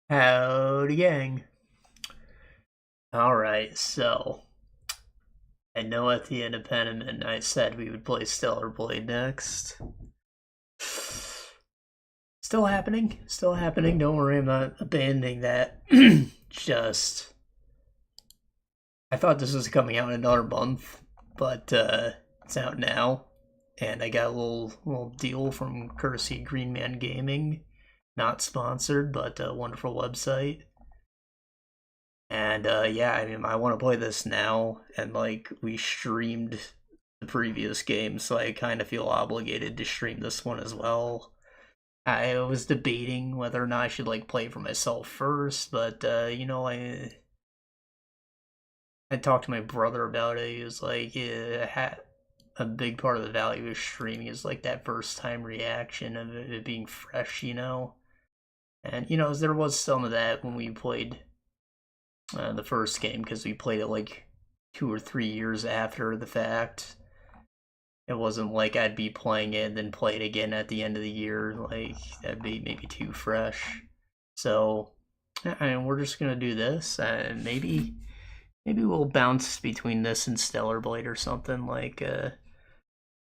Howdy, gang. Alright, so I know at the end of Pentiment I said we would play Stellar Blade next. Still happening, still happening. Don't worry, I'm not abandoning that. Just, I thought this was coming out in another month, but it's out now. And I got a little deal from courtesy Green Man Gaming. Not sponsored, but a wonderful website. And yeah, I mean, I want to play this now, and like we streamed the previous game, so I kind of feel obligated to stream this one as well. I was debating whether or not I should like play for myself first, but I talked to my brother about it. He was like, yeah, a big part of the value of streaming is like that first time reaction of it being fresh, And there was some of that when we played the first game, because we played it like 2 or 3 years after the fact. It wasn't like I'd be playing it and then play it again at the end of the year. Like, that'd be maybe too fresh. So, I mean, we're just gonna do this, and maybe we'll bounce between this and Stellar Blade or something. Like,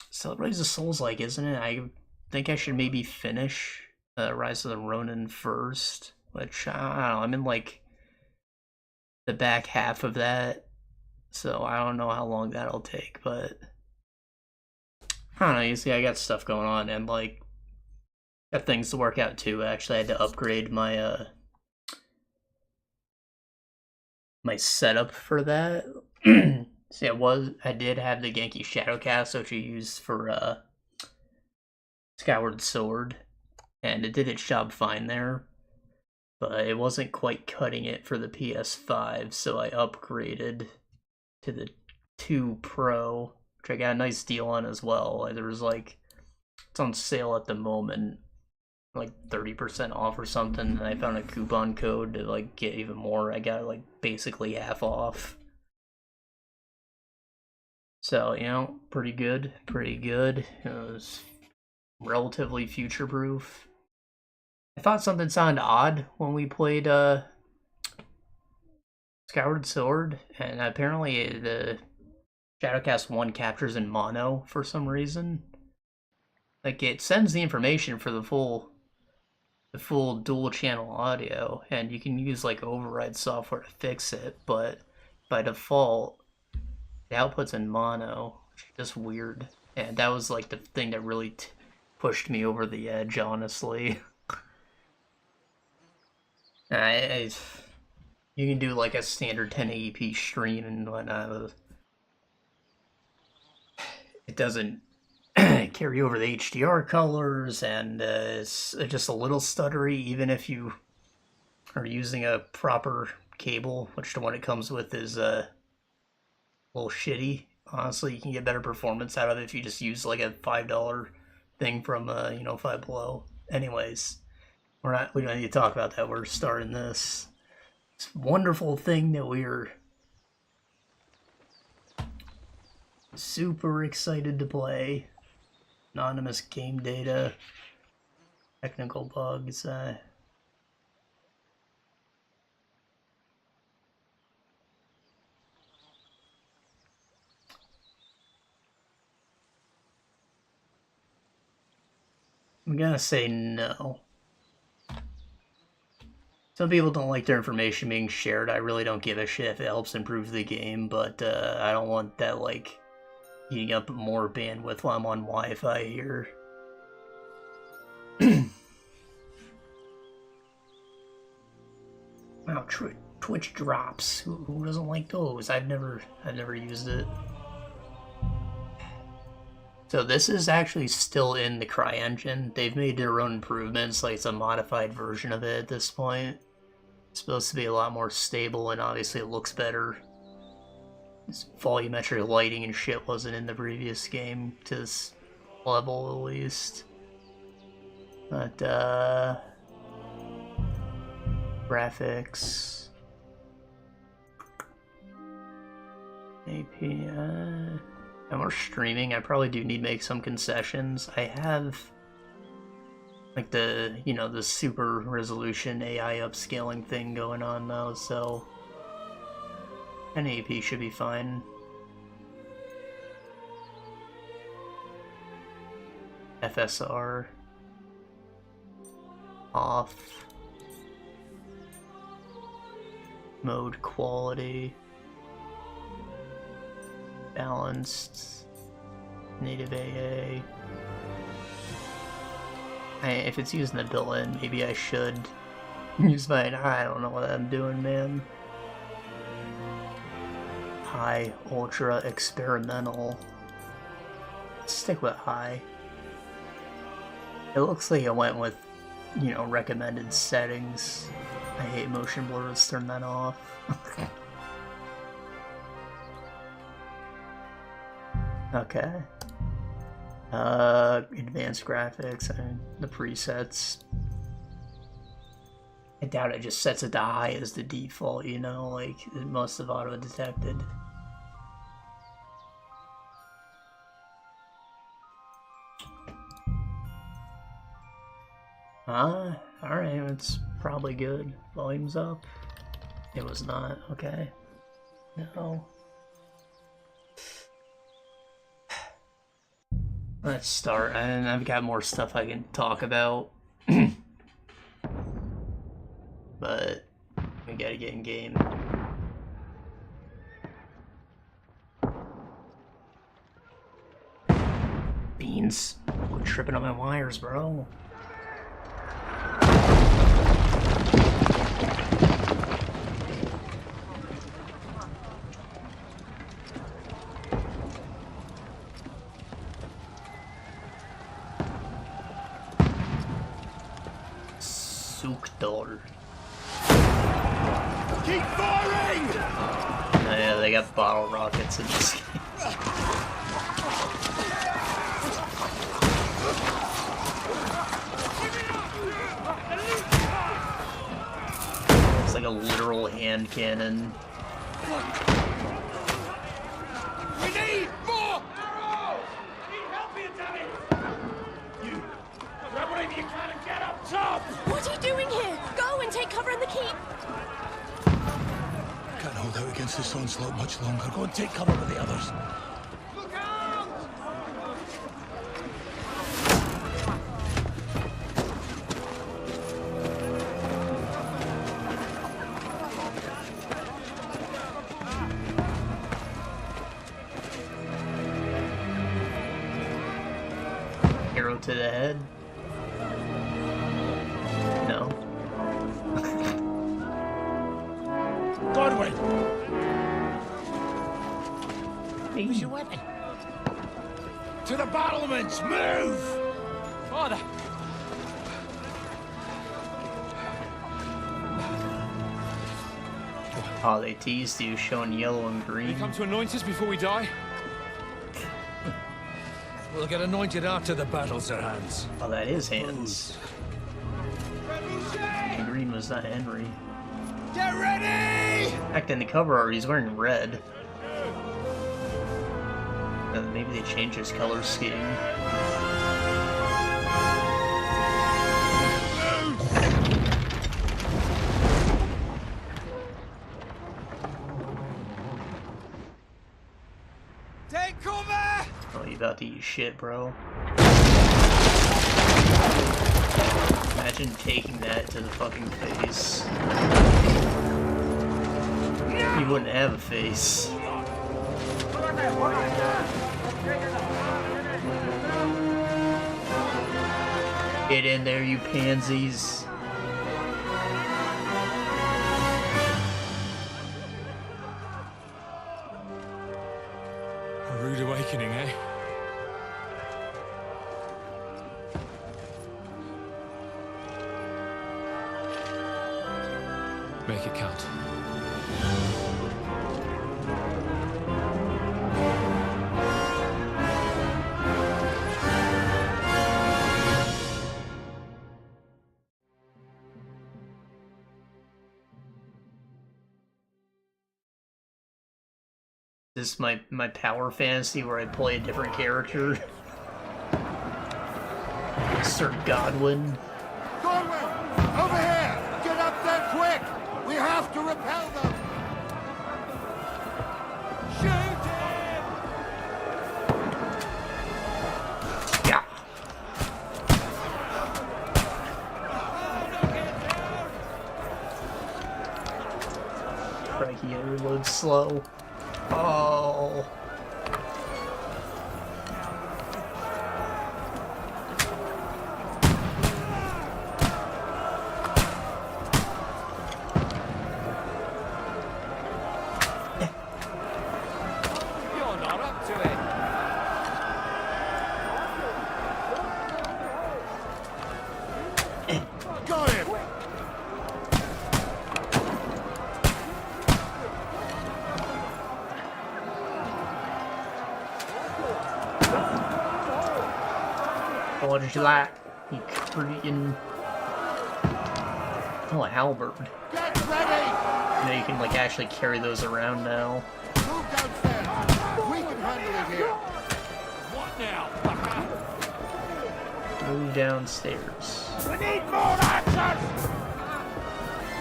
Stellar Blade's a Souls-like, isn't it? I think I should maybe finish Rise of the Ronin first, which, I don't know, I'm in like the back half of that, so I don't know how long that'll take, but I don't know. You see, I got stuff going on, and like got things to work out too. Actually, I had to upgrade my my setup for that. See, I did have the Genki Shadowcast, which you use for Skyward Sword, and it did its job fine there, but it wasn't quite cutting it for the PS5, so I upgraded to the 2 Pro, which I got a nice deal on as well. There was like, it's on sale at the moment, like 30% off or something, and I found a coupon code to like get even more. I got like basically half off. So, pretty good, pretty good. It was relatively future-proof. I thought something sounded odd when we played Skyward Sword, and apparently the Shadowcast 1 captures in mono for some reason. Like, it sends the information for the full dual channel audio, and you can use like override software to fix it, but by default the output's in mono, which is just weird. And that was like the thing that really pushed me over the edge, honestly. I you can do like a standard 1080p stream and whatnot. It doesn't carry over the HDR colors, and it's just a little stuttery, even if you are using a proper cable, which the one it comes with is a little shitty. Honestly, you can get better performance out of it if you just use like a $5 thing from Five Below. Anyways, we don't need to talk about that. We're starting this wonderful thing that we're super excited to play. Anonymous game data, technical bugs. I'm gonna say no. Some people don't like their information being shared. I really don't give a shit if it helps improve the game, but I don't want that like eating up more bandwidth while I'm on Wi-Fi here. Wow, Twitch drops. Who doesn't like those? I've never used it. So this is actually still in the CryEngine. They've made their own improvements, like it's a modified version of it at this point. It's supposed to be a lot more stable, and obviously it looks better. This volumetric lighting and shit wasn't in the previous game, to this level at least. But, graphics. API. And we're streaming. I probably do need to make some concessions. I have like the, you know, the super resolution AI upscaling thing going on though, so an AP should be fine. FSR off. Mode quality. Balanced. Native AA. If it's using the built-in, maybe I should use mine. I don't know what I'm doing, man. High, ultra, experimental. Let's stick with high. It looks like I went with, you know, recommended settings. I hate motion blur, let's turn that off. Okay. Advanced graphics and the presets. I doubt it just sets it to high as the default, you know, like it must have auto-detected. Alright, it's probably good. Volume's up. It was not, okay. No. Let's start, and I've got more stuff I can talk about. But we gotta get in game. Beans. Quit tripping on my wires, bro. Keep firing! Oh yeah, they got bottle rockets in this game. It's like a literal hand cannon. We need more arrows! Need help here, damn it! You grab whatever you can and get up top! What are you doing here? Go and take cover in the keep! Can't hold out against this onslaught much longer. Go and take cover with the others. Look out! Arrow to the head. No. Godwin! Where's your weapon? To the battlements! Move! Father! Oh, they teased you, showing yellow and green. You come to anoint us before we die? We'll get anointed after the battles are hands. Oh, that is hands. And green was not Henry. Get ready! In fact, in the cover art, he's wearing red. Maybe they changed his color scheme. Take cover! Oh, you about to eat shit, bro. Imagine taking that to the fucking face. You wouldn't have a face. Get in there, you pansies. A rude awakening, eh? Make it count. This is my power fantasy where I play a different character. Sir Godwin. Forward! Over here! Get up there quick! We have to repel them! Shoot him! Yeah. Crikey, it reloads slow. Oh. You're not up to it. Got him! What did you like? You freaking... Oh, a halberd. Get ready! You know, you can, like, actually carry those around now. Move downstairs! We can handle it here! What now? Move downstairs. We need more action!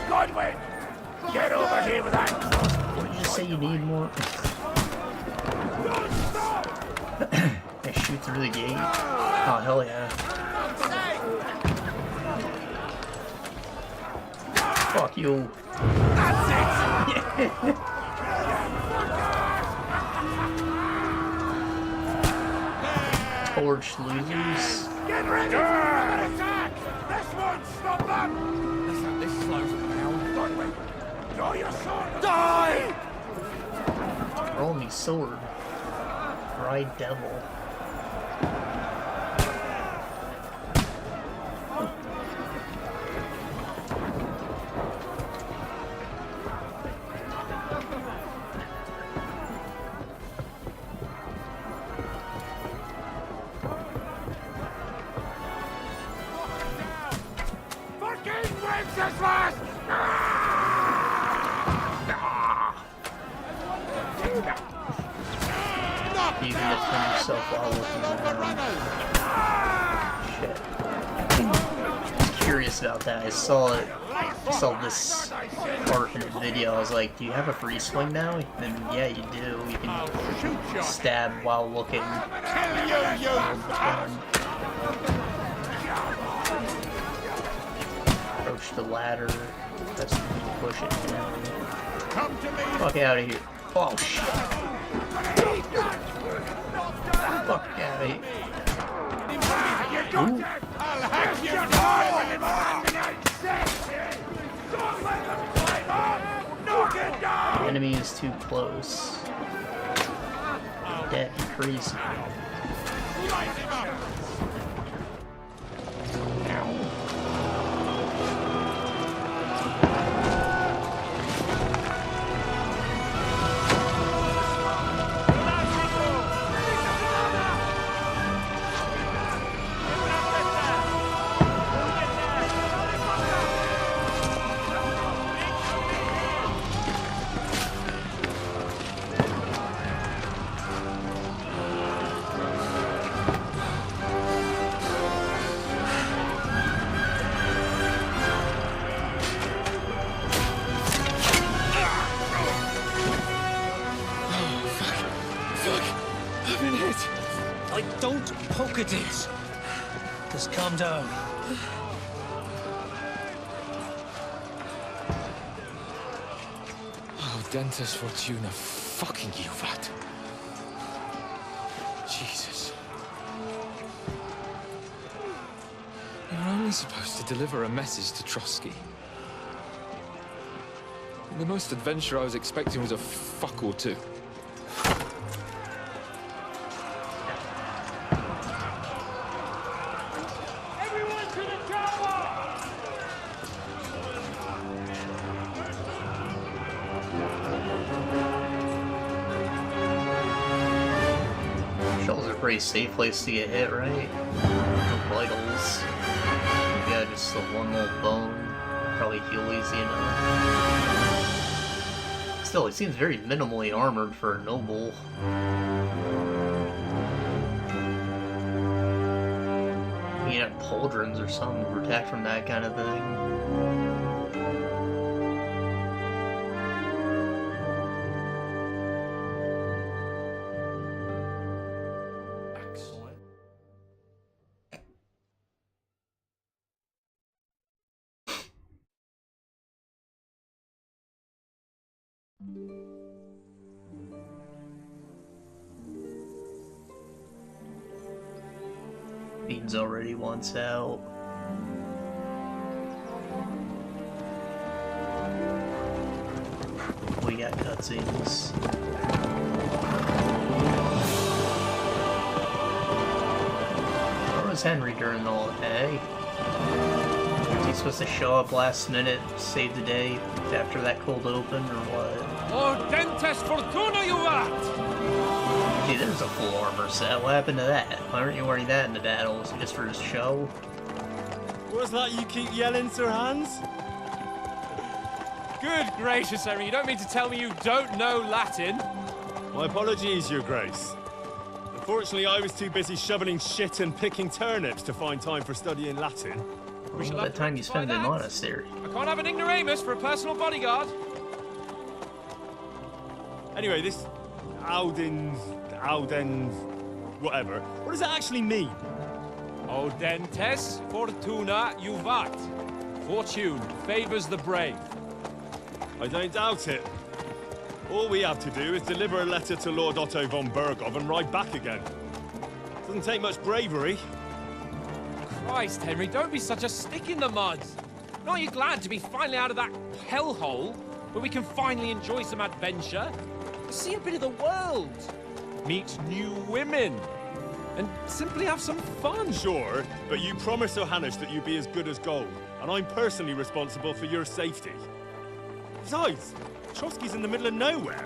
Godwin! Get over here with that! What did you say you need more? Don't stop! I shoot through the gate. Oh, hell yeah. Fuck you. That's it! Torch losers. Get ready! Attack! This won't stop them! Listen, this slows them down. Godwin! Draw your sword! Die! Roll me sword. Dry devil. Fucking Wenceslas! You can defend yourself while looking around. Shit. Curious about that. I saw this part in the video. I was like, do you have a free swing now? And yeah, you do. You can stab while looking. Approach the ladder. That's when you push it down. Come to me! Fuck out of here. Oh shit. Fuck out of here. Ooh. I'll have you all! Don't let them climb up! Knock it down! The enemy is too close. That crazy. Light him up! Don't poke at it. Just calm down. Oh, Dentes Fortuna, fucking you, that. Jesus. You're only supposed to deliver a message to Trotsky. The most adventure I was expecting was a fuck or two. Everyone to the tower! Shells are a pretty safe place to get hit, right? No vitals. Yeah, just the one little bone. Probably heal easy enough. Still, he seems very minimally armored for a noble. You can't cauldrons or something to protect from that kind of thing. Excellent. Beans already wants out. We got cutscenes. Where was Henry during all the day? Was he supposed to show up last minute, save the day after that cold open, or what? Dentes fortuna juvat! Gee, there's a full armor set. What happened to that? Why aren't you wearing that in the battles? Just for the show? What's that you keep yelling, Sir Hans? Good gracious, Henry, you don't mean to tell me you don't know Latin? My apologies, Your Grace. Unfortunately, I was too busy shoveling shit and picking turnips to find time for studying Latin. We shall All have that to time you spend in rectify that. monastery. I can't have an ignoramus for a personal bodyguard. Anyway, this Auden, whatever. What does that actually mean? Dentes fortuna juvat. Fortune favors the brave. I don't doubt it. All we have to do is deliver a letter to Lord Otto von Bergov and ride back again. Doesn't take much bravery. Christ, Henry, don't be such a stick in the mud. Aren't you glad to be finally out of that hellhole where we can finally enjoy some adventure? See a bit of the world, meet new women, and simply have some fun. Sure, but you promised Johannes that you'd be as good as gold, and I'm personally responsible for your safety. Besides, Trotsky's in the middle of nowhere,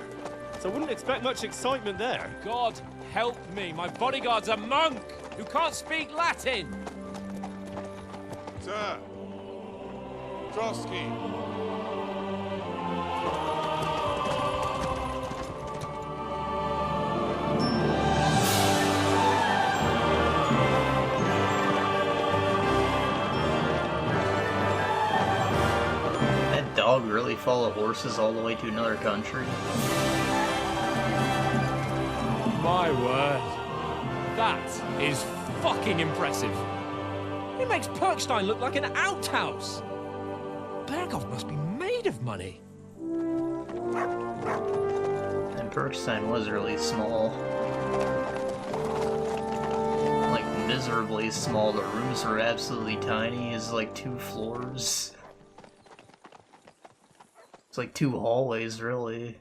so I wouldn't expect much excitement there. God help me, my bodyguard's a monk who can't speak Latin. Sir! Trotsky! That dog really follow horses all the way to another country? My word. That is fucking impressive. It makes Perkstein look like an outhouse. Bergov must be made of money. And Perkstein was really small. Like, miserably small. The rooms were absolutely tiny. It's like 2 floors. It's like 2 hallways, really.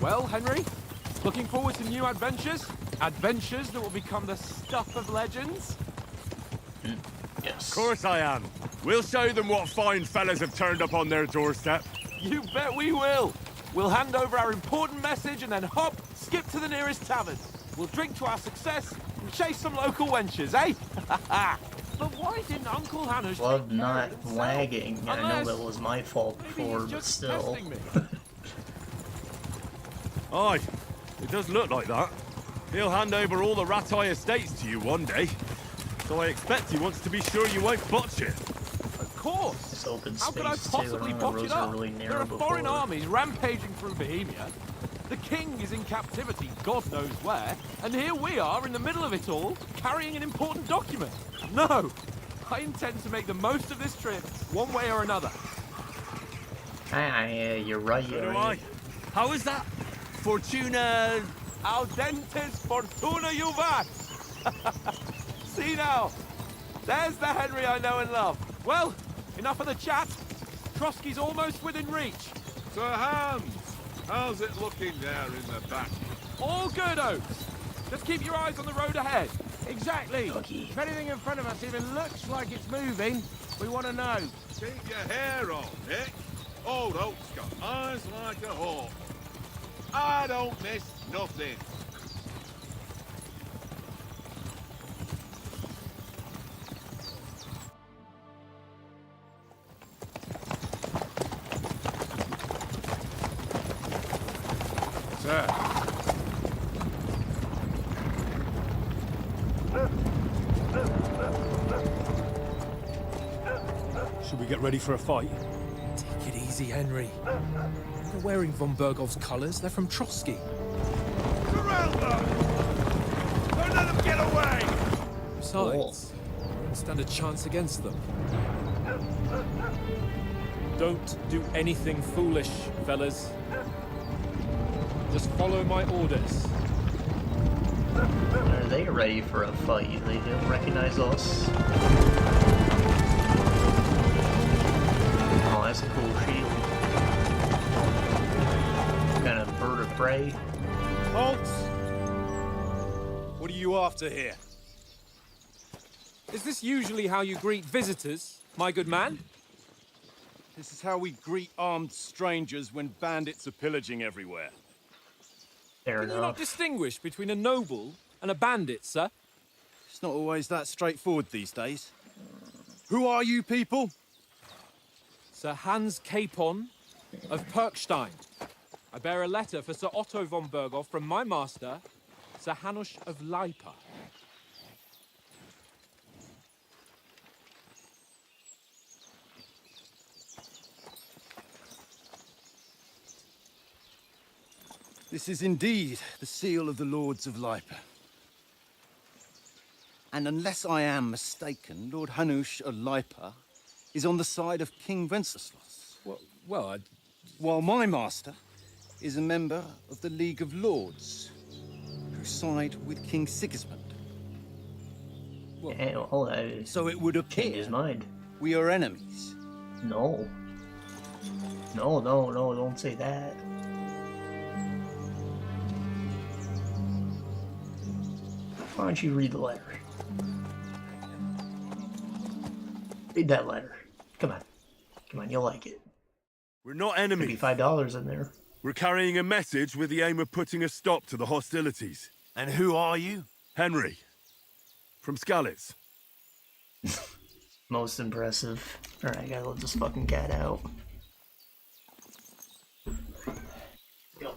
Well, Henry, looking forward to new adventures? Adventures that will become the stuff of legends? Yes. Of course I am. We'll show them what fine fellas have turned up on their doorstep. You bet we will. We'll hand over our important message and then hop, skip to the nearest tavern. We'll drink to our success and chase some local wenches, eh? But why didn't Uncle Hannah... Love not lagging. I know that was my fault before, but still. Aye, it does look like that. He'll hand over all the Ratai estates to you one day. So I expect he wants to be sure you won't botch it. Of course. It's open How could I space too. I possibly don't know, botch it roads up? are really There narrow are foreign before. armies rampaging through Bohemia. The king is in captivity, God knows where, and here we are in the middle of it all, carrying an important document. No, I intend to make the most of this trip, one way or another. You're right. So You're do I. right. How is that? Fortuna... Audentes fortuna juvat! See now, there's the Henry I know and love. Well, enough of the chat. Trotsky's almost within reach. Sir Hans, how's it looking there in the back? All good, Oaks. Just keep your eyes on the road ahead. Exactly. Okay. If anything in front of us even looks like it's moving, we want to know. Keep your hair on, Nick. Old Oak's got eyes like a hawk. I don't miss nothing. Should we get ready for a fight? Take it easy, Henry. They're wearing von Bergov's colours. They're from Trotsky. Surround them! Don't let them get away! Besides, we don't stand a chance against them. Don't do anything foolish, fellas. Just follow my orders. Are they ready for a fight? They don't recognize us. Oh, that's a cool shield. Kind of bird of prey. Halt! What are you after here? Is this usually how you greet visitors, my good man? This is how we greet armed strangers when bandits are pillaging everywhere. Fair Can you not enough. distinguish between a noble and a bandit, sir? It's not always that straightforward these days. Who are you people? Sir Hans Capon of Perkstein. I bear a letter for Sir Otto von Berghoff from my master, Sir Hanush of Leipa. This is indeed the seal of the Lords of Leipa. And unless I am mistaken, Lord Hanush of Leipa is on the side of King Wenceslas. Well, While my master is a member of the League of Lords, who side with King Sigismund. Yeah, well, So it would change his appear mind. we are enemies. No. No, don't say that. Why don't you read the letter? Read that letter. Come on, you'll like it. We're not Maybe enemies. $5 in there. We're carrying a message with the aim of putting a stop to the hostilities. And who are you? Henry. From Skalitz. Most impressive. Alright, gotta let this fucking cat out. Go.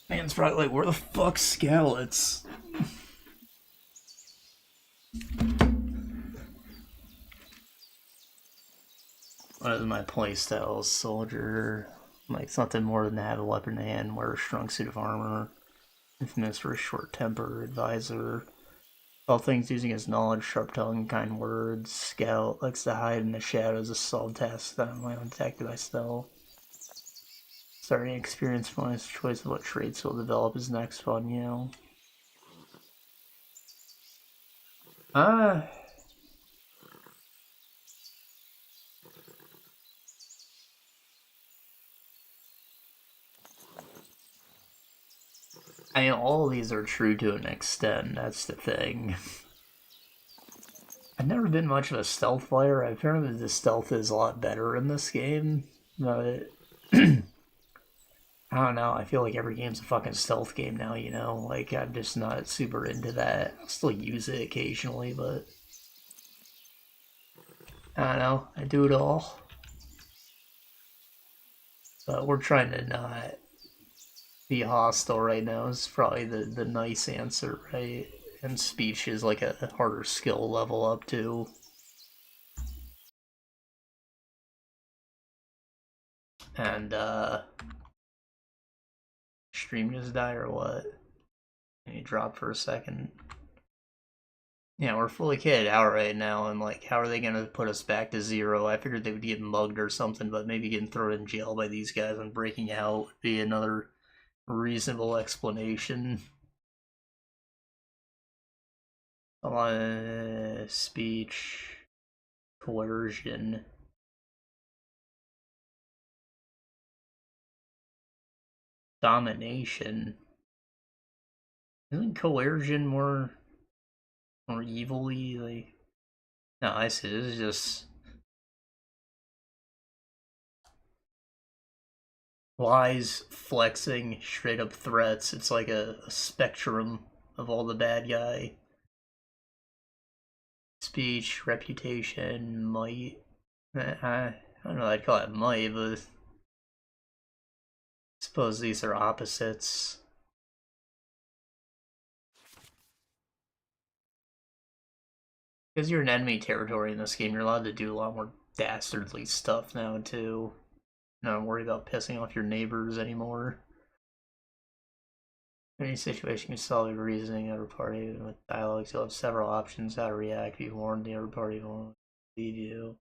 Man's probably like, where the fuck's Skalitz? What is my playstyle? Soldier. Like something more than to have a weapon in hand, wear a strong suit of armor, infamous for a short temper, advisor, all things using his knowledge, sharp tongue, kind words, scout, likes to hide in the shadows of solve tasks that are undetected by stealth. Starting experience from his choice of what traits will develop his next one, you know. I mean, all of these are true to an extent, that's the thing. I've never been much of a stealth player. I've heard that the stealth is a lot better in this game, but I don't know, I feel like every game's a fucking stealth game now, you know? Like, I'm just not super into that. I'll still use it occasionally, but I don't know, I do it all. But we're trying to not be hostile right now is probably the nice answer, right? And speech is like a harder skill level up too. And stream just die or what? Can you drop for a second? Yeah, we're fully kitted out right now, and like, how are they gonna put us back to 0? I figured they would get mugged or something, but maybe getting thrown in jail by these guys and breaking out would be another reasonable explanation. Speech, coercion. Domination. Isn't coercion more evilly, like... No, I see, this is just... lies, flexing, straight up threats. It's like a spectrum of all the bad guy. Speech, reputation, might. I don't know, I'd call it might, but I suppose these are opposites. Because you're in enemy territory in this game, you're allowed to do a lot more dastardly stuff now, too. Not worry about pissing off your neighbors anymore. In any situation, you solve your reasoning every party. With dialogues, you'll have several options how to react. Be warned, the other party won't leave you.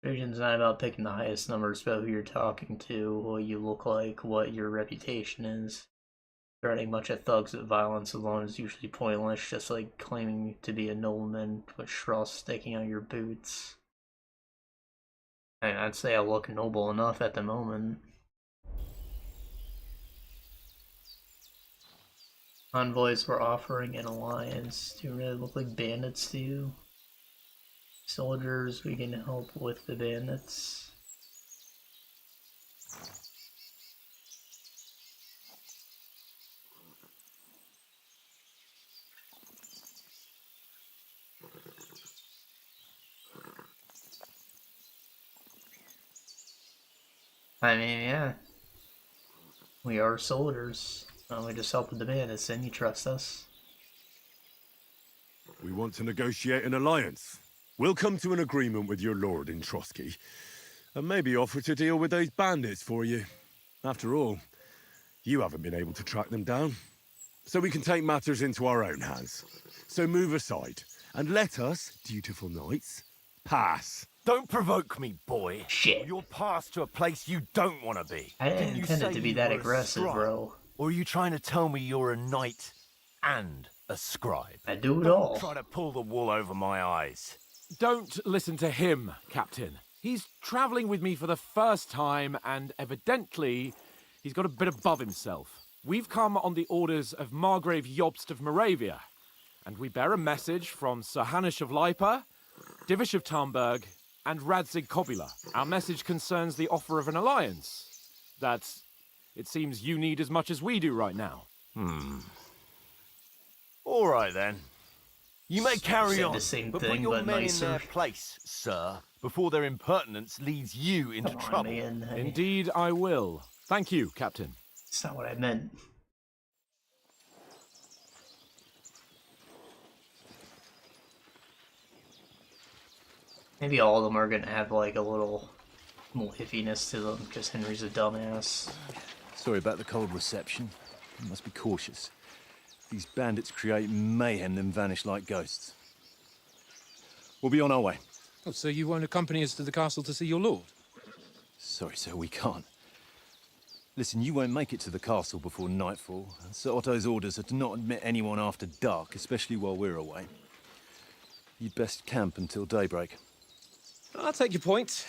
Persuasion's not about picking the highest number, it's about who you're talking to, what you look like, what your reputation is. Threatening much of thugs with violence alone is usually pointless, just like claiming to be a nobleman with straws sticking out your boots. I'd say I look noble enough at the moment. Envoys were offering an alliance. Do you really look like bandits to you? Soldiers, we can help with the bandits. I mean, yeah. We are soldiers. We just help with the bandits, and you trust us. We want to negotiate an alliance. We'll come to an agreement with your lord in Trotsky, and maybe offer to deal with those bandits for you. After all, you haven't been able to track them down. So we can take matters into our own hands. So move aside, and let us, dutiful knights, pass. Don't provoke me, boy. Shit. You're passed to a place you don't want to be. I didn't intend it to be that aggressive, bro. Or are you trying to tell me you're a knight and a scribe? I do it all. Try to pull the wool over my eyes. Don't listen to him, Captain. He's travelling with me for the first time, and evidently, he's got a bit above himself. We've come on the orders of Margrave Jobst of Moravia, and we bear a message from Sir Hanush of Lipa, Divish of Tarnberg, and Radzig Kobula. Our message concerns the offer of an alliance that it seems you need as much as we do right now. All right, then. You may carry Said on, the same but thing, put your but men nicer. in their place, sir, before their impertinence leads you into Come on, trouble. man. Indeed, I will. Thank you, Captain. It's not what I meant. Maybe all of them are gonna have like a little iffiness to them because Henry's a dumbass. Sorry about the cold reception. You must be cautious. These bandits create mayhem then vanish like ghosts. We'll be on our way. Oh, so you won't accompany us to the castle to see your lord? Sorry, sir, we can't. Listen, you won't make it to the castle before nightfall. Sir Otto's orders are to not admit anyone after dark, especially while we're away. You'd best camp until daybreak. I'll take your point.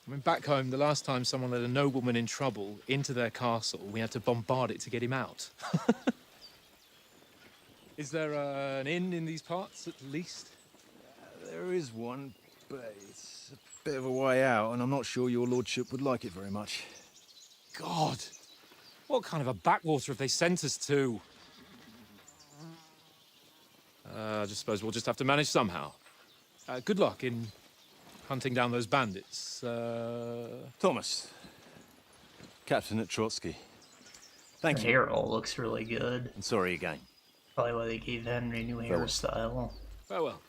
I mean, back home, the last time someone let a nobleman in trouble into their castle, we had to bombard it to get him out. Is there an inn in these parts, at least? There is one, but it's a bit of a way out, and I'm not sure your lordship would like it very much. God! What kind of a backwater have they sent us to? I just suppose we'll just have to manage somehow. Good luck in hunting down those bandits. Thomas, captain at Trotsky. Thank Her you. hair all looks really good. And sorry again. Probably why they gave Henry a new hairstyle. Farewell.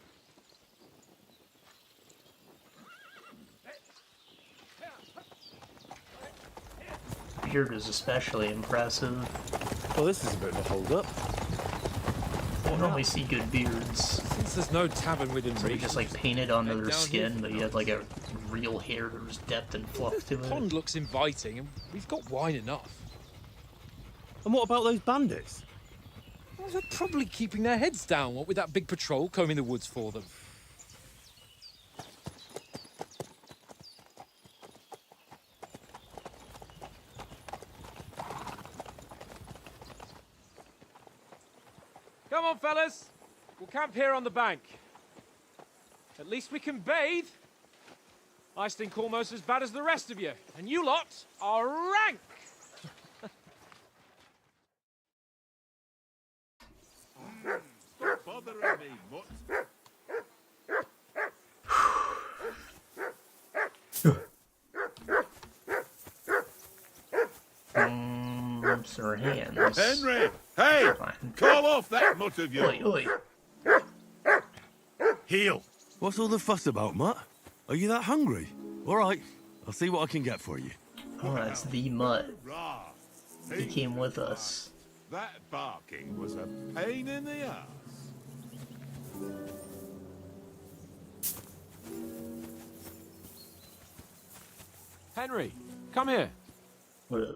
Beard is especially impressive. Well, this is a bit of a hold-up. I don't normally see good beards. Since there's no tavern within So they reach, just like painted onto their down skin, here. but you have like a real hair. There's depth and fluff to the it. pond looks inviting, and we've got wine enough. And what about those bandits? Well, they're probably keeping their heads down, what with that big patrol combing the woods for them. Come on, fellas. We'll camp here on the bank. At least we can bathe. I stink almost as bad as the rest of you, and you lot are rank. Stop bothering me, mutt. Lips or hands. Henry! Hey! Fine. Call off that mutt of Oi, yours! oi. Heel! What's all the fuss about, Mutt? Are you that hungry? All right, I'll see what I can get for you. Oh, that's the Mutt. Rah! He came with us. That barking was a pain in the ass. Henry, come here. What up?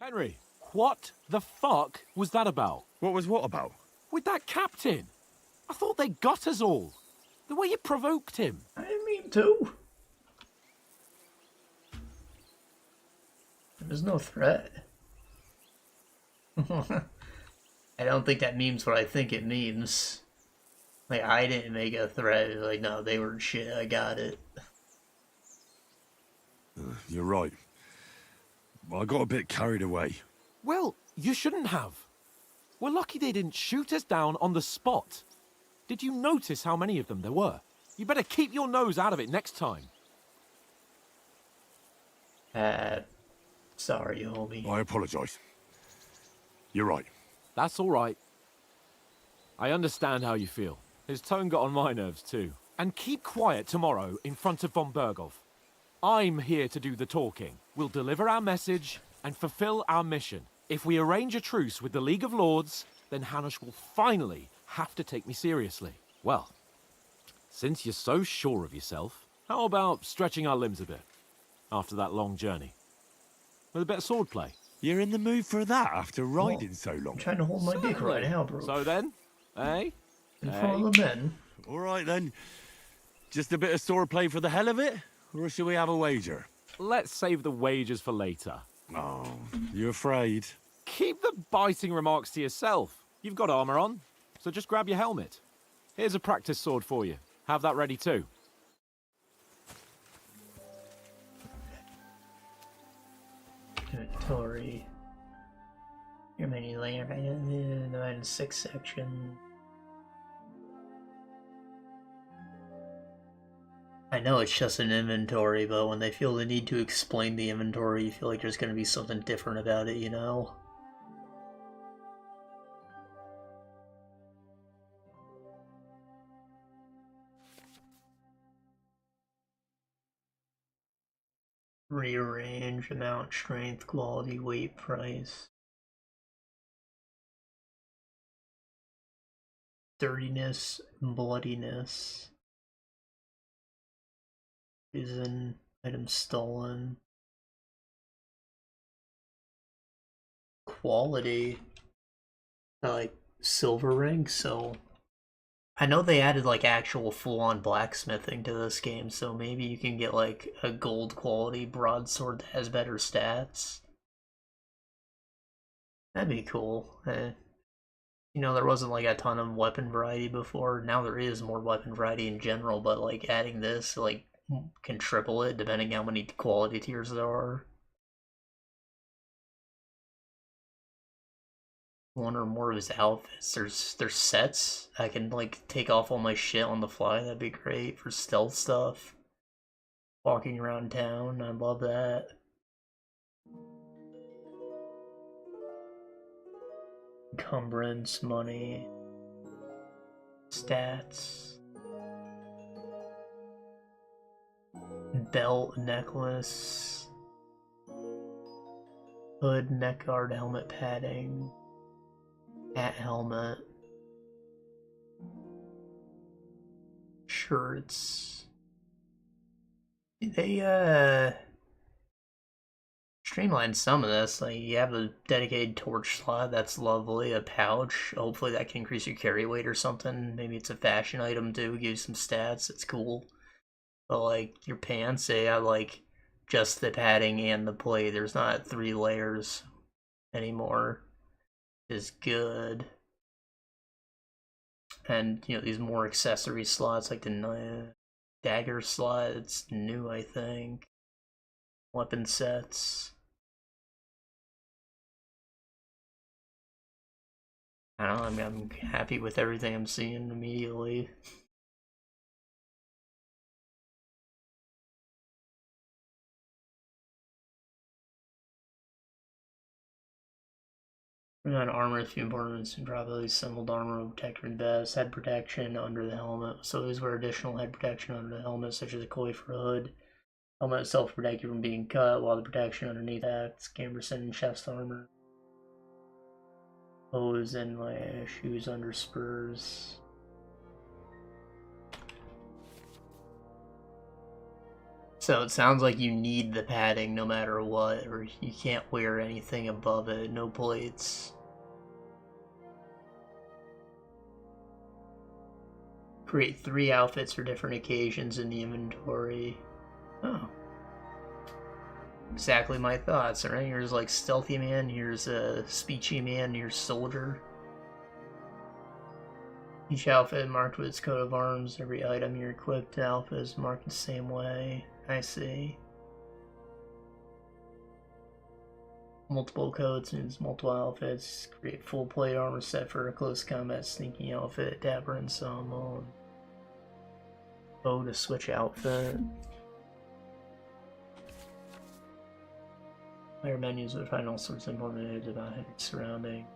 Henry, what the fuck was that about? What was what about? With that captain? I thought they got us all. The way you provoked him. I didn't mean to. There's no threat. I don't think that means what I think it means. Like, I didn't make a threat. Like, no, they were shit. I got it. You're right. I got a bit carried away. Well, you shouldn't have. We're lucky they didn't shoot us down on the spot. Did you notice how many of them there were? You better keep your nose out of it next time. Sorry, homie. I apologise. You're right. That's all right. I understand how you feel. His tone got on my nerves too. And keep quiet tomorrow in front of von Berghoff. I'm here to do the talking. We'll deliver our message and fulfill our mission. If we arrange a truce with the League of Lords, then Hanush will finally have to take me seriously. Well, since you're so sure of yourself, how about stretching our limbs a bit after that long journey? With a bit of swordplay. You're in the mood for that after riding so long? I'm trying to hold my dick right now, bro. So then, eh? In front of the men. All right then. Just a bit of swordplay for the hell of it? Or shall we have a wager? Let's save the wagers for later. Oh, you afraid? Keep the biting remarks to yourself. You've got armor on, so just grab your helmet. Here's a practice sword for you. Have that ready too. Inventory. Your menu layer, the 6 section. I know it's just an inventory, but when they feel the need to explain the inventory, you feel like there's going to be something different about it, you know? Rearrange, amount, strength, quality, weight, price. Sturdiness, bloodiness. Reason, item stolen. Quality. Like silver ring, so I know they added like actual full-on blacksmithing to this game, so maybe you can get like a gold quality broadsword that has better stats. That'd be cool. You know, there wasn't like a ton of weapon variety before. Now there is more weapon variety in general, but like adding this like can triple it depending how many quality tiers there are. One or more of his outfits. There's sets. I can like take off all my shit on the fly. That'd be great for stealth stuff. Walking around town. I love that. Encumbrance, money, stats, belt, necklace, hood, neck guard, helmet padding, hat helmet, shirts. They streamline some of this. Like, you have a dedicated torch slot, that's lovely. A pouch, hopefully that can increase your carry weight or something. Maybe it's a fashion item too, give you some stats, it's cool. But like, your pants, they have like just the padding and the plate. There's not 3 layers anymore. Is good. And, you know, these more accessory slots, like the dagger slot, it's new, I think. Weapon sets. I don't know, I'm happy with everything I'm seeing immediately. On armor, a few importance and probably assembled armor will protect your vest, head protection under the helmet. So always wear additional head protection under the helmet, such as a coif or hood. Helmet itself will protect you from being cut, while the protection underneath acts gambeson and chest armor. Hose and shoes under spurs. So it sounds like you need the padding no matter what, or you can't wear anything above it, no plates. Create 3 outfits for different occasions in the inventory. Oh. Exactly my thoughts, right? Here's like Stealthy Man, here's a Speechy Man, here's Soldier. Each outfit marked with its coat of arms. Every item you're equipped in outfit is marked the same way. I see. Multiple coats means multiple outfits. Create full plate armor set for a close combat sneaking outfit. Dapper and some bow to switch outfit. Higher menus would find all sorts of information about its surrounding.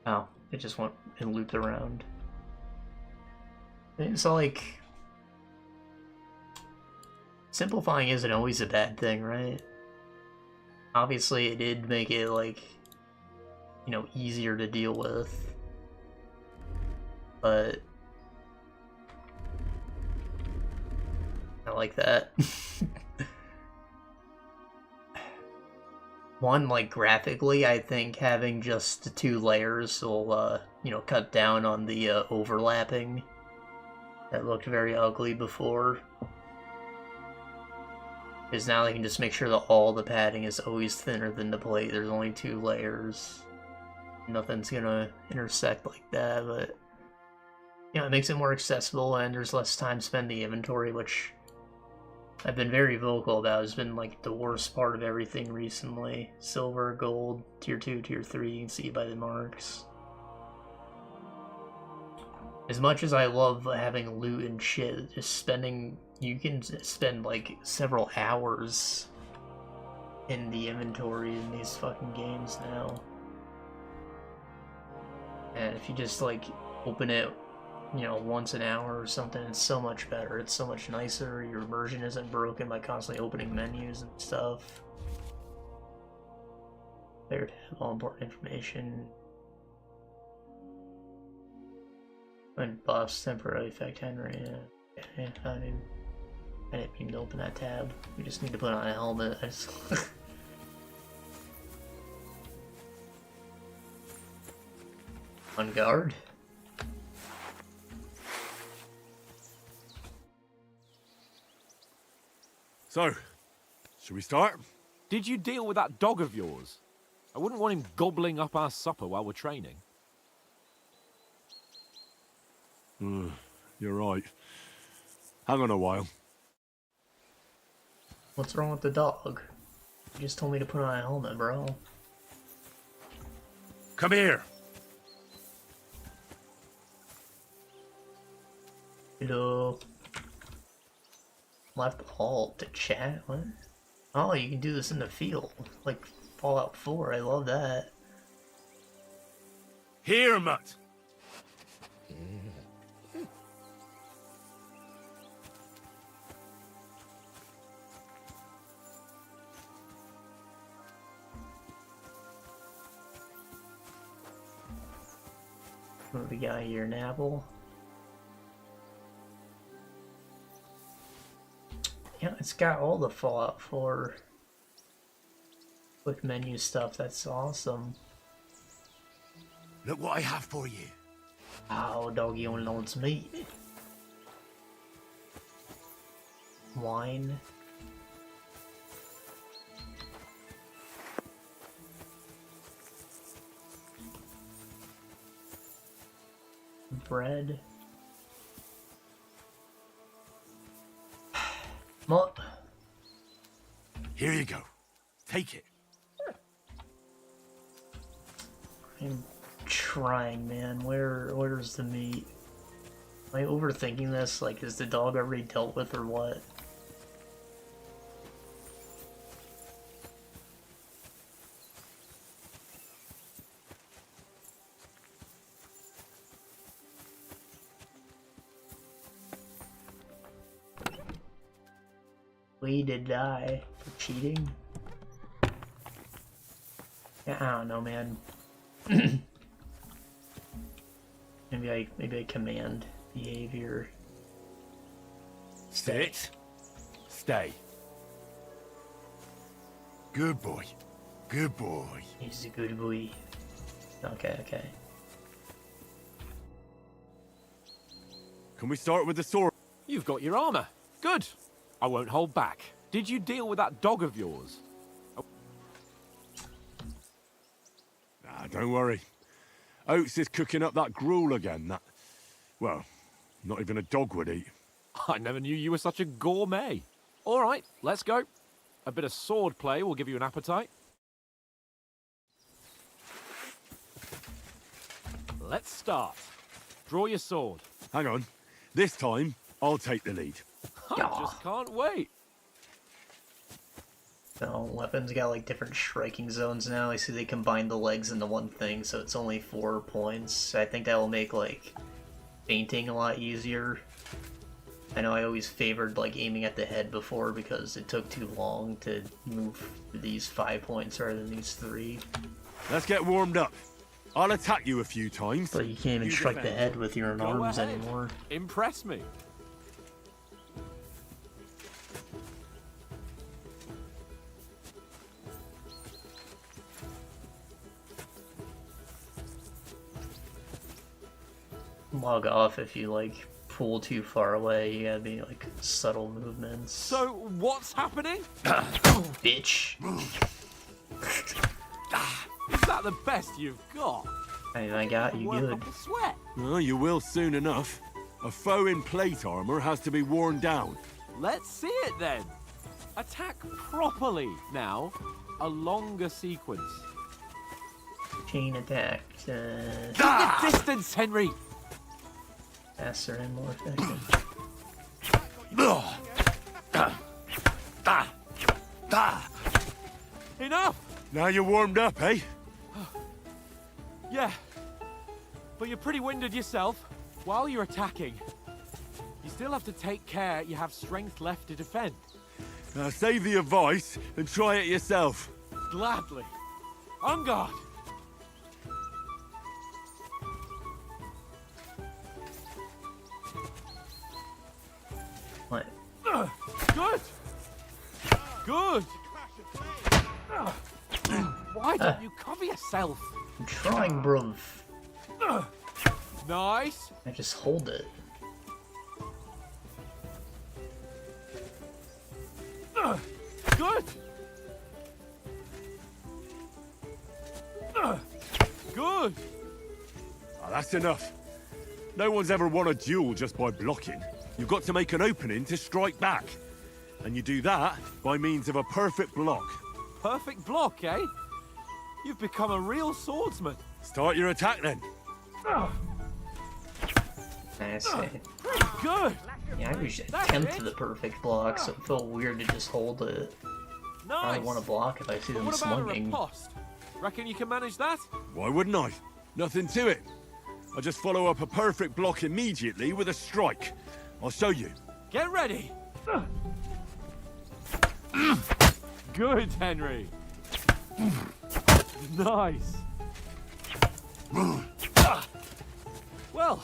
Oh, it just went and looped around. It's like simplifying isn't always a bad thing, right? Obviously, it did make it like, you know, easier to deal with, but I like that. One, like graphically, I think having just the 2 layers will, you know, cut down on the overlapping. That looked very ugly before. Because now they can just make sure that all the padding is always thinner than the plate. There's only 2 layers. Nothing's gonna intersect like that, but you know, it makes it more accessible and there's less time spent in the inventory, which I've been very vocal about. It's been like the worst part of everything recently. Silver, gold, tier 2, tier 3, you can see by the marks. As much as I love having loot and shit, just spending, you can spend like several hours in the inventory in these fucking games now. And if you just like open it, you know, once an hour or something, it's so much better. It's so much nicer. Your immersion isn't broken by constantly opening menus and stuff. There to have all important information. When buffs temporarily affect Henry. Yeah, I didn't mean to open that tab. We just need to put on a helmet. I just on guard. So, should we start? Did you deal with that dog of yours? I wouldn't want him gobbling up our supper while we're training. You're right. Hang on a while. What's wrong with the dog? You just told me to put on a helmet, bro. Come here. Hello. Left alt to chat? What? Oh, you can do this in the field. Like Fallout 4, I love that. Here, Mutt. What do we got here? An apple? Yeah, it's got all the Fallout 4 quick menu stuff. That's awesome. Look what I have for you. Oh, doggy only wants meat. Wine. Bread. What? Here you go. Take it. I'm trying, man. Where's the meat? Am I overthinking this? Like, is the dog already dealt with or what? We did die for cheating. Yeah, I don't know, man. maybe I command behavior. Sit. Stay. Good boy. Good boy. He's a good boy. Okay. Can we start with the sword? You've got your armor. Good. I won't hold back. Did you deal with that dog of yours? Nah, don't worry. Oates is cooking up that gruel again. That, well, not even a dog would eat. I never knew you were such a gourmet. All right, let's go. A bit of sword play will give you an appetite. Let's start. Draw your sword. Hang on. This time, I'll take the lead. I just can't wait. No, weapons got like different striking zones now. I see they combined the legs into one thing, so it's only 4 points. I think that will make like feinting a lot easier. I know I always favored like aiming at the head before because it took too long to move these 5 points rather than these 3. Let's get warmed up. I'll attack you a few times. But you can't even strike the head with your Go arms ahead. anymore. Impress me. Log off if you like pull too far away. You gotta be like subtle movements. So, what's happening? Bitch. Is that the best you've got? I got you Work good. up a sweat. Well, you will soon enough. A foe in plate armor has to be worn down. Let's see it then. Attack properly now. A longer sequence. Chain attack. Keep the distance, Henry. Faster and more effective. Enough. Now you're warmed up, eh? Yeah. But you're pretty winded yourself. While you're attacking, you still have to take care you have strength left to defend. Now save the advice and try it yourself. Gladly. On guard. What? Good. Good. Why don't you cover yourself? I'm trying, bruv. Nice. I just hold it. Good. Good. Ah, that's enough. No one's ever won a duel just by blocking. You've got to make an opening to strike back. And you do that by means of a perfect block. Perfect block, eh? You've become a real swordsman. Start your attack then. I see. Pretty good. Yeah, I was That's attempt it. the perfect block, so it felt weird to just hold it. I Nice. want to block if I see But them what about a swinging. riposte? Reckon you can manage that? Why wouldn't I? Nothing to it. I just follow up a perfect block immediately with a strike. I'll show you. Get ready. Good, Henry. Nice. Well,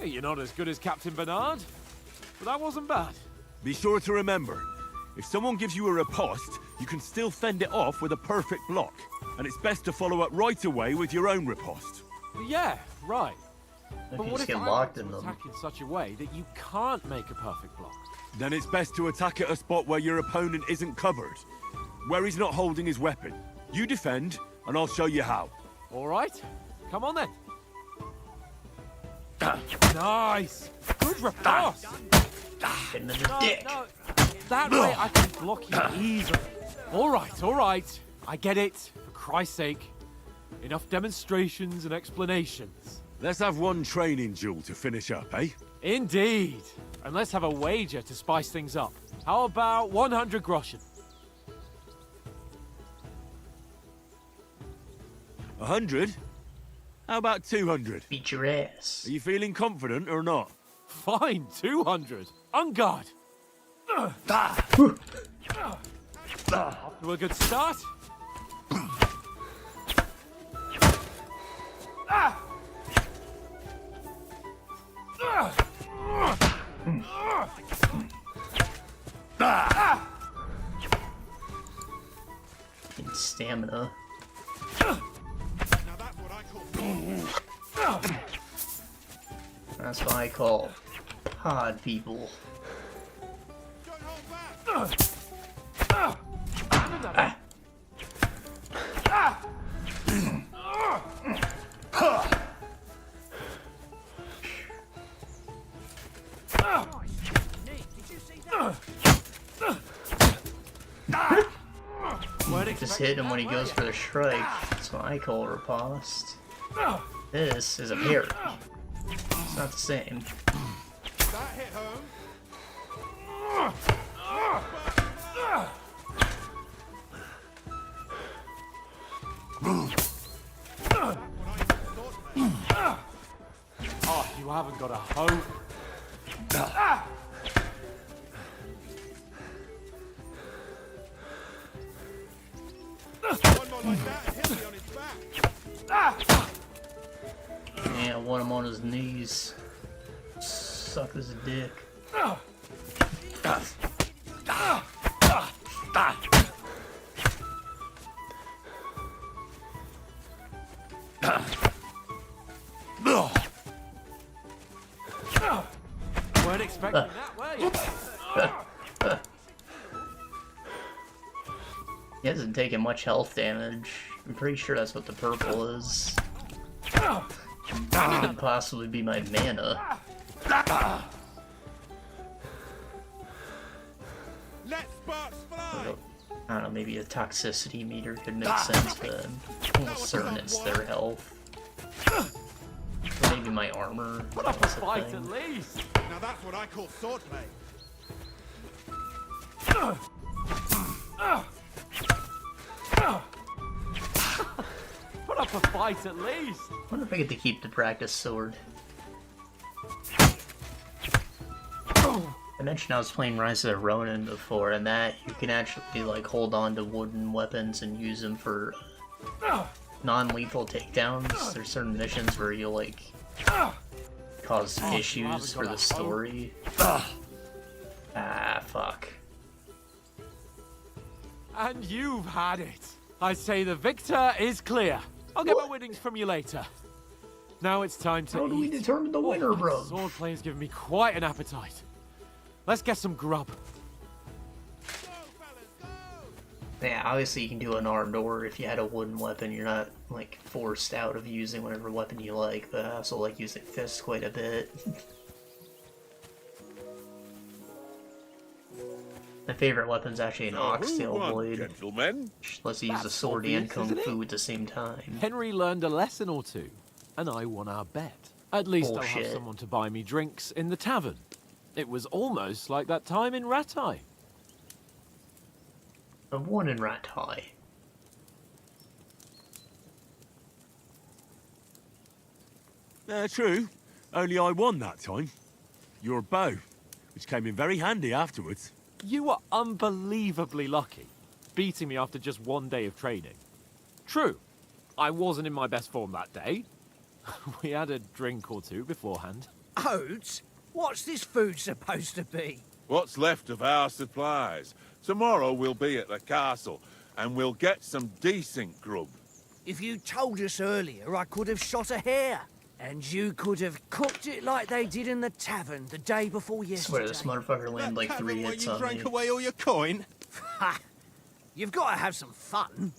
you're not as good as Captain Bernard, but that wasn't bad. Be sure to remember, if someone gives you a riposte, you can still fend it off with a perfect block. And it's best to follow up right away with your own riposte. Yeah, right. If But you what just if get I locked like in to them. attack in such a way that you can't make a perfect block? Then it's best to attack at a spot where your opponent isn't covered. Where he's not holding his weapon. You defend, and I'll show you how. All right, come on then. Nice. Good riposte. Hit him in the dick. No, that way I can block you easily. All right. I get it. For Christ's sake. Enough demonstrations and explanations. Let's have one training duel to finish up, eh? Indeed. And let's have a wager to spice things up. How about 100 groschen? 100? How about 200? Beat your ass. Are you feeling confident or not? Fine, 200. On guard. Off to a good start. And stamina. That's what I call pod people. Just hit him when he goes for the strike. That's what I call a riposte. This is a parry. It's not the same. That hit home. Oh, you haven't got a hope. One more like that and he'll be on his back. Yeah, I want him on his knees. Suck his dick. Weren't expecting that, were you? He hasn't taken much health damage. I'm pretty sure that's what the purple is. Could possibly be my mana. Let sparks fly. I don't know, maybe a toxicity meter could make sense, but I'm almost certain it's their health. Or maybe my armor. Put up a That's fight thing. at least. Now that's what I call swordplay. Put up a fight at least. I wonder if I get to keep the practice sword. I mentioned I was playing Rise of the Ronin before, and that you can actually like hold on to wooden weapons and use them for non-lethal takedowns. There's certain missions where you'll like cause issues for the story. Ah, fuck. And you've had it. I say the victor is clear. I'll get my winnings from you later. Now it's time to How do we eat. determine the winner, bro? Swordplay has given me quite an appetite. Let's get some grub. Yeah, obviously you can do an armed or if you had a wooden weapon, you're not like forced out of using whatever weapon you like, but I also like using fists quite a bit. My favorite weapon's actually an oxtail blade. Gentlemen. Which lets you use the That's sword and obvious, kung isn't it? fu at the same time. Henry learned a lesson or two, and I won our bet. At least I'll have Bullshit. someone to buy me drinks in the tavern. It was almost like that time in Ratai. I've won in Ratai. True. Only I won that time. Your bow, which came in very handy afterwards. You were unbelievably lucky, beating me after just one day of training. True, I wasn't in my best form that day. We had a drink or two beforehand. Oats? What's this food supposed to be? What's left of our supplies? Tomorrow we'll be at the castle, and we'll get some decent grub. If you told us earlier, I could have shot a hare. And you could have cooked it like they did in the tavern the day before I yesterday. swear this motherfucker landed like 3 hits on me. away all your coin, Ha! You've got to have some fun.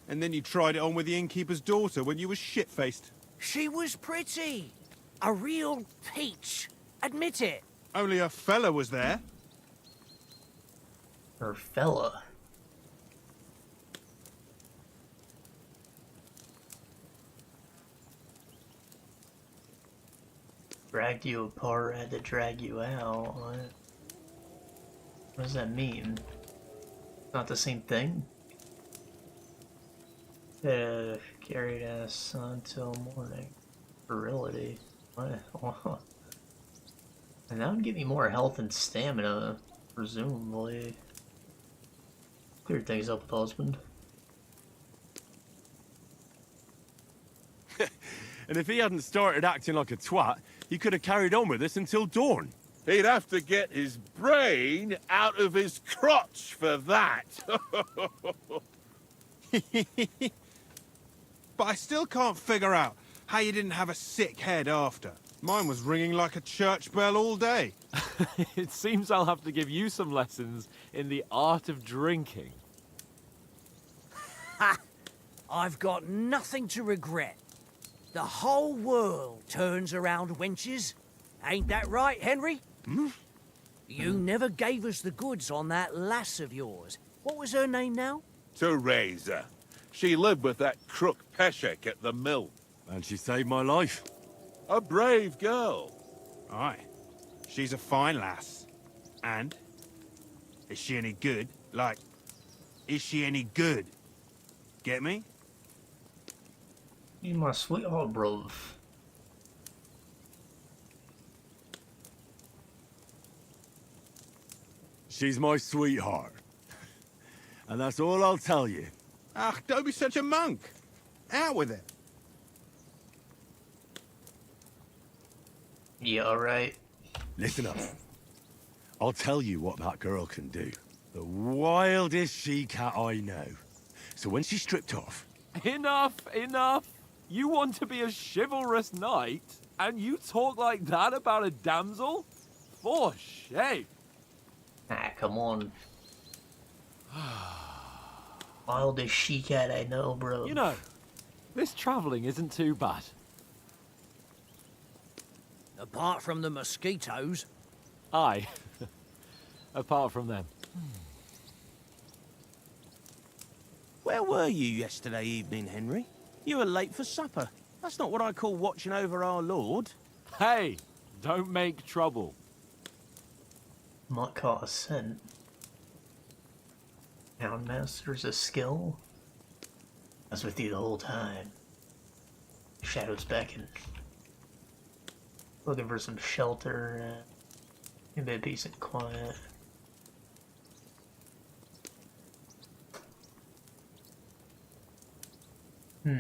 And then you tried it on with the innkeeper's daughter when you were shit-faced. She was pretty. A real peach. Admit it. Only a fella was there. Or fella. Dragged you apart, had to drag you out. What does that mean? Not the same thing? Carried ass until morning. Virility. What? And that would give me more health and stamina. Presumably. Clear things up with husband. And if he hadn't started acting like a twat, he could have carried on with us until dawn. He'd have to get his brain out of his crotch for that. But I still can't figure out how you didn't have a sick head after. Mine was ringing like a church bell all day. It seems I'll have to give you some lessons in the art of drinking. Ha! I've got nothing to regret. The whole world turns around wenches. Ain't that right, Henry? Hmm? You never gave us the goods on that lass of yours. What was her name now? Teresa. She lived with that crook Peshek at the mill. And she saved my life. A brave girl. Aye. She's a fine lass. And? Is she any good? Like, is she any good? Get me? You my sweetheart, bruv. She's my sweetheart. And that's all I'll tell you. Ah, don't be such a monk. Out with it. Yeah, alright. Listen up. I'll tell you what that girl can do. The wildest she-cat I know. So when she's stripped off... Enough, enough. You want to be a chivalrous knight, and you talk like that about a damsel? For shame. Ah, come on. Wildest she-cat I know, bro. You know, this travelling isn't too bad. Apart from the mosquitoes. Aye. Apart from them. Where were you yesterday evening, Henry? You were late for supper. That's not what I call watching over our Lord. Hey, don't make trouble. Might caught a scent. Houndmaster's a skill. I was with you the whole time. Shadows beckon. Looking for some shelter. Maybe a peace and quiet. I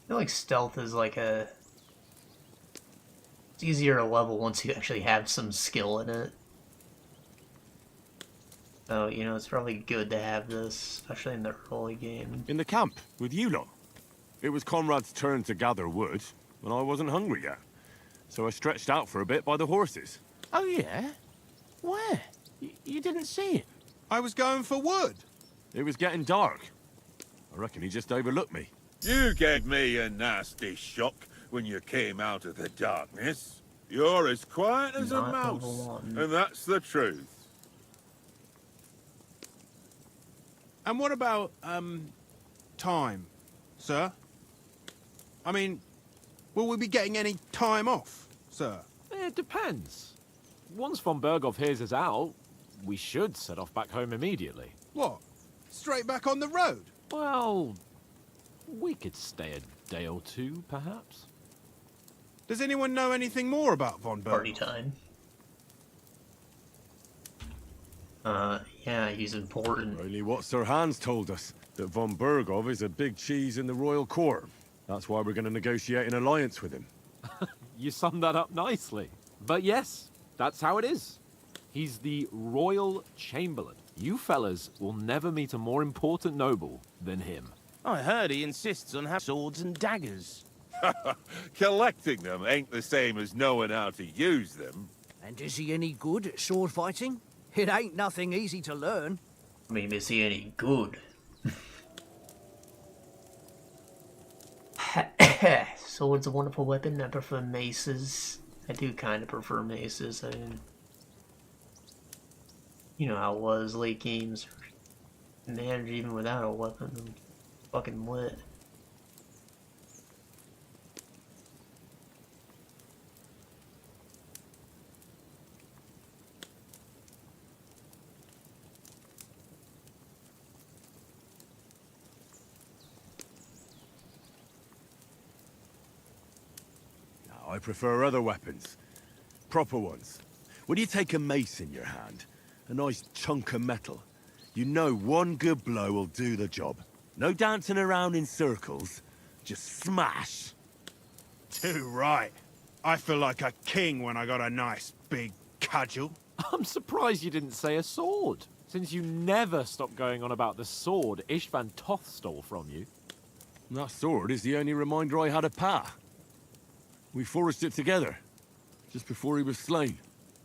feel like stealth is like a... It's easier to level once you actually have some skill in it. So, you know, it's probably good to have this, especially in the early game. In the camp, with you lot. It was Conrad's turn to gather wood, and I wasn't hungry yet. So I stretched out for a bit by the horses. Oh, yeah? Where? You didn't see it? I was going for wood. It was getting dark. I reckon he just overlooked me. You gave me a nasty shock when you came out of the darkness. You're as quiet as a Not mouse, alone. and that's the truth. And what about, time, sir? I mean, will we be getting any time off, sir? It depends. Once von Berghoff hears us out, we should set off back home immediately. What? Straight back on the road? Well, we could stay a day or two, perhaps. Does anyone know anything more about von Party Berg? time. Yeah, he's important. Only what Sir Hans told us, that von Berghoff is a big cheese in the royal court. That's why we're going to negotiate an alliance with him. You summed that up nicely. But yes, that's how it is. He's the Royal Chamberlain. You fellas will never meet a more important noble than him. I heard he insists on having swords and daggers. Collecting them ain't the same as knowing how to use them. And is he any good at sword fighting? It ain't nothing easy to learn. I mean, is he any good? Sword's a wonderful weapon. I prefer maces. I do kind of prefer maces. I mean, you know how it was, late games. Manage even without a weapon. I'm fucking lit. I prefer other weapons. Proper ones. When you take a mace in your hand, a nice chunk of metal, you know one good blow will do the job. No dancing around in circles. Just smash. Too right. I feel like a king when I got a nice big cudgel. I'm surprised you didn't say a sword, since you never stop going on about the sword Ishvan Toth stole from you. That sword is the only reminder I had of Pa. We forged it together, just before he was slain.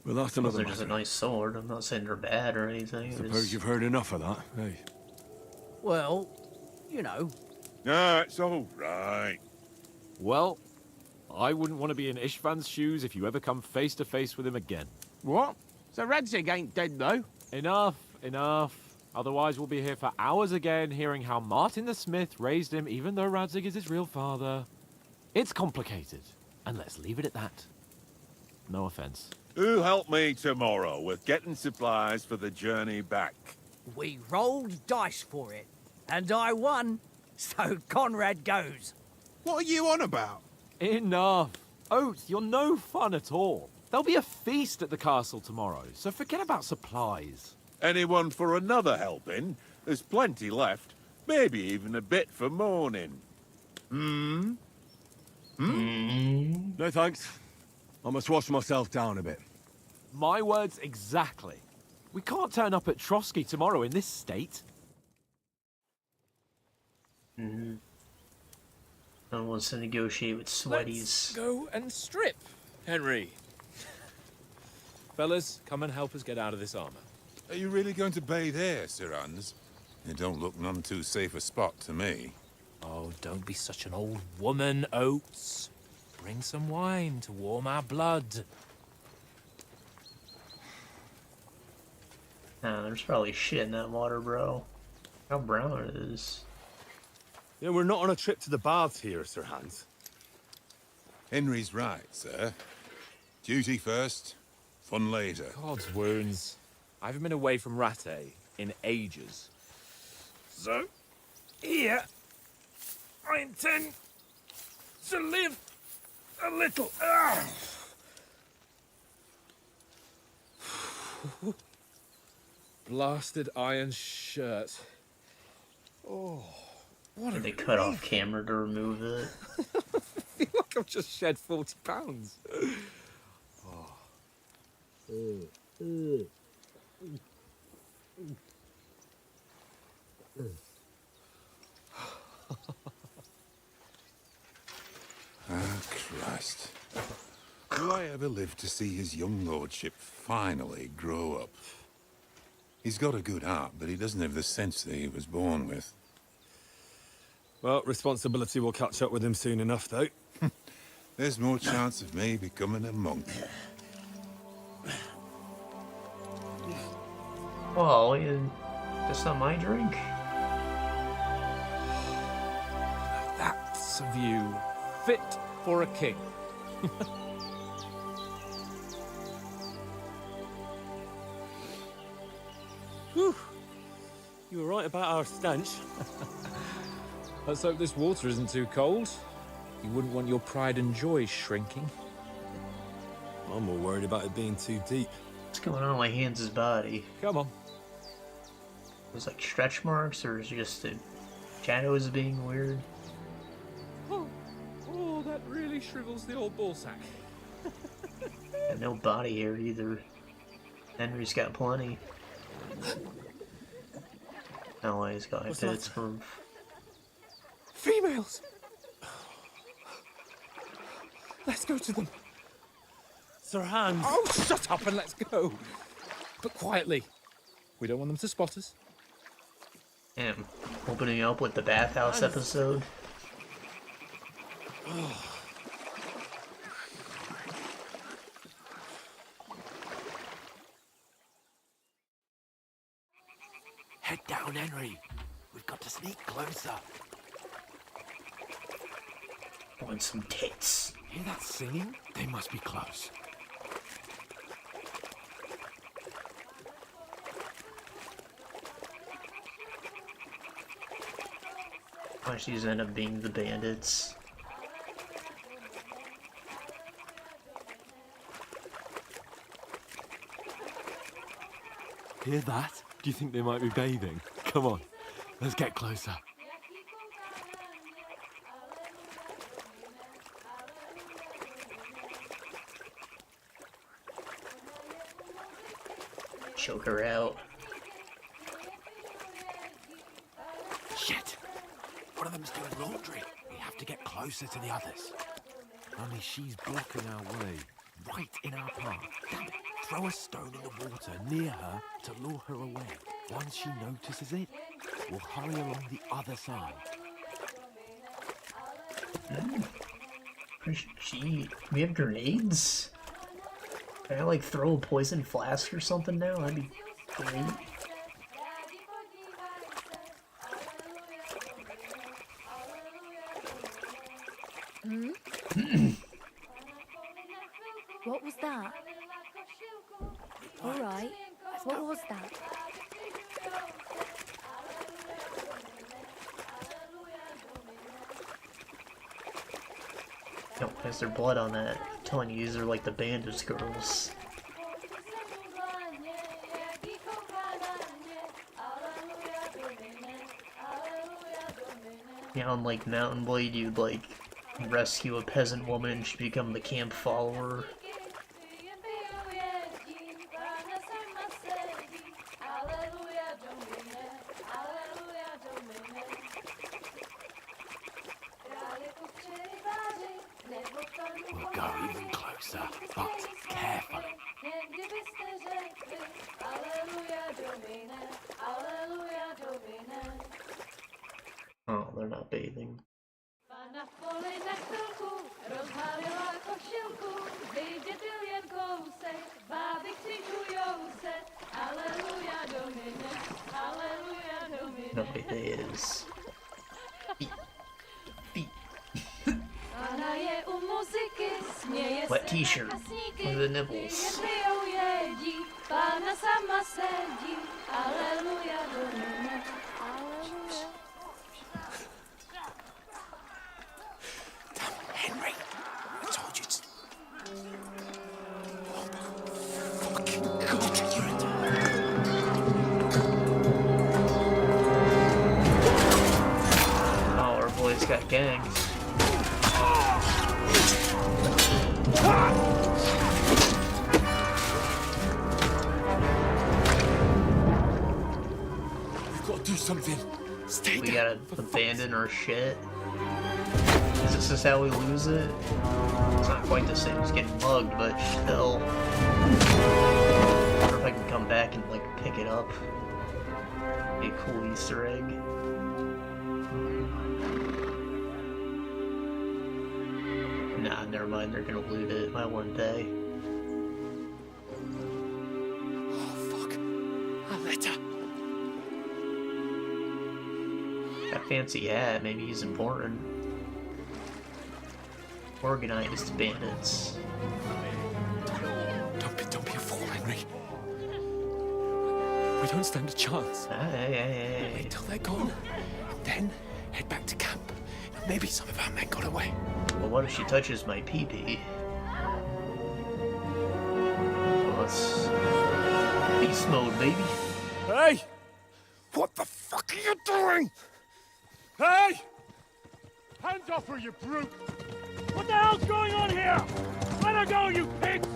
But that's another They're just a matter. nice sword. I'm not saying they're bad or anything. Suppose you've heard enough of that, hey? Well, you know. No, it's all right. Well, I wouldn't want to be in Ishvan's shoes if you ever come face to face with him again. What? So Radzig ain't dead, though? Enough, enough. Otherwise we'll be here for hours again hearing how Martin the Smith raised him even though Radzig is his real father. It's complicated, and let's leave it at that. No offense. Who'll help me tomorrow with getting supplies for the journey back? We rolled dice for it, and I won, so Conrad goes. What are you on about? Enough. Oates, you're no fun at all. There'll be a feast at the castle tomorrow, so forget about supplies. Anyone for another helping? There's plenty left. Maybe even a bit for morning. No thanks. I must wash myself down a bit. My words exactly. We can't turn up at Trotsky tomorrow in this state. No one wants to negotiate with sweaties. Let's go and strip, Henry. Fellas, come and help us get out of this armor. Are you really going to bathe here, Sir Hans? It don't look none too safe a spot to me. Oh, don't be such an old woman, Oates. Bring some wine to warm our blood. Nah, there's probably shit in that water, bro. How brown it is. Yeah, we're not on a trip to the baths here, Sir Hans. Henry's right, sir. Duty first, fun later. God's wounds. I haven't been away from Rattay in ages. So, here, I intend to live a little. Blasted iron shirt. Oh, what Did they cut off camera to remove it? I feel like I've just shed 40 pounds. Ah, Christ. Will I ever live to see his young lordship finally grow up? He's got a good heart, but he doesn't have the sense that he was born with. Well, responsibility will catch up with him soon enough, though. There's more chance of me becoming a monk. Oh, that's not my drink. That's a view fit for a king. Whew. You were right about our stench. Let's hope this water isn't too cold. You wouldn't want your pride and joy shrinking. I'm more worried about it being too deep. What's going on with my hands' body? Come on. There's like stretch marks, or is it just the shadows being weird? Oh, that really shrivels the old ballsack. Got no body hair either. Henry's got plenty. No way, he's got bits from. Females! Let's go to them. Sir Hans. Oh, shut up and let's go. But quietly. We don't want them to spot us. Damn. Opening up with the Bathhouse episode. Head down, Henry. We've got to sneak closer. Want some tits. Hear that singing? They must be close. Why these end up being the bandits? Hear that? Do you think they might be bathing? Come on, let's get closer. Choke her out. Shit! One of them's doing laundry. We have to get closer to the others. Only she's blocking our way, right in our path. Damn it! Throw a stone in the water near her to lure her away. Once she notices it, we'll hurry along the other side. Gee, we have grenades? Can I like throw a poison flask or something now? That'd be great. What was that? All right. What was that? No, has there blood on that? I'm telling you, these are like the Bandits girls. Yeah, on like Mountain Blade, you'd like rescue a peasant woman and she'd become the camp follower. We'll go even closer, but carefully. Oh, they're not bathing. Nobody is. Wet t-shirt. Look at the nipples. Henry, I told you to... Fucking God, Oh, our boy's got gangs. We've got to do something. Stay We gotta abandon our shit. Is this how we lose it? It's not quite the same as getting mugged, but still. I wonder if I can come back and like pick it up. Be a cool Easter egg. Nah, never mind, they're gonna loot it my one day. Oh, fuck. A letter. Got a fancy hat, maybe he's important. Organized bandits. Don't be a fool, Henry. We don't stand a chance. Hey. Wait till they're gone, and then head back to camp. Maybe some of our men got away. Well, what if she touches my pee-pee? Well, it's beast mode, baby. Hey! What the fuck are you doing? Hey! Hands off her, you brute! What the hell's going on here? Let her go, you pigs!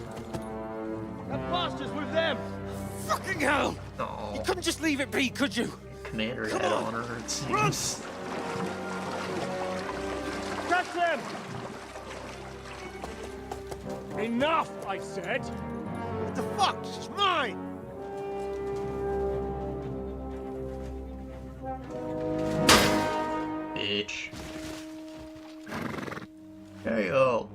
That bastard's with them! Fucking hell! Oh. You couldn't just leave it be, could you? Commander had on her, it seems. Catch them! Enough, I said! What the fuck? She's mine! Bitch. Hey-o.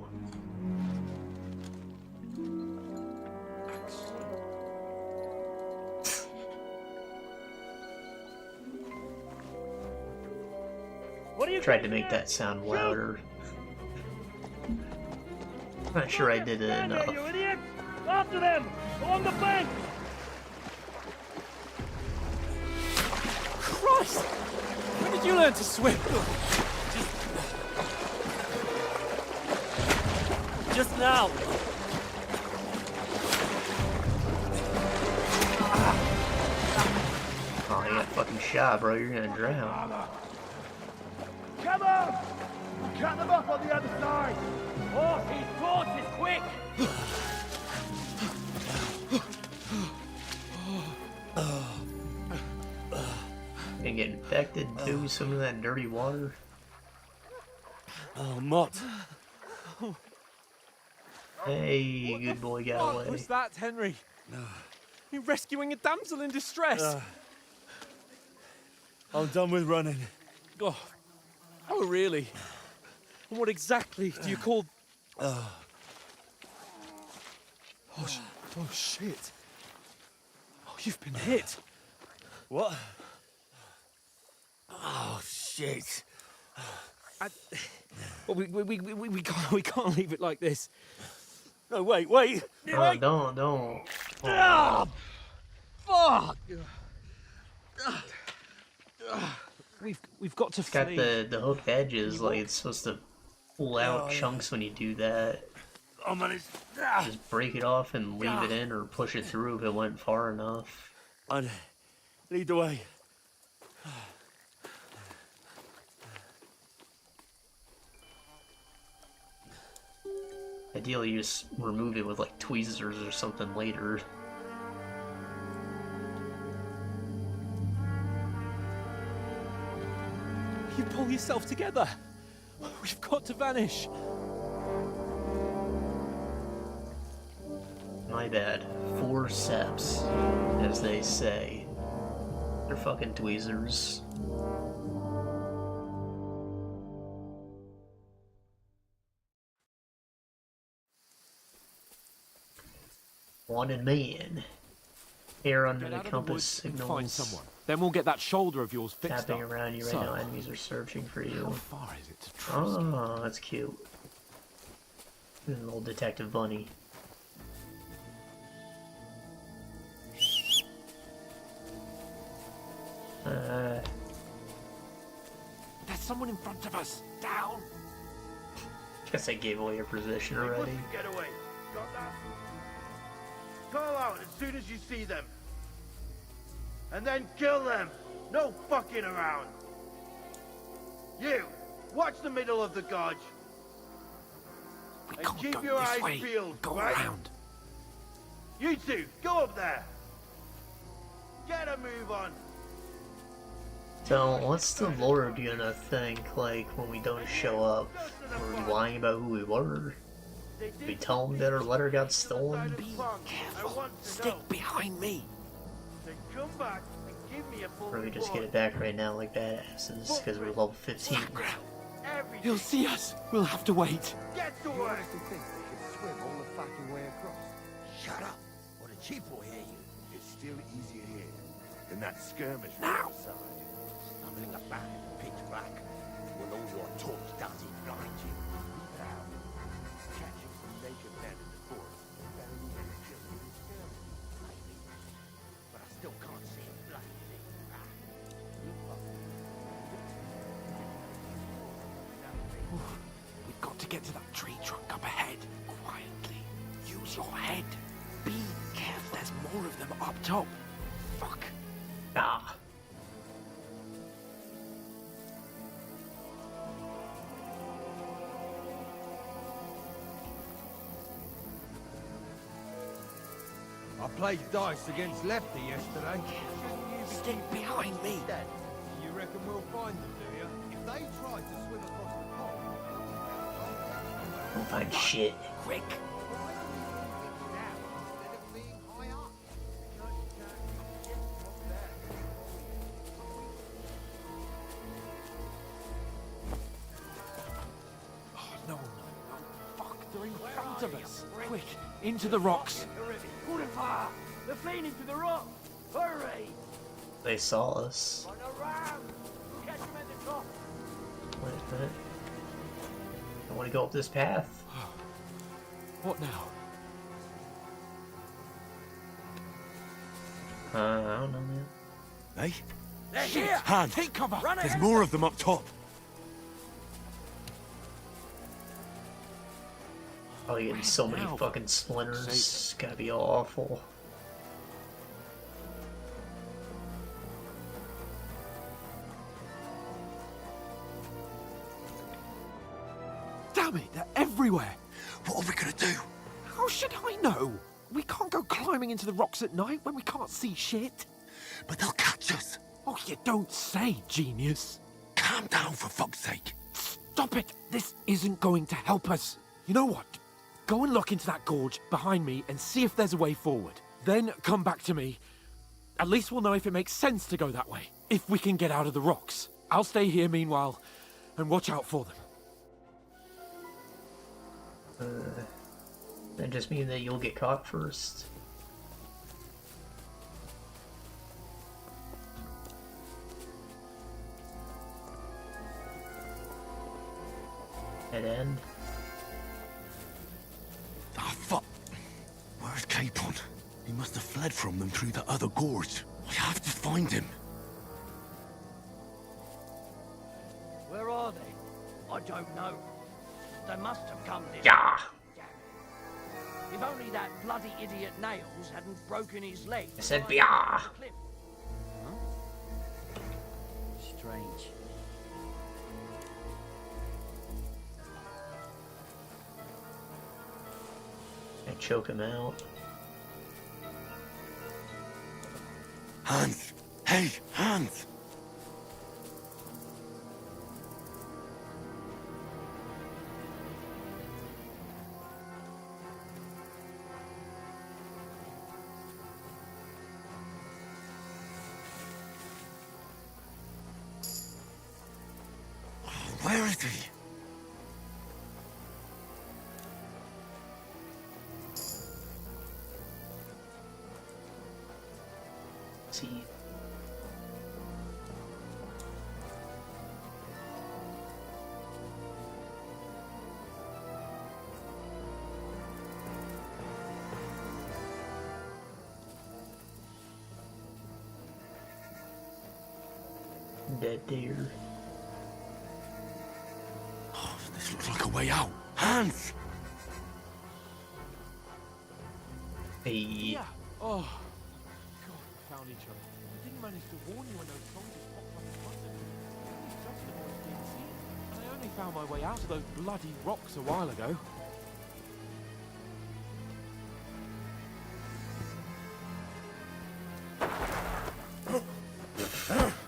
Tried to make that sound louder. Not sure I did it enough. You idiot! After them! On the bank! Christ! When did you learn to swim? Just now! I got fucking shot, bro. You're gonna drown. Come on! Cut them off on the other side! Oh, these horses, quick! Gonna get infected too, some of that dirty water. Oh, Mott. Hey, good boy got What away. was that, Henry? You rescuing a damsel in distress? I'm done with running. Oh, really? And what exactly do you call... Oh, shit. Oh, you've been hit. What? Oh, shit. Well, we can't leave it like this. No, wait. Oh, don't. Oh. Fuck! We've got to It's got flee. the hooked edges, like it's supposed to pull out chunks when you do that. I managed. Just break it off and leave it in, or push it through if it went far enough. I'd lead the way. Ideally, you just remove it with like tweezers or something later. You pull yourself together. We've got to vanish. My bad. Forceps, as they say. They're fucking tweezers. Wanted man. Air under the compass signals. Find someone. Then we'll get that shoulder of yours fixed Tapping up. around you right So, now. Enemies are searching for you. How far is it to trust? Oh, that's cute. And little Detective Bunny. There's someone in front of us. Down. Guess I gave away your position already. Get away. Got that? Call out as soon as you see them. And then kill them. No fucking around. You, watch the middle of the gorge. We And can't keep go your this eyes way. peeled, Go right? around. You two, go up there. Get a move on. So, what's the Lord gonna think, like, when we don't show up? Were we lying about who we were? Did we tell him that our letter got stolen? Be careful. Stick behind me. Then come back and give me a full Or we just report. get it back right now like badasses, because we're level 15. Everything. He'll see us. We'll have to wait. Get to work. think they could swim all the fucking way across? Shut up, or the chief will hear you. It's still easier here than that skirmish Now. outside. Stumbling about in pitch black. Will all your talk does it blind you? Now, catching some naked men in the forest is better than getting killed in a skirmish. Maybe. But I still can't see him bloody thing. We've got to get to that tree trunk up ahead. Quietly. Use your head. Be careful. There's more of them up top. Fuck. Ah. I played dice against Lefty yesterday. Stick behind me. You reckon we'll find them, do you? If they tried to swim across the pond... Don't find shit. Quick. Oh, no. Fuck, they're in front of us. Quick, into the rocks. Purify! They're fleeing into the rock! Hurry! They saw us. On around! Catch them at the top! Wait a minute. I want to go up this path. What now? I don't know, man. Hey? They're here! Hand! Take cover! Run There's ahead! more of them up top. Oh, getting so many now? fucking splinters. It's gotta be awful. Damn it, they're everywhere. What are we gonna do? How should I know? We can't go climbing into the rocks at night when we can't see shit. But they'll catch us. Oh, you don't say, genius. Calm down, for fuck's sake. Stop it. This isn't going to help us. You know what? Go and look into that gorge behind me and see if there's a way forward. Then come back to me. At least we'll know if it makes sense to go that way. If we can get out of the rocks. I'll stay here meanwhile and watch out for them. That just mean that you'll get caught first. Dead end. Ah, fuck. Where's Capon? He must have fled from them through the other gorge. I have to find him. Where are they? I don't know. They must have come this way. Yeah. If only that bloody idiot Nails hadn't broken his leg. I said, yeah. Strange. I choke him out. Hans! Hey, Hans! Where is he? See. Dead deer. Oh, this looks like a way out. Hans! Hey. Yeah. Oh. God, we found each other. I didn't manage to warn you when those zombies popped up in front of me. Only Justin and I didn't see it. And I only found my way out of those bloody rocks a while ago.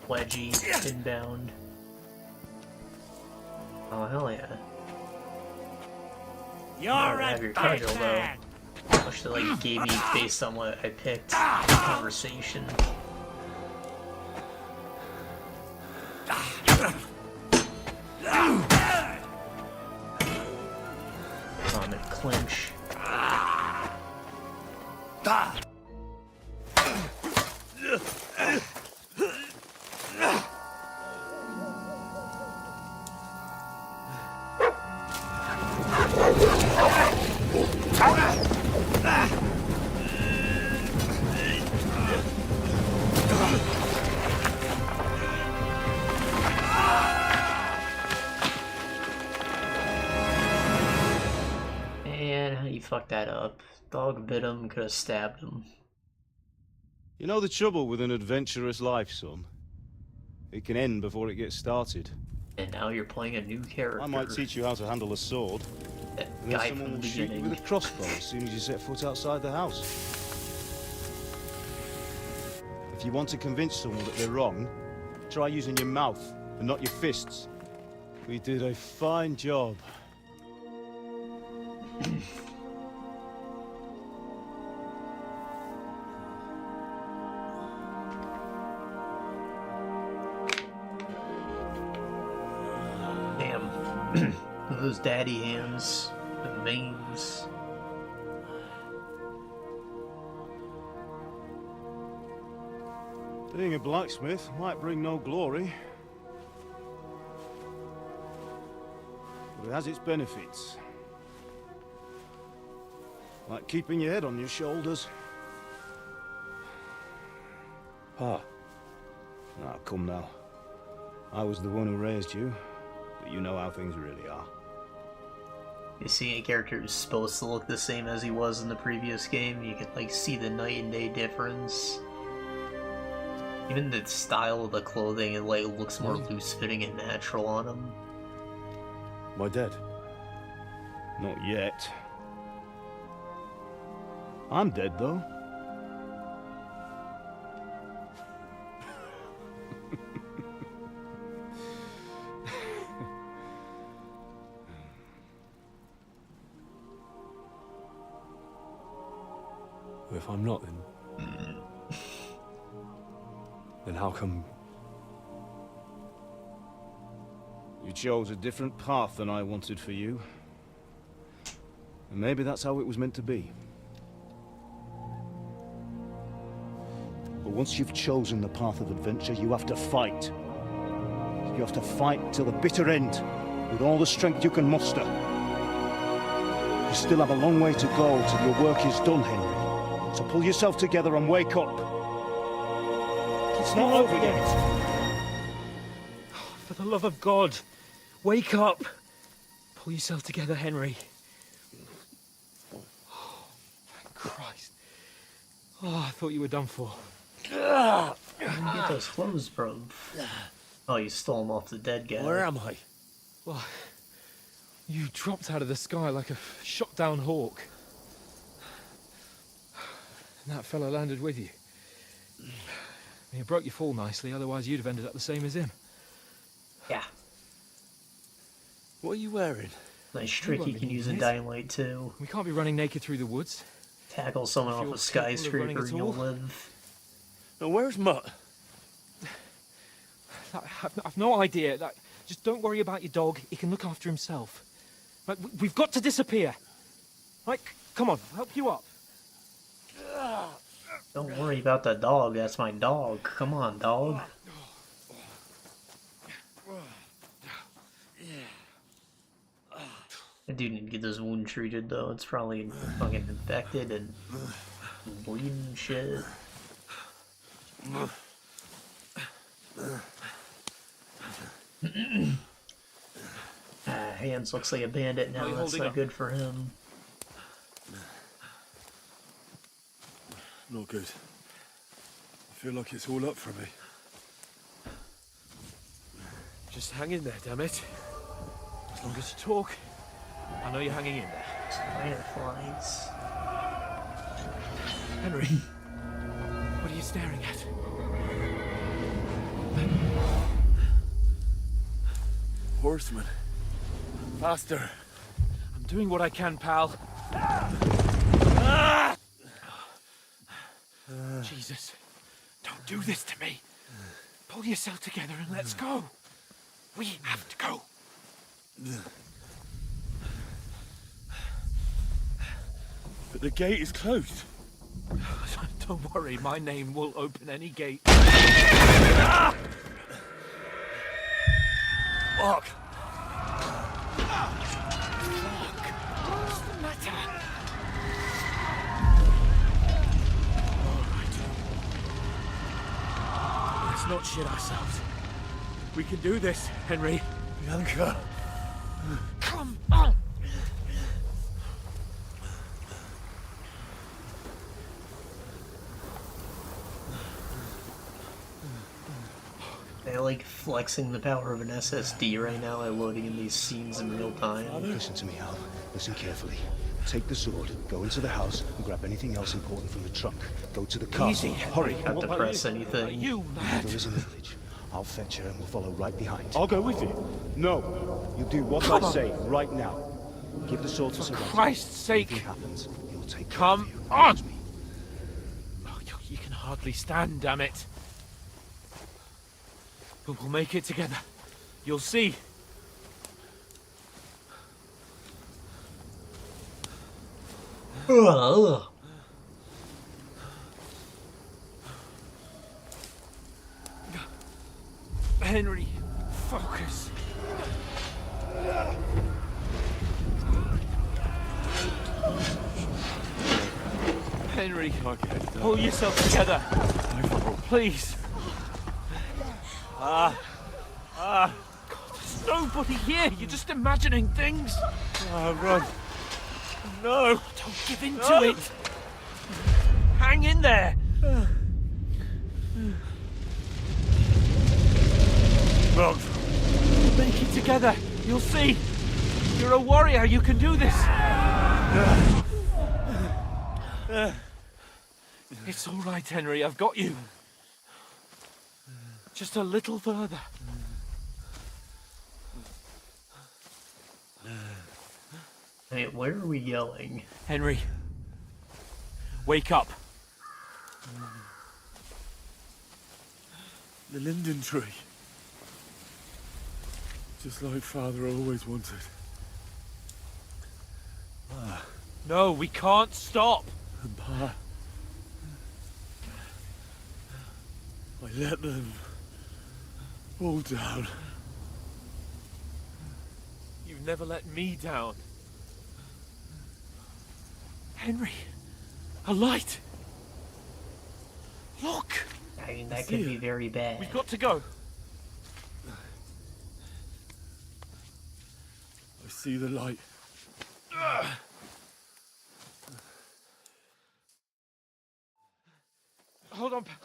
Wedgie, inbound. Oh, hell yeah. You're have your a casual, good though. man. Wish they like gave me based on what I picked. Conversation. Oh, I'm in clinch. Man, how you fuck that up? Dog bit him, could have stabbed him. You know the trouble with an adventurous life, son? It can end before it gets started. And now you're playing a new character. I might teach you how to handle a sword. That And then guy someone from will the shoot you beginning. with a crossbow as soon as you set foot outside the house. If you want to convince someone that they're wrong, try using your mouth and not your fists. We did a fine job. Damn. Those daddy hands. The veins. Being a blacksmith might bring no glory, but it has its benefits. Like keeping your head on your shoulders. Pa. Now, come now. I was the one who raised you, but you know how things really are. You see a character who's supposed to look the same as he was in the previous game, you can like see the night and day difference. Even the style of the clothing, it like looks more loose fitting and natural on him. My dad? Not yet. I'm dead, though. If I'm not, then how come... You chose a different path than I wanted for you. And maybe that's how it was meant to be. But once you've chosen the path of adventure, you have to fight. You have to fight till the bitter end, with all the strength you can muster. You still have a long way to go till your work is done, Henry. So pull yourself together and wake up. It's not over yet. For the love of God, wake up. Pull yourself together, Henry. Oh, thank Christ. Oh, I thought you were done for. Get those clothes, bro. Oh, you stole them off the dead guy. Where am I? Well, you dropped out of the sky like a shot-down hawk. And that fella landed with you. You broke your fall nicely, otherwise you'd have ended up the same as him. Yeah. What are you wearing? Nice trick you can use in Dying Light too. We can't be running naked through the woods. Tackle someone off a skyscraper and you'll live. Now, where's Mutt? I've no idea. Just don't worry about your dog. He can look after himself. We've got to disappear. Right, come on, I'll help you up. Don't worry about the dog. That's my dog. Come on, dog. I do need to get this wound treated, though. It's probably fucking infected and bleeding and shit. Hans looks like a bandit now. That's not good for him. Not good. I feel like it's all up for me. Just hang in there, damn it. As long as you talk, I know you're hanging in there. Fireflies. Henry, what are you staring at? Horseman. Faster. I'm doing what I can, pal. Jesus, don't do this to me. Pull yourself together and let's go. We have to go. But the gate is closed. Don't worry, my name will open any gate. Fuck. What's the matter? Let's not shit ourselves. We can do this, Henry. Bianca. Come on! I like flexing the power of an SSD right now by loading in these scenes in real time. Listen to me, Hal. Listen carefully. Take the sword, go into the house, and grab anything else important from the trunk. Go to the castle. Easy. Hurry. Have to press anything. You mad? There is in the village. I'll fetch her and we'll follow right behind. I'll go with you. No. You do what I say right now. Give the sword to For Sarah. Christ's sake! If anything happens, he'll take care Come of you. on! Oh, you can hardly stand, damn it. But we'll make it together. You'll see. Henry, focus. Henry, pull yourself together. Please. God, there's nobody here. You're just imagining things. Run. No, don't give in to it. Hang in there. Look. Make it together. You'll see. You're a warrior. You can do this. It's all right, Henry. I've got you. Just a little further. Hey, where are we yelling? Henry, wake up. The linden tree. Just like Father always wanted. No, we can't stop. And Pa, I let them all down. You've never let me down. Henry, a light. Look. I mean, that could be very bad. We've got to go. I see the light. Hold on, pal.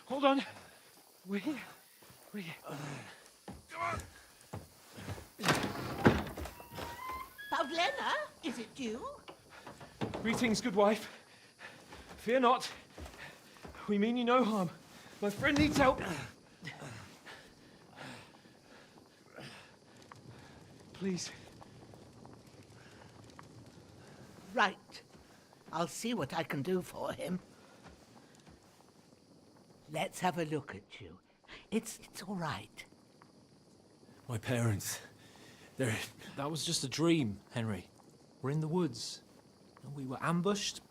Hold on. We're here. We're here. Come on. Pavlena, is it you? Greetings, good wife. Fear not. We mean you no harm. My friend needs help. Please. Right. I'll see what I can do for him. Let's have a look at you. It's all right. My parents, they're... That was just a dream, Henry. We're in the woods. We were ambushed,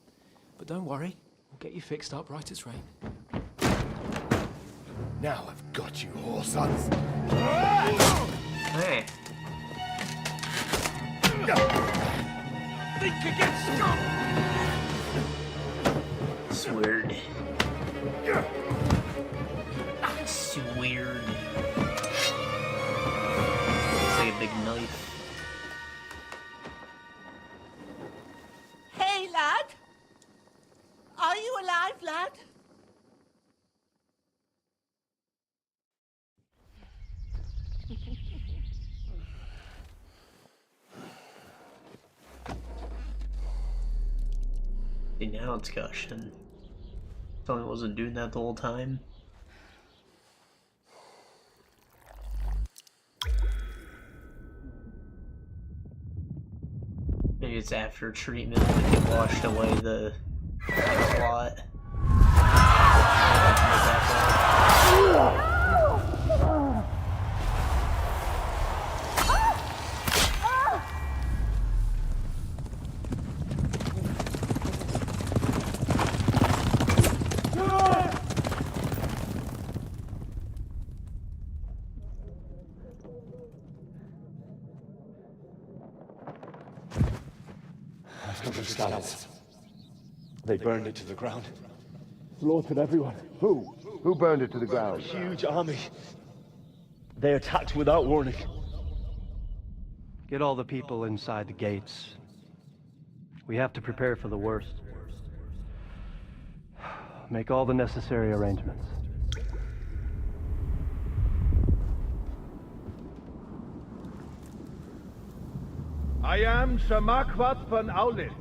but don't worry. We'll get you fixed up right as rain. Now I've got you, whore sons. Hey. Think again, stop! It's weird. It's weird. It's like a big knife. Hey, lad! Are you alive, lad? See, now it's gushing. Thought I wasn't doing that the whole time. Maybe it's after treatment that it washed away the clot. They burned it to the ground. Slaughtered everyone. Who? Who burned it to the A ground? huge army. They attacked without warning. Get all the people inside the gates. We have to prepare for the worst. Make all the necessary arrangements. I am Sir Marquardt von Aulitz.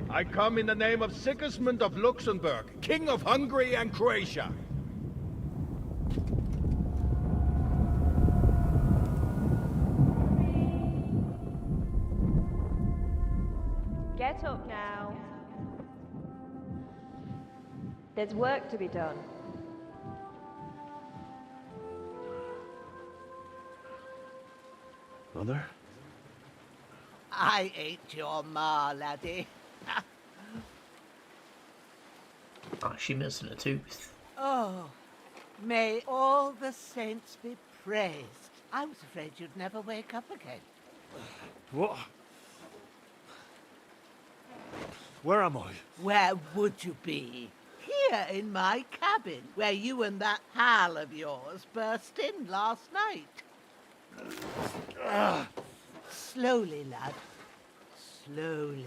I come in the name of Sigismund of Luxembourg, King of Hungary and Croatia. Get up now. There's work to be done. Mother? I ain't your ma, laddie. Oh, she missing a tooth. Oh, may all the saints be praised. I was afraid you'd never wake up again. What? Where am I? Where would you be? Here in my cabin, where you and that pal of yours burst in last night. Slowly, lad. Slowly.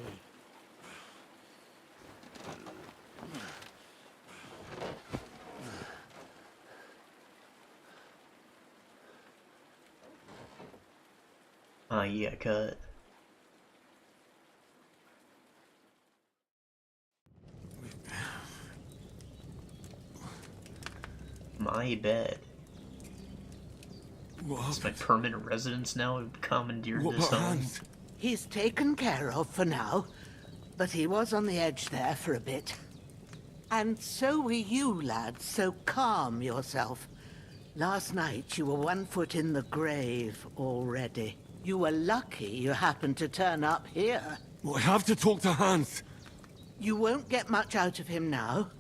Oh, you got cut. My bed. It's my permanent residence now. We've commandeered this home. He's taken care of for now, but he was on the edge there for a bit. And so were you, lad, so calm yourself. Last night you were 1 foot in the grave already. You were lucky you happened to turn up here. I have to talk to Hans. You won't get much out of him now.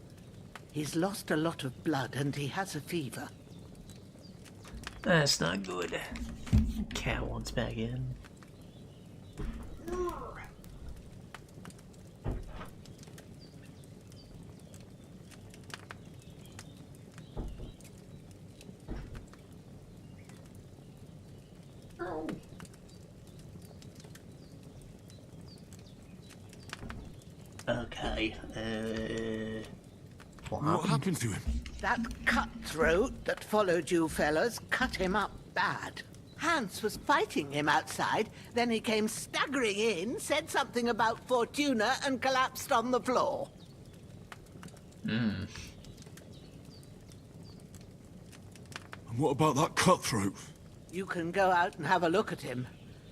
He's lost a lot of blood and he has a fever. That's not good. Cat wants back in. Okay, what happened to him? That cutthroat that followed you fellas cut him up bad. Hans was fighting him outside, then he came staggering in, said something about Fortuna, and collapsed on the floor. And what about that cutthroat? You can go out and have a look at him.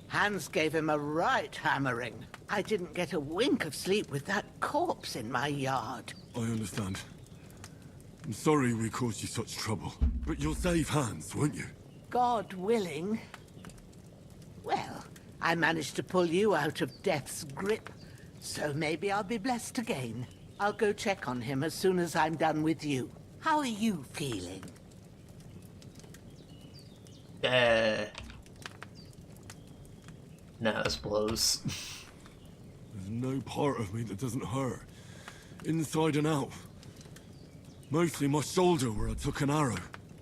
Hans gave him a right hammering. I didn't get a wink of sleep with that corpse in my yard. I understand. I'm sorry we caused you such trouble. But you'll save Hans, won't you? God willing. Well, I managed to pull you out of death's grip, so maybe I'll be blessed again. I'll go check on him as soon as I'm done with you. How are you feeling? Nah, this blows. There's no part of me that doesn't hurt. Inside and out. Mostly my shoulder where I took an arrow.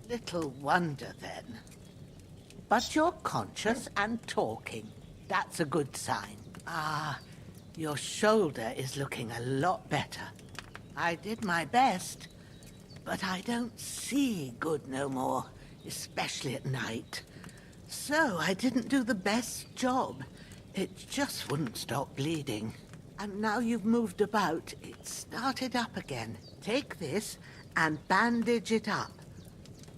Little wonder then. But you're conscious and talking. That's a good sign. Ah, your shoulder is looking a lot better. I did my best, but I don't see good no more, especially at night. So I didn't do the best job. It just wouldn't stop bleeding. And now you've moved about, it started up again. Take this and bandage it up.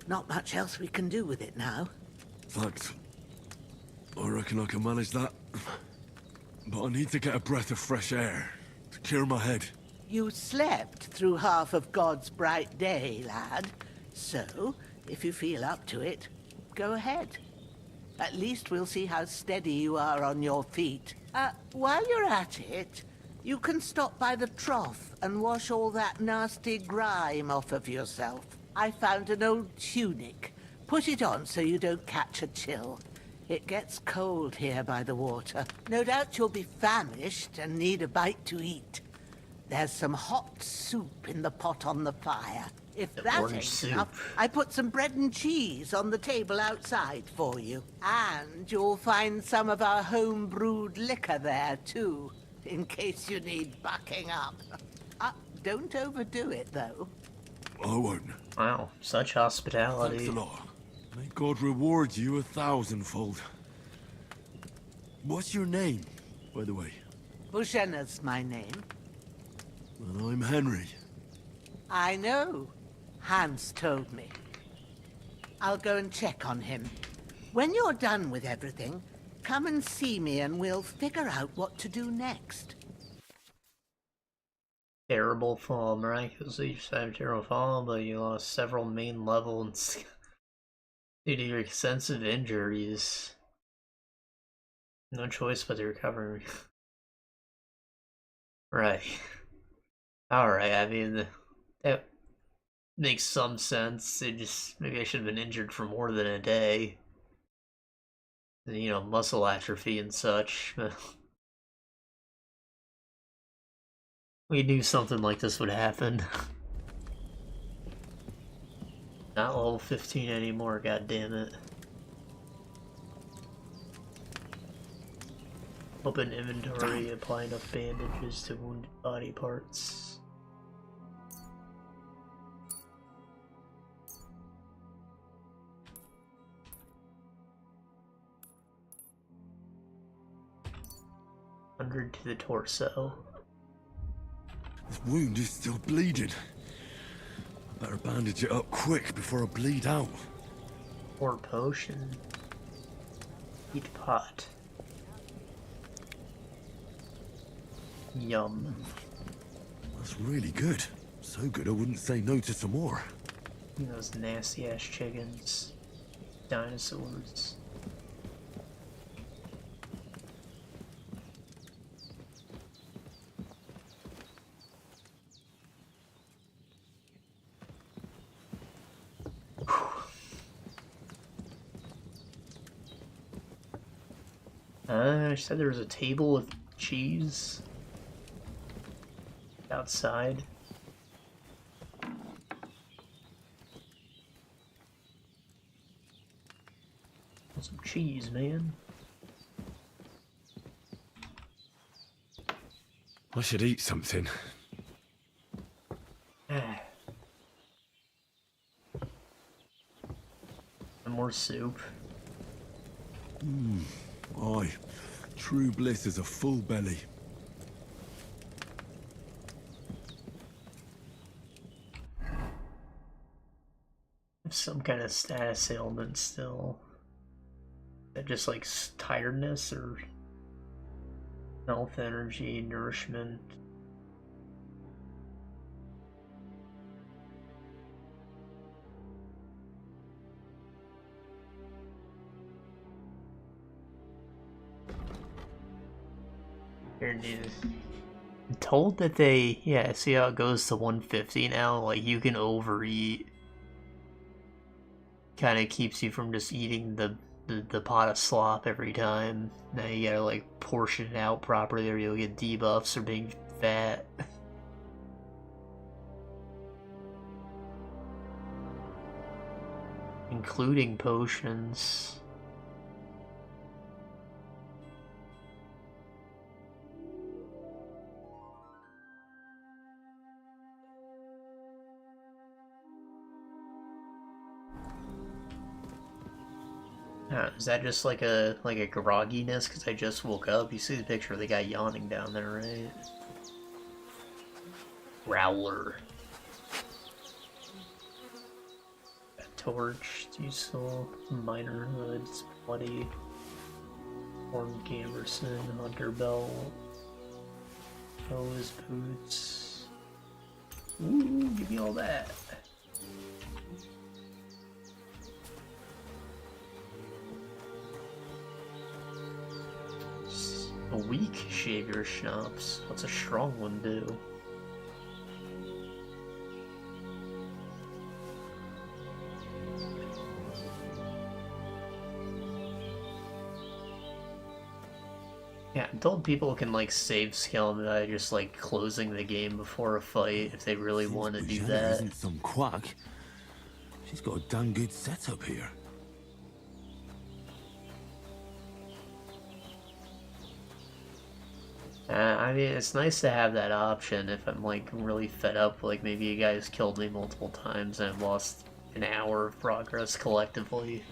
Not much else we can do with it now. Thanks. I reckon I can manage that. But I need to get a breath of fresh air to clear my head. You slept through half of God's bright day, lad. So, if you feel up to it, go ahead. At least we'll see how steady you are on your feet. While you're at it, you can stop by the trough and wash all that nasty grime off of yourself. I found an old tunic. Put it on so you don't catch a chill. It gets cold here by the water. No doubt you'll be famished and need a bite to eat. There's some hot soup in the pot on the fire. If that ain't enough, I put some bread and cheese on the table outside for you. And you'll find some of our home-brewed liquor there, too, in case you need bucking up. Don't overdo it, though. I won't. Wow, such hospitality. Thanks a lot. May God reward you 1,000-fold. What's your name, by the way? Bushenna's my name. And I'm Henry. I know. Hans told me. I'll go and check on him. When you're done with everything, come and see me and we'll figure out what to do next. Terrible fall. Miraculously, you survived a terrible fall, but you lost several main levels due to your extensive injuries. No choice but to recover. Right. Alright, I mean, that makes some sense. Maybe I should have been injured for more than a day. You know, muscle atrophy and such. We knew something like this would happen. Not level 15 anymore, goddammit. Open inventory, apply enough bandages to wounded body parts. 100 to the torso. This wound is still bleeding. I better bandage it up quick before I bleed out. Or potion. Eat pot. Yum. That's really good. So good I wouldn't say no to some more. Those nasty ass chickens. Dinosaurs. I said there was a table with cheese outside. Some cheese, man. I should eat something. And more soup. Aye. True bliss is a full belly. Some kind of status ailment still. Is that just like tiredness or health, energy, nourishment? Here, dude. I'm told that they, yeah, see how it goes to 150 now? Like, you can overeat. Kind of keeps you from just eating the pot of slop every time. Now you gotta, like, portion it out properly or you'll get debuffs or being fat. Including potions. Is that just like a grogginess? Because I just woke up. You see the picture of the guy yawning down there, right? Growler. A torch, useful. Minor hoods, bloody. Horn Gamberson, Hunter Bell. Hose boots. Ooh, give me all that. A weak shave your schnapps. What's a strong one do? Yeah, I'm told people can like save skill by just like closing the game before a fight if they really want to do that. Isn't some quack. She's got a damn good setup here. I mean, it's nice to have that option if I'm like really fed up. Like maybe you guys killed me multiple times and I've lost an hour of progress collectively.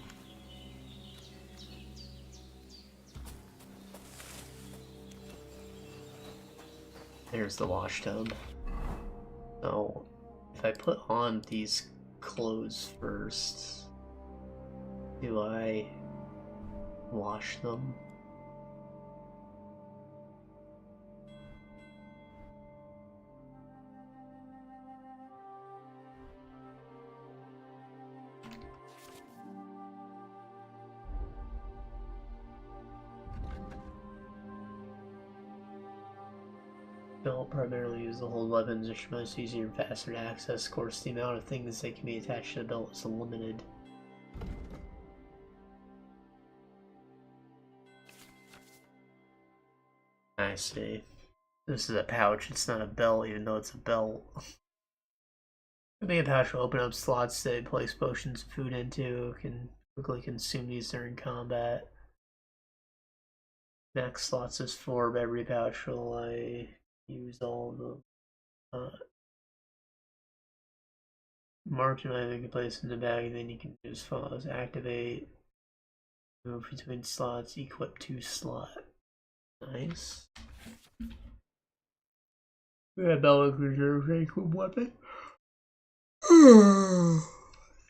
There's the wash tub. So, if I put on these clothes first, do I wash them? Don't primarily use the hold weapons, which are most easier and faster to access. Of course, the amount of things that can be attached to the belt is limited. I see. This is a pouch, it's not a belt, even though it's a belt. Being a pouch will open up slots to place potions and food into, can quickly consume these during combat. Max slots is 4, but every pouch will use all of them. Marked and you can place in the bag, and then you can just follows activate, move between slots, equip 2 slot. Nice. Bella Reserve equip weapon.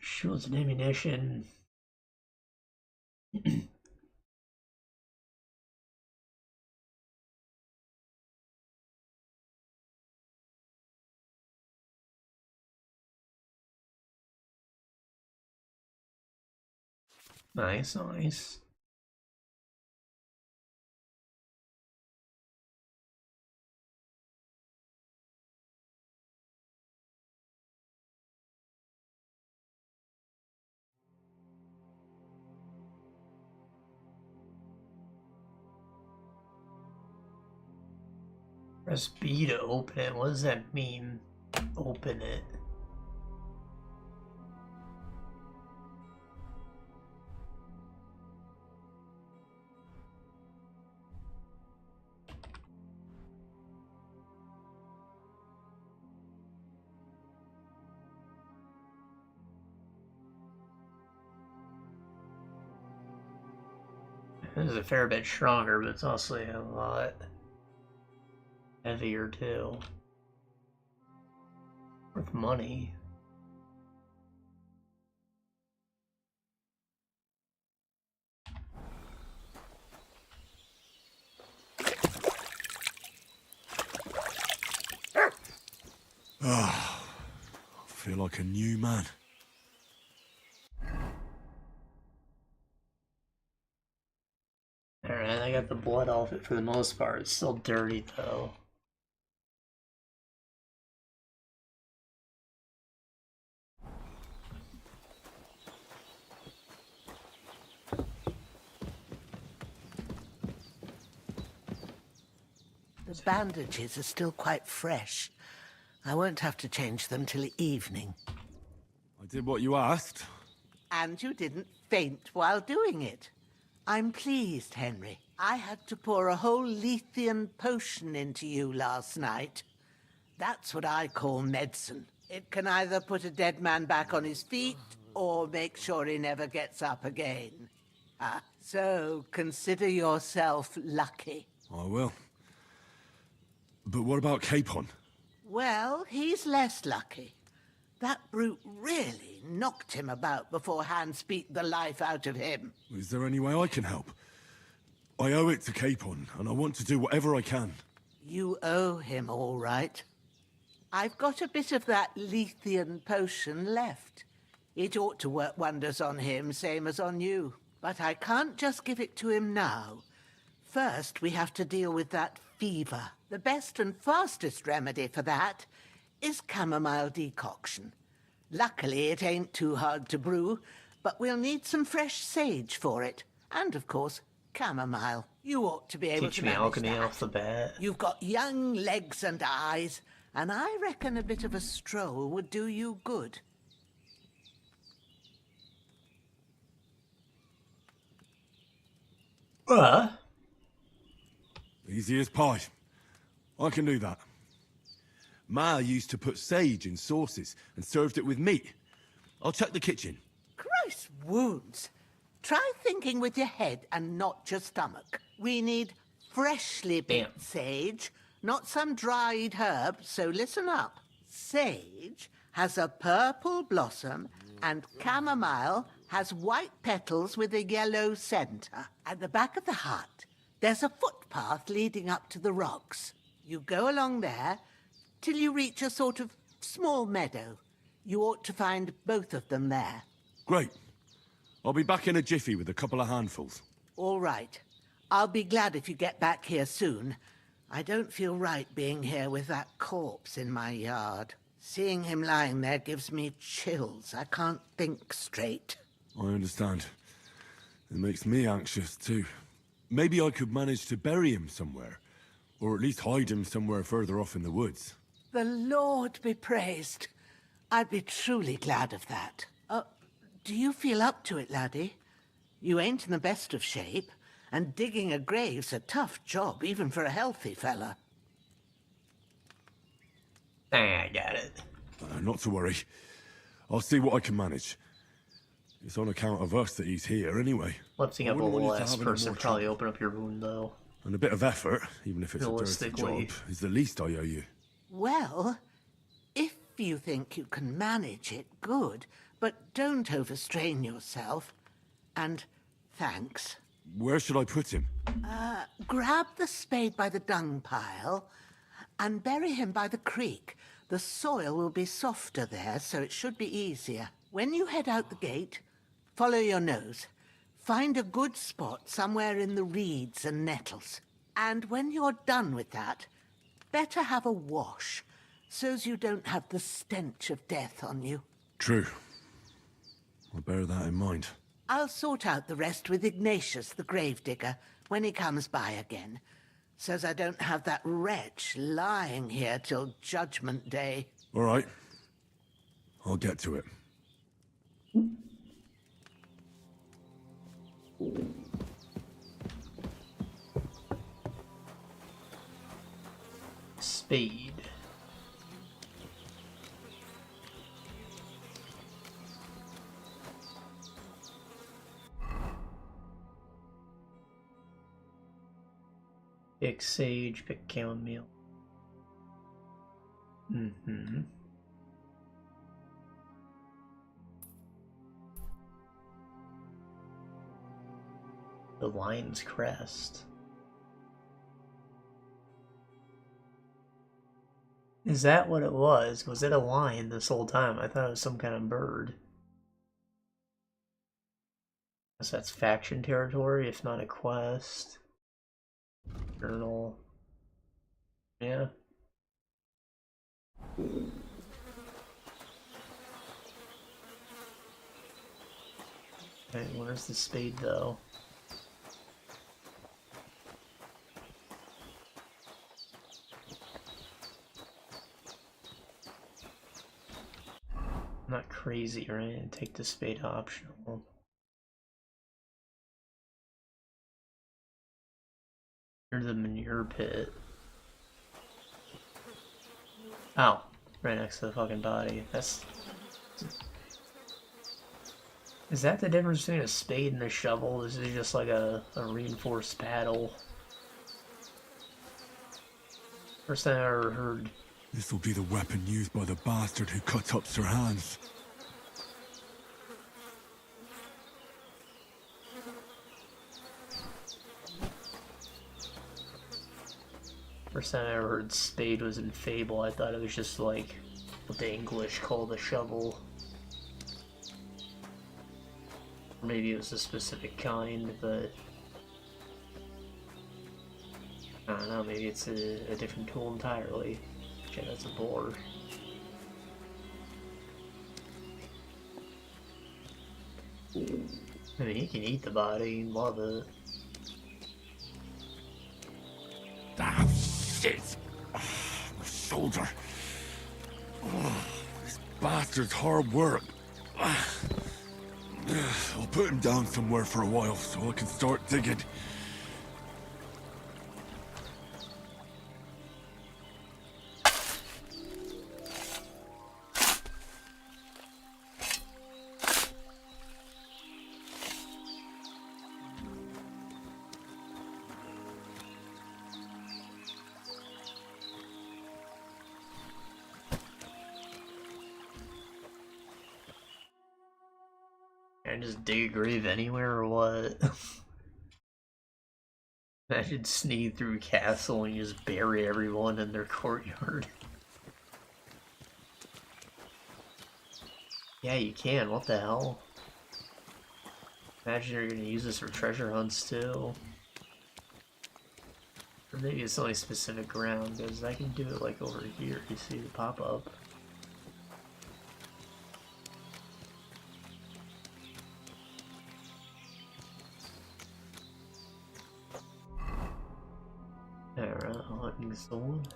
Shields and ammunition. Nice, nice. Press B to open it. What does that mean? Open it. This is a fair bit stronger, but it's also a lot heavier too. Worth money. I feel like a new man. Alright, I got the blood off it for the most part. It's still dirty though. The bandages are still quite fresh. I won't have to change them till evening. I did what you asked. And you didn't faint while doing it. I'm pleased, Henry. I had to pour a whole Lethean potion into you last night. That's what I call medicine. It can either put a dead man back on his feet or make sure he never gets up again. So consider yourself lucky. I will. But what about Capon? Well, he's less lucky. That brute really knocked him about before Hans beat the life out of him. Is there any way I can help? I owe it to Capon, and I want to do whatever I can. You owe him, all right. I've got a bit of that Lethean potion left. It ought to work wonders on him, same as on you. But I can't just give it to him now. First, we have to deal with that fever. The best and fastest remedy for that is chamomile decoction. Luckily, it ain't too hard to brew, but we'll need some fresh sage for it. And, of course, chamomile. You ought to be able Teach to me manage alchemy that. off the bat. You've got young legs and eyes, and I reckon a bit of a stroll would do you good. Easy as pie. I can do that. Ma used to put sage in sauces and served it with meat. I'll check the kitchen. Christ wounds. Try thinking with your head and not your stomach. We need freshly picked sage, not some dried herb, so listen up. Sage has a purple blossom and chamomile has white petals with a yellow center. At the back of the hut, there's a footpath leading up to the rocks. You go along there till you reach a sort of small meadow. You ought to find both of them there. Great. I'll be back in a jiffy with a couple of handfuls. All right. I'll be glad if you get back here soon. I don't feel right being here with that corpse in my yard. Seeing him lying there gives me chills. I can't think straight. I understand. It makes me anxious, too. Maybe I could manage to bury him somewhere. Or at least hide him somewhere further off in the woods. The Lord be praised. I'd be truly glad of that. Do you feel up to it, laddie? You ain't in the best of shape, and digging a grave's a tough job, even for a healthy fella. I got it. Not to worry. I'll see what I can manage. It's on account of us that he's here, anyway. Lifting up a I wouldn't whole want you to ass have any person more would probably open up your wound, though. And a bit of effort, even if it's a dirty Realistically. job, is the least I owe you. Well, if you think you can manage it, good. But don't overstrain yourself. And thanks. Where should I put him? Grab the spade by the dung pile and bury him by the creek. The soil will be softer there, so it should be easier. When you head out the gate, follow your nose. Find a good spot somewhere in the reeds and nettles. And when you're done with that, better have a wash, so's you don't have the stench of death on you. True. I'll bear that in mind. I'll sort out the rest with Ignatius, the gravedigger, when he comes by again, so's I don't have that wretch lying here till Judgment Day. All right. I'll get to it. Spade. Pick sage, pick chamomile. Mm-hmm. The lion's crest. Is that what it was? Was it a lion this whole time? I thought it was some kind of bird. Guess that's faction territory, if not a quest. Journal. Yeah. Okay, where's the spade though? I'm not crazy, right? Take the spade optional. Near the manure pit. Oh, right next to the fucking body. That's... Is that the difference between a spade and a shovel? This is just like a reinforced paddle. First time I ever heard. This will be the weapon used by the bastard who cut up Sir Hans. First time I ever heard spade was in Fable. I thought it was just like what the English call the shovel. Or maybe it was a specific kind, but I don't know, maybe it's a different tool entirely. Okay, that's a boar. I mean, you can eat the body and love it. Ah, shit! My shoulder. This bastard's hard work. I'll put him down somewhere for a while so I can start digging. Can I just dig a grave anywhere or what? Imagine sneak through a castle and you just bury everyone in their courtyard. Yeah, you can. What the hell? Imagine you're gonna use this for treasure hunts too. Or maybe it's only specific ground, because I can do it like over here. You see the pop-up. Alright, hunting sword.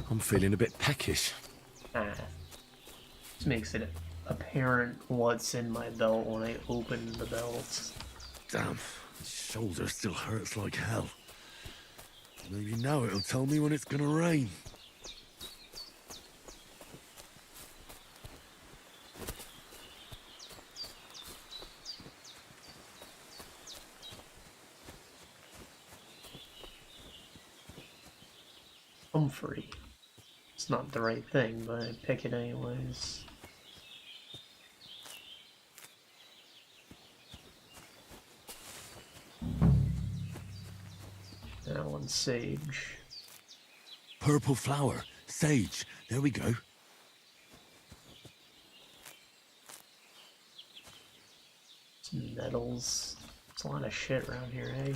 I'm feeling a bit peckish. Just makes it apparent what's in my belt when I open the belt. Damn, shoulder still hurts like hell. Maybe now it'll tell me when it's gonna rain. Comfrey. It's not the right thing, but I pick it anyways. That one's sage. Purple flower, sage. There we go. Some metals. There's a lot of shit around here, eh?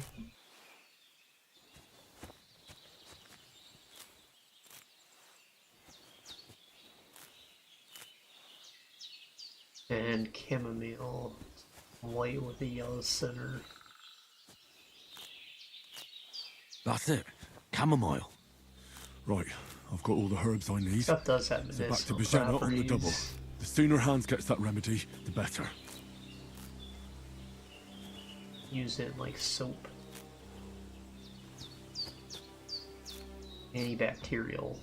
And chamomile, white with a yellow center. That's it. Chamomile. Right, I've got all the herbs I need. Stuff does have So back to medicinal Jusant on the double. properties. The sooner Hans gets that remedy, the better. Use it like soap. Antibacterial.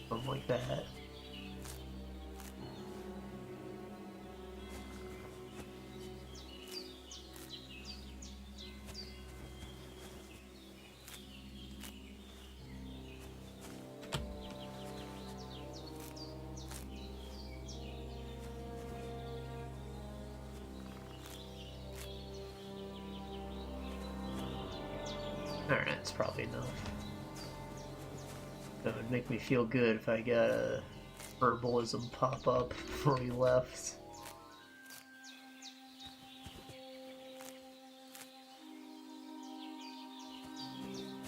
Something like that. Alright, that's probably enough. That would make me feel good if I got a herbalism pop up before we left.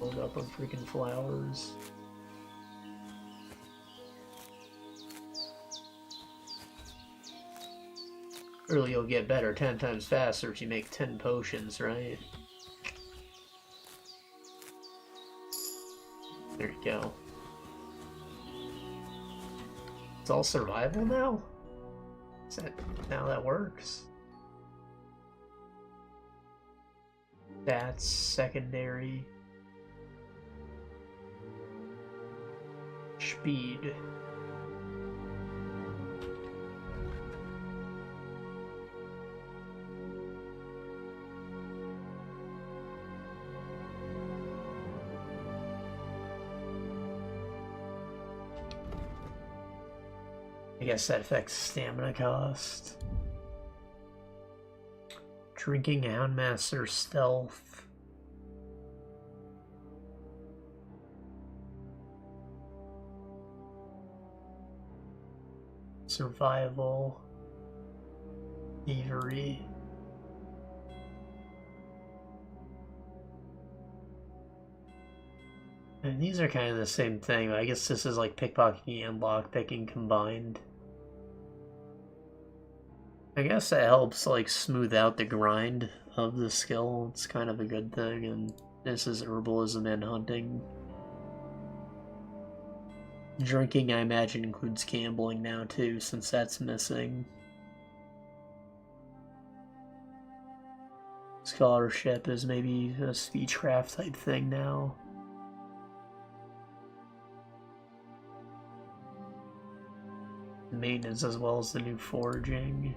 Load up on freaking flowers. Surely you'll get better 10 times faster if you make 10 potions, right? There you go. It's all survival now? Is that how that works? That's secondary. Speed. I guess that affects stamina cost. Drinking Houndmaster Stealth. Survival. Thievery. And these are kind of the same thing, but I guess this is like pickpocketing and lockpicking combined. I guess that helps like smooth out the grind of the skill. It's kind of a good thing, and this is herbalism and hunting. Drinking, I imagine, includes gambling now too, since that's missing. Scholarship is maybe a speechcraft type thing now. Maintenance as well as the new foraging.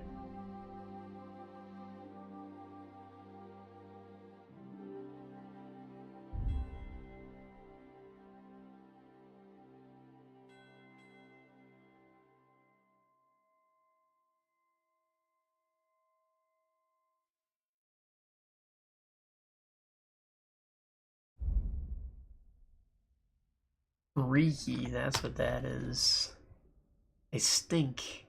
Reeky, that's what that is. I stink.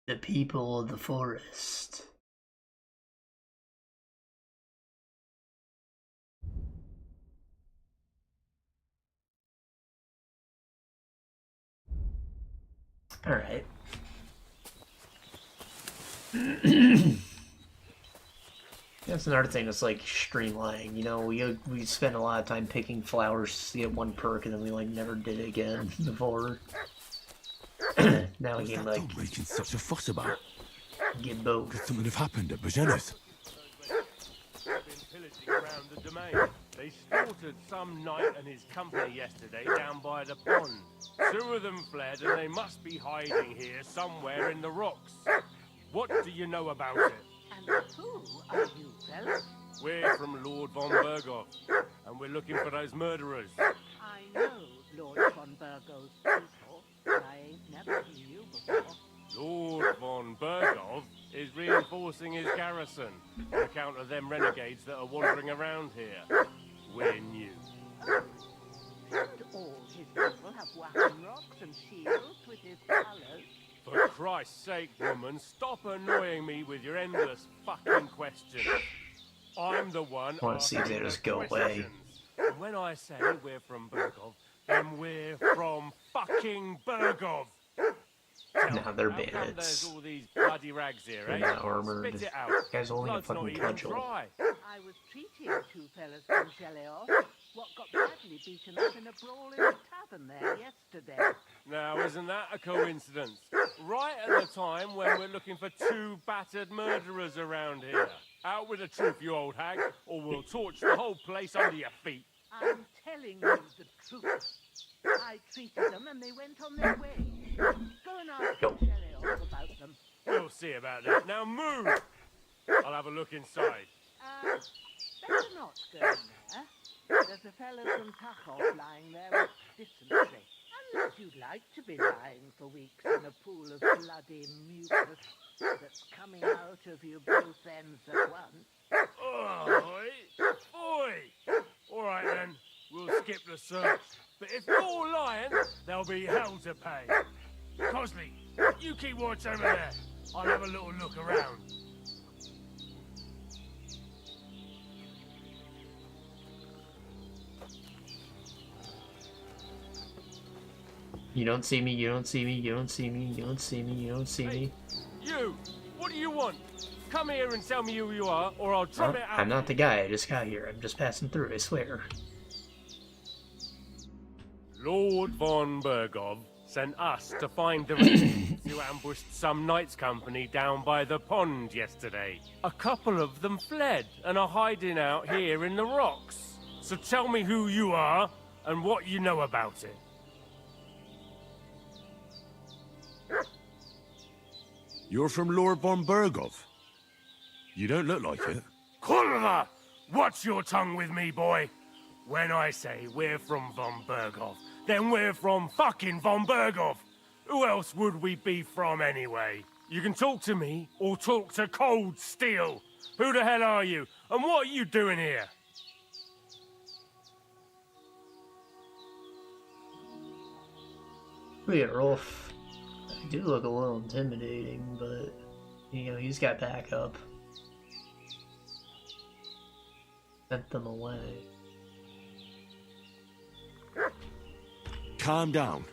The people of the forest. Alright. That's another thing that's like streamlining, you know, we spend a lot of time picking flowers to get one perk and then we like never did it again before. Now we can like making such a fuss about. Get both. Could something have happened at Bajena's? Pillaging around the domain. They slaughtered some knight and his company yesterday down by the pond. 2 of them fled and they must be hiding here somewhere in the rocks. What do you know about it? And who are you, fellas? We're from Lord von Berghoff, and we're looking for those murderers. I know Lord von Burgo's people, but I ain't never seen you before. Lord von Berghoff is reinforcing his garrison on account of them renegades that are wandering around here. We're new. And all his people have whacking rocks and shields with his colours. For Christ's sake, woman, stop annoying me with your endless fucking questions. I'm the one I want to see if they just go away. questions. And when I say we're from Berghoff, then we're from fucking Berghoff. Nah, they're How come bandits. there's all these bloody rags here, They're eh? not armored. Spit it out. This guy's only a Blood's not fucking even cudgel. dry. I was treating 2 fellas from Shelley what got badly beaten up in a brawl in the tavern there yesterday. Now, isn't that a coincidence? Right at the time when we're looking for 2 battered murderers around here. Out with the truth, you old hag, or we'll torch the whole place under your feet. I'm telling you the truth. I treated them and they went on their way. Go and ask Shelley about them. We'll see about that. Now move! I'll have a look inside. Better not go in there. There's a fellow from Tachoff lying there with dysentery. Unless you'd like to be lying for weeks in a pool of bloody mucus that's coming out of you both ends at once. Oi! All right then, we'll skip the search. But if you're lying, there'll be hell to pay. Cosley, you keep watch over there. I'll have a little look around. You don't see me, you don't see me, you don't see me, you don't see me, you don't see me. You! What do you want? Come here and tell me who you are, or I'll drum it out. I'm not the guy, I just got here. I'm just passing through, I swear. Lord von Berghoff sent us to find the renegades who ambushed some knight's company down by the pond yesterday. A couple of them fled and are hiding out here in the rocks. So tell me who you are and what you know about it. You're from Lord von Berghoff? You don't look like it. Kulva! Watch your tongue with me, boy. When I say we're from von Berghoff, then we're from fucking von Berghoff. Who else would we be from anyway? You can talk to me or talk to Cold Steel. Who the hell are you? And what are you doing here? Pretty rough. I do look a little intimidating, but, you know, he's got backup. Sent them away. Calm down.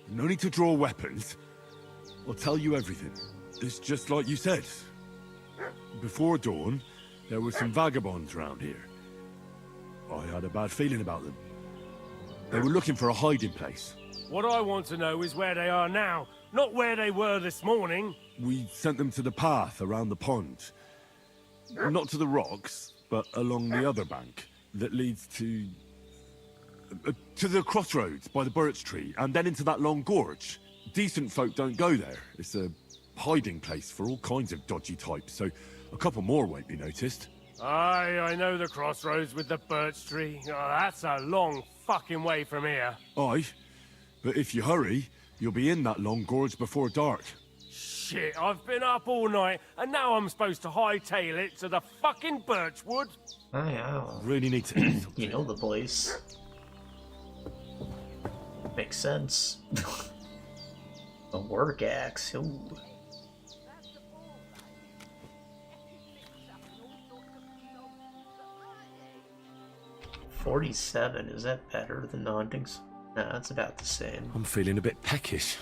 No need to draw weapons. I'll tell you everything. It's just like you said. Before dawn, there were some vagabonds around here. I had a bad feeling about them. They were looking for a hiding place. What I want to know is where they are now, not where they were this morning. We sent them to the path around the pond. Not to the rocks, but along the other bank that leads to the crossroads by the birch tree, and then into that long gorge. Decent folk don't go there. It's a hiding place for all kinds of dodgy types, so a couple more won't be noticed. Aye, I know the crossroads with the birch tree. Oh, that's a long fucking way from here. Aye, but if you hurry, you'll be in that long gorge before dark. Shit, I've been up all night, and now I'm supposed to hightail it to the fucking birchwood? I really need to... You know the place. Makes sense. A work axe, ooh. 47, is that better than the huntings? No, it's about the same. I'm feeling a bit peckish.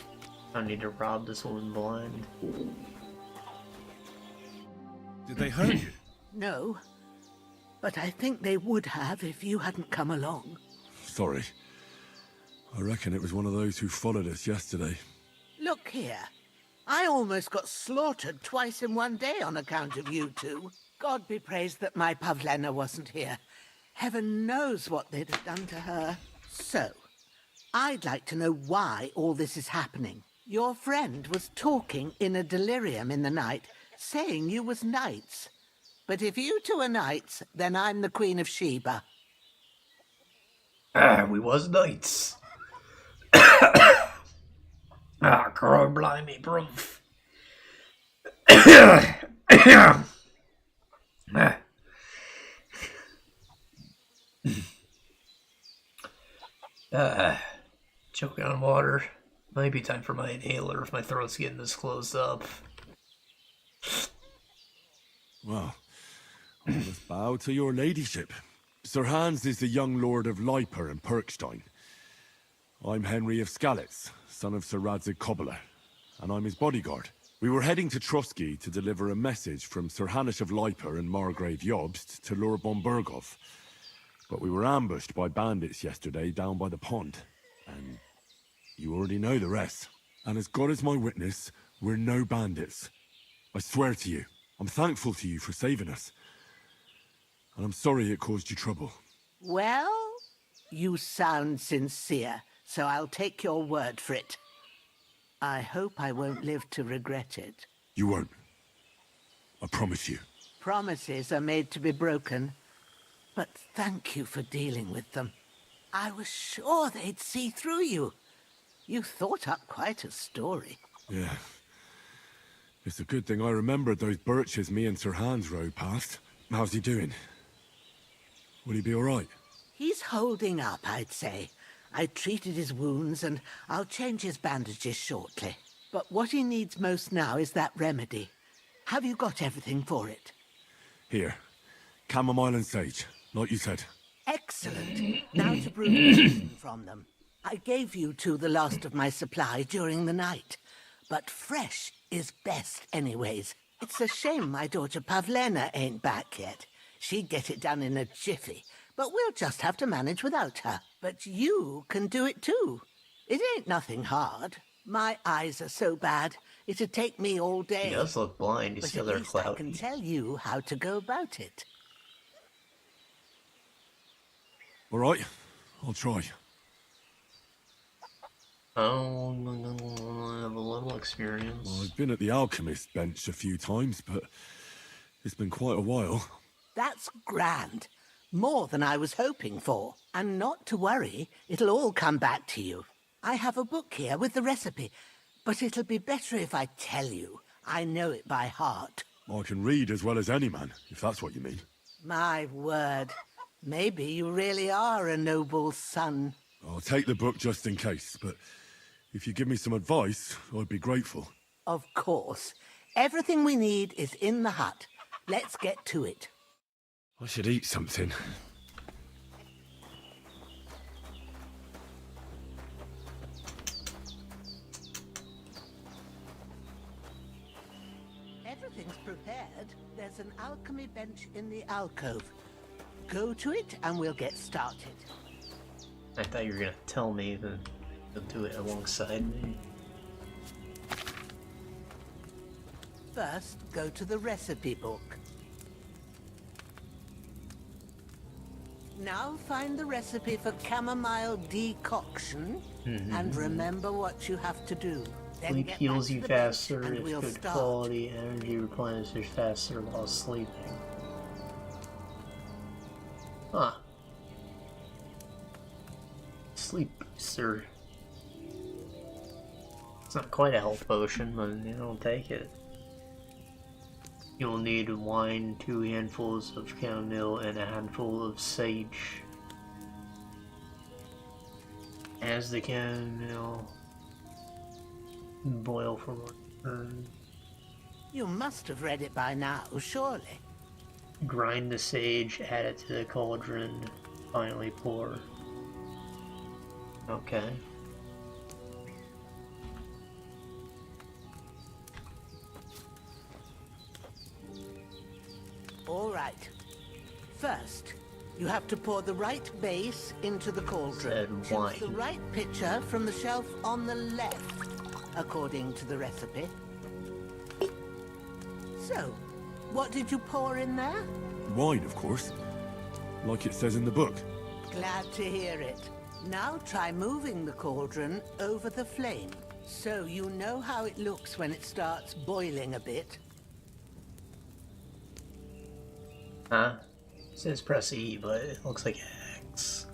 I need to rob this woman blind. Did they hurt you? No, but I think they would have if you hadn't come along. Sorry. I reckon it was one of those who followed us yesterday. Look here. I almost got slaughtered twice in one day on account of you two. God be praised that my Pavlena wasn't here. Heaven knows what they'd have done to her. So, I'd like to know why all this is happening. Your friend was talking in a delirium in the night, saying you was knights. But if you two are knights, then I'm the Queen of Sheba. We was knights. God blimey, bruv. Choking on water. Might be time for my inhaler if my throat's getting this closed up. Well, I must bow to your ladyship. Sir Hans is the young lord of Leiper and Perkstein. I'm Henry of Skalitz, son of Sir Radzig Cobbler, and I'm his bodyguard. We were heading to Trotsky to deliver a message from Sir Hanush of Leiper and Margrave Jobst to Lord Bombergov. But we were ambushed by bandits yesterday down by the pond, and you already know the rest. And as God is my witness, we're no bandits. I swear to you, I'm thankful to you for saving us. And I'm sorry it caused you trouble. Well, you sound sincere, so I'll take your word for it. I hope I won't live to regret it. You won't. I promise you. Promises are made to be broken, but thank you for dealing with them. I was sure they'd see through you. You thought up quite a story. Yeah. It's a good thing I remembered those birches me and Sir Hans rode past. How's he doing? Will he be all right? He's holding up, I'd say. I treated his wounds, and I'll change his bandages shortly. But what he needs most now is that remedy. Have you got everything for it? Here. Chamomile and sage, like you said. Excellent. Now to brew medicine from them. I gave you two the last of my supply during the night. But fresh is best anyways. It's a shame my daughter Pavlena ain't back yet. She'd get it done in a jiffy, but we'll just have to manage without her. But you can do it too. It ain't nothing hard. My eyes are so bad, it'd take me all day. He does look blind, he's But still at there least I cloudy. can tell you how to go about it. All right, I'll try. Oh, I have a little experience. Well, I've been at the alchemist bench a few times, but it's been quite a while. That's grand. More than I was hoping for. And not to worry, it'll all come back to you. I have a book here with the recipe, but it'll be better if I tell you. I know it by heart. I can read as well as any man, if that's what you mean. My word. Maybe you really are a noble son. I'll take the book just in case, but if you give me some advice, I'd be grateful. Of course. Everything we need is in the hut. Let's get to it. I should eat something. Everything's prepared. There's an alchemy bench in the alcove. Go to it and we'll get started. I thought you were gonna tell me that you'll do it alongside me. First, go to the recipe book. Now find the recipe for chamomile decoction, and remember what you have to do. Then Sleep get heals back to you the bench faster, and if we'll good start. quality energy replenishes faster while sleeping. Huh. Sleep booster. It's not quite a health potion, but you don't take it. You'll need wine, 2 handfuls of chamomile, and a handful of sage. As the chamomile boil for 1 turn. You must have read it by now, surely. Grind the sage, add it to the cauldron, finally pour. Okay. All right. First, you have to pour the right base into the cauldron. Choose the right pitcher from the shelf on the left, according to the recipe. So, what did you pour in there? Wine, of course. Like it says in the book. Glad to hear it. Now try moving the cauldron over the flame, so you know how it looks when it starts boiling a bit. Huh? It says press E, but it looks like X.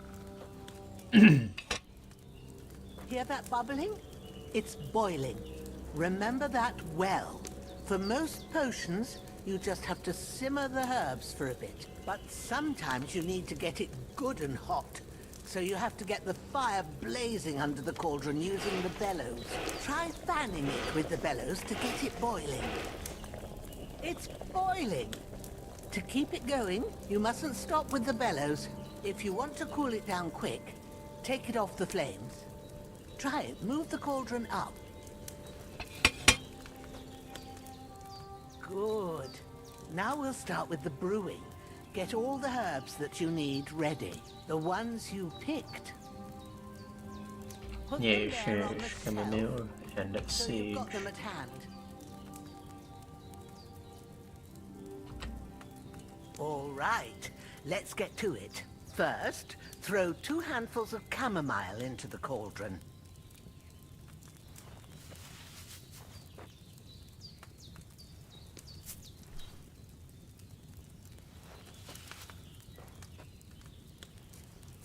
Hear that bubbling? It's boiling. Remember that well. For most potions, you just have to simmer the herbs for a bit. But sometimes you need to get it good and hot. So you have to get the fire blazing under the cauldron using the bellows. Try fanning it with the bellows to get it boiling. It's boiling! To keep it going, you mustn't stop with the bellows. If you want to cool it down quick, take it off the flames. Try it. Move the cauldron up. Good. Now we'll start with the brewing. Get all the herbs that you need ready. The ones you picked. Put them there on the chamomile and so you've sage. got them at hand. All right, let's get to it. First, throw 2 handfuls of chamomile into the cauldron.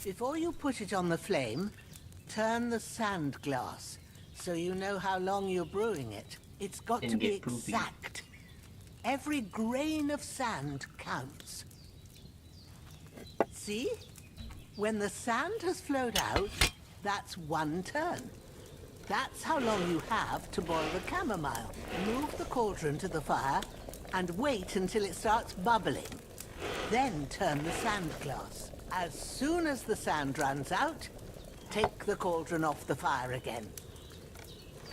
Before you put it on the flame, turn the sand glass so you know how long you're brewing it. It's got to be exact. Every grain of sand counts. See? When the sand has flowed out, that's 1 turn. That's how long you have to boil the chamomile. Move the cauldron to the fire and wait until it starts bubbling. Then turn the sand glass. As soon as the sand runs out, take the cauldron off the fire again.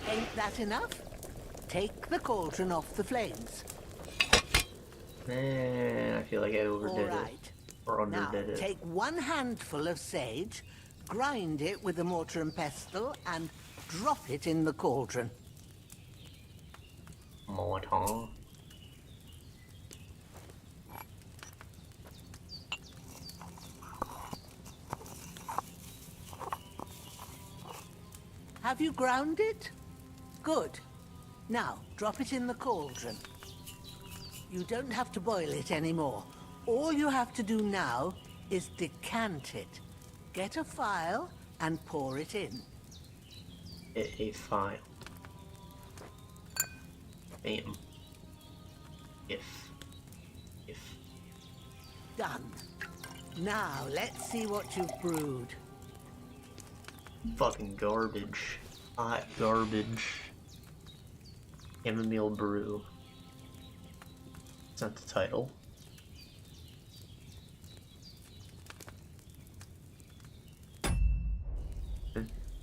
Ain't that enough? Take the cauldron off the flames. Man, I feel like I overdid it. Or underdid it. Take 1 handful of sage, grind it with a mortar and pestle, and drop it in the cauldron. Mortar. Have you ground it? Good. Now, drop it in the cauldron. You don't have to boil it anymore. All you have to do now is decant it. Get a phial and pour it in. A file. Bam. If. Done. Now, let's see what you've brewed. Fucking garbage. Hot garbage. Chamomile brew. It's not the title.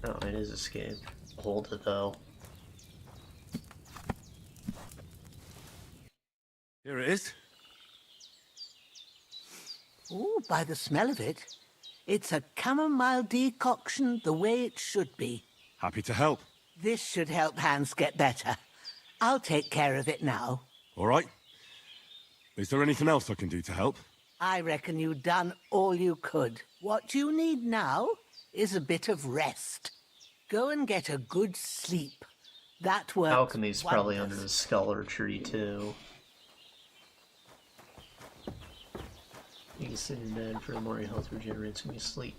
Oh, it is escape. Hold it though. Here it is. Ooh, by the smell of it, it's a chamomile decoction the way it should be. Happy to help. This should help Hans get better. I'll take care of it now. All right. Is there anything else I can do to help? I reckon you've done all you could. What you need now is a bit of rest. Go and get a good sleep. That works. Alchemy's probably under the scholar tree too. You can sit in bed for more health regenerates when you sleep.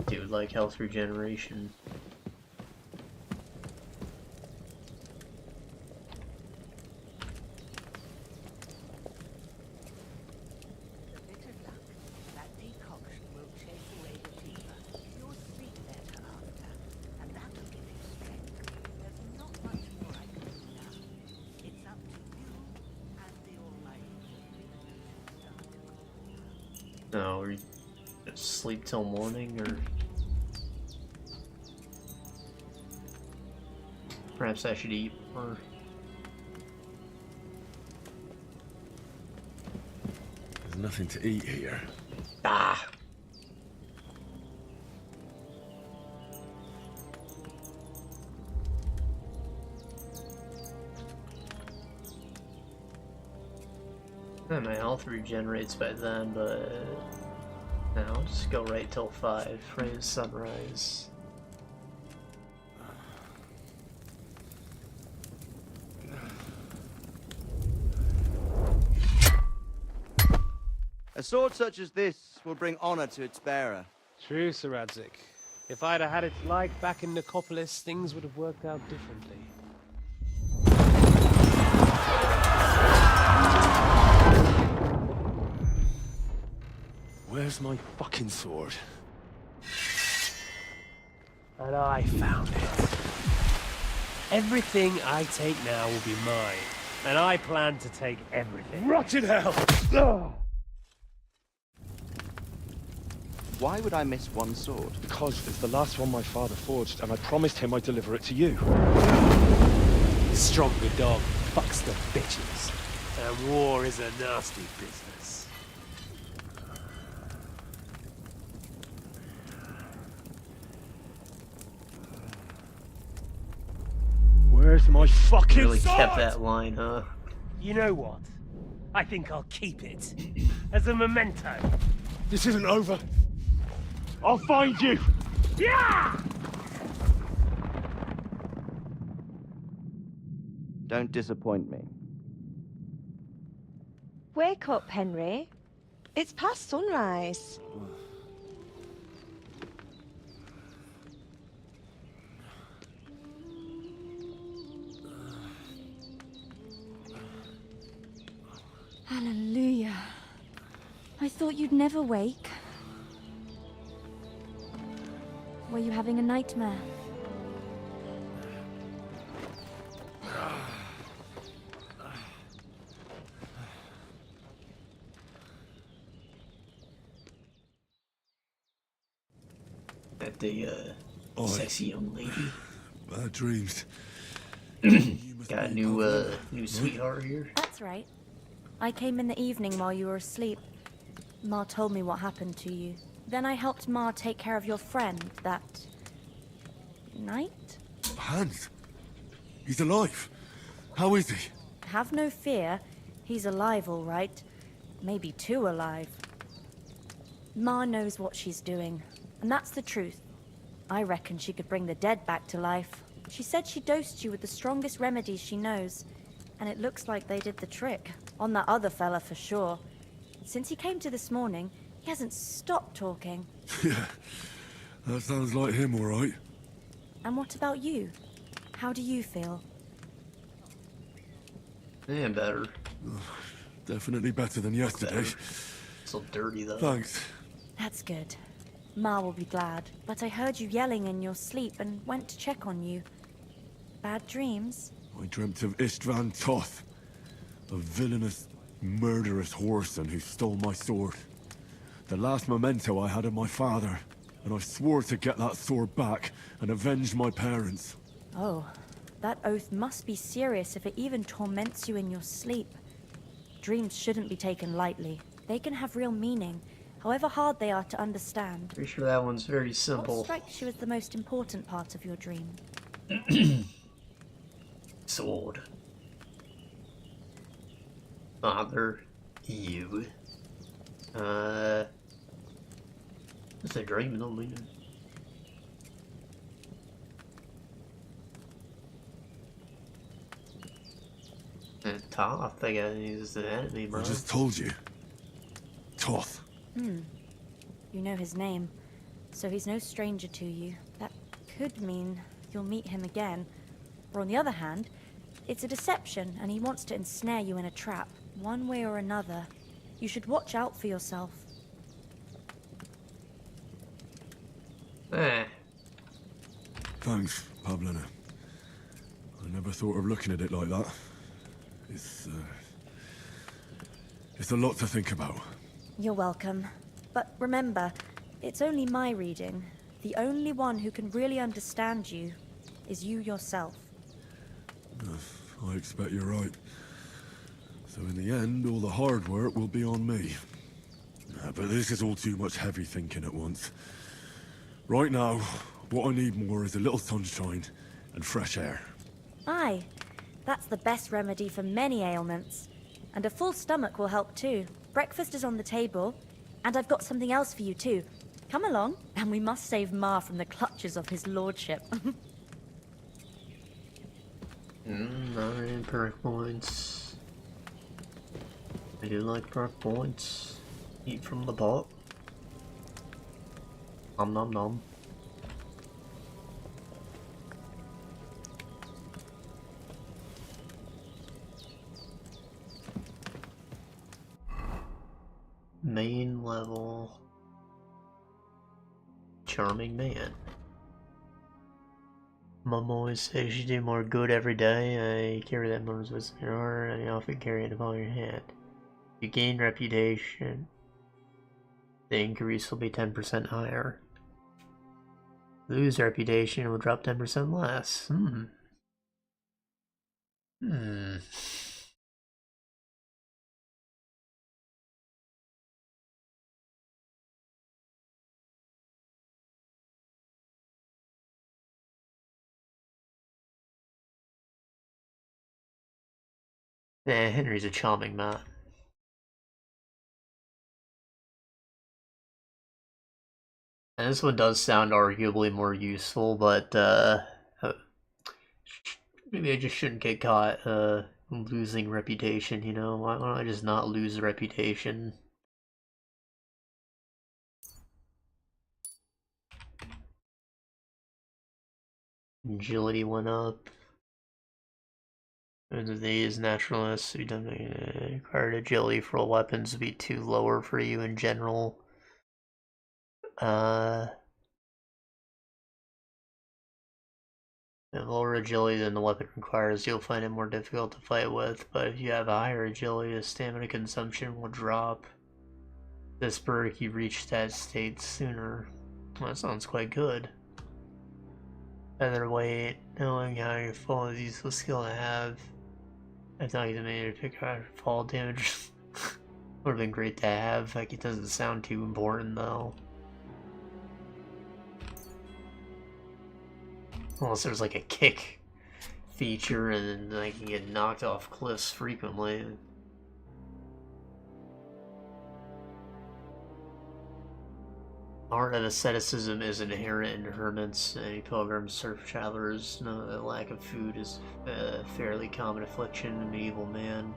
Dude, like health regeneration. No, or you sleep till morning, or perhaps I should eat more. nothing to eat here. Ah! Yeah, my health regenerates by then, but no, I'll just go right till 5, right as sunrise. A sword such as this will bring honor to its bearer. True, Sir Radzik. If I'd have had its like back in Nicopolis, things would have worked out differently. Where's my fucking sword? And I found it. Everything I take now will be mine, and I plan to take everything. Rotted hell! Ugh. Why would I miss one sword? Because it's the last one my father forged, and I promised him I'd deliver it to you. Stronger dog fucks the bitches, and war is a nasty business. Where's my fucking Really sword? kept that line, huh? You know what? I think I'll keep it as a memento. This isn't over. I'll find you! Yeah! Don't disappoint me. Wake up, Henry. It's past sunrise. Hallelujah. I thought you'd never wake. Were you having a nightmare? At the, sexy young lady. Bad dreams. Got a new sweetheart here. That's right. I came in the evening while you were asleep. Ma told me what happened to you. Then I helped Ma take care of your friend that night? Hans? He's alive. How is he? Have no fear. He's alive, all right. Maybe too alive. Ma knows what she's doing, and that's the truth. I reckon she could bring the dead back to life. She said she dosed you with the strongest remedies she knows, and it looks like they did the trick. On that other fella for sure. Since he came to this morning, he hasn't stopped talking. Yeah, that sounds like him, all right. And what about you? How do you feel? Yeah, better. Definitely better than yesterday. Still dirty, though. Thanks. That's good. Ma will be glad. But I heard you yelling in your sleep and went to check on you. Bad dreams? I dreamt of Istvan Toth, a villainous, murderous whoreson who stole my sword. The last memento I had of my father, and I swore to get that sword back and avenge my parents. Oh, that oath must be serious if it even torments you in your sleep. Dreams shouldn't be taken lightly. They can have real meaning, however hard they are to understand. Pretty sure that one's very simple. What strikes you as the most important part of your dream? Sword. Father, you. It's a dream, don't mean it. And Toth, I guess he's the enemy, bro. I just told you. Toth. You know his name, so he's no stranger to you. That could mean you'll meet him again. Or on the other hand, it's a deception, and he wants to ensnare you in a trap, one way or another. You should watch out for yourself. Thanks, Pablina. I never thought of looking at it like that. It's a lot to think about. You're welcome. But remember, it's only my reading. The only one who can really understand you is you yourself. I expect you're right. So in the end, all the hard work will be on me. But this is all too much heavy thinking at once. Right now, what I need more is a little sunshine and fresh air. Aye, that's the best remedy for many ailments. And a full stomach will help too. Breakfast is on the table, and I've got something else for you too. Come along, and we must save Ma from the clutches of his lordship. 9 perk points. I do like perk points. Eat from the pot. Nom nom nom. Main level. Charming man. Mom always says you do more good every day. I carry that mother's wisdom in your heart, and I often carry it upon your hand. You gain reputation. The increase will be 10% higher. Lose reputation will drop 10% less. Yeah, Henry's a charming man. And this one does sound arguably more useful, but maybe I just shouldn't get caught losing reputation, you know? Why don't I just not lose reputation? Agility went up. And they is naturalist, so you don't require agility for all weapons to be too lower for you in general. And lower agility than the weapon requires, you'll find it more difficult to fight with, but if you have a higher agility, the stamina consumption will drop. This perk, you reach that state sooner. Well, that sounds quite good. Featherweight, knowing how your fall is a useful skill to have. I thought you made to pick out fall damage. Would have been great to have. Like, it doesn't sound too important though. Unless there's like a kick feature and then I can get knocked off cliffs frequently. Art of asceticism is inherent in hermits, any pilgrims, surf travelers. No, the lack of food is a fairly common affliction in a medieval man.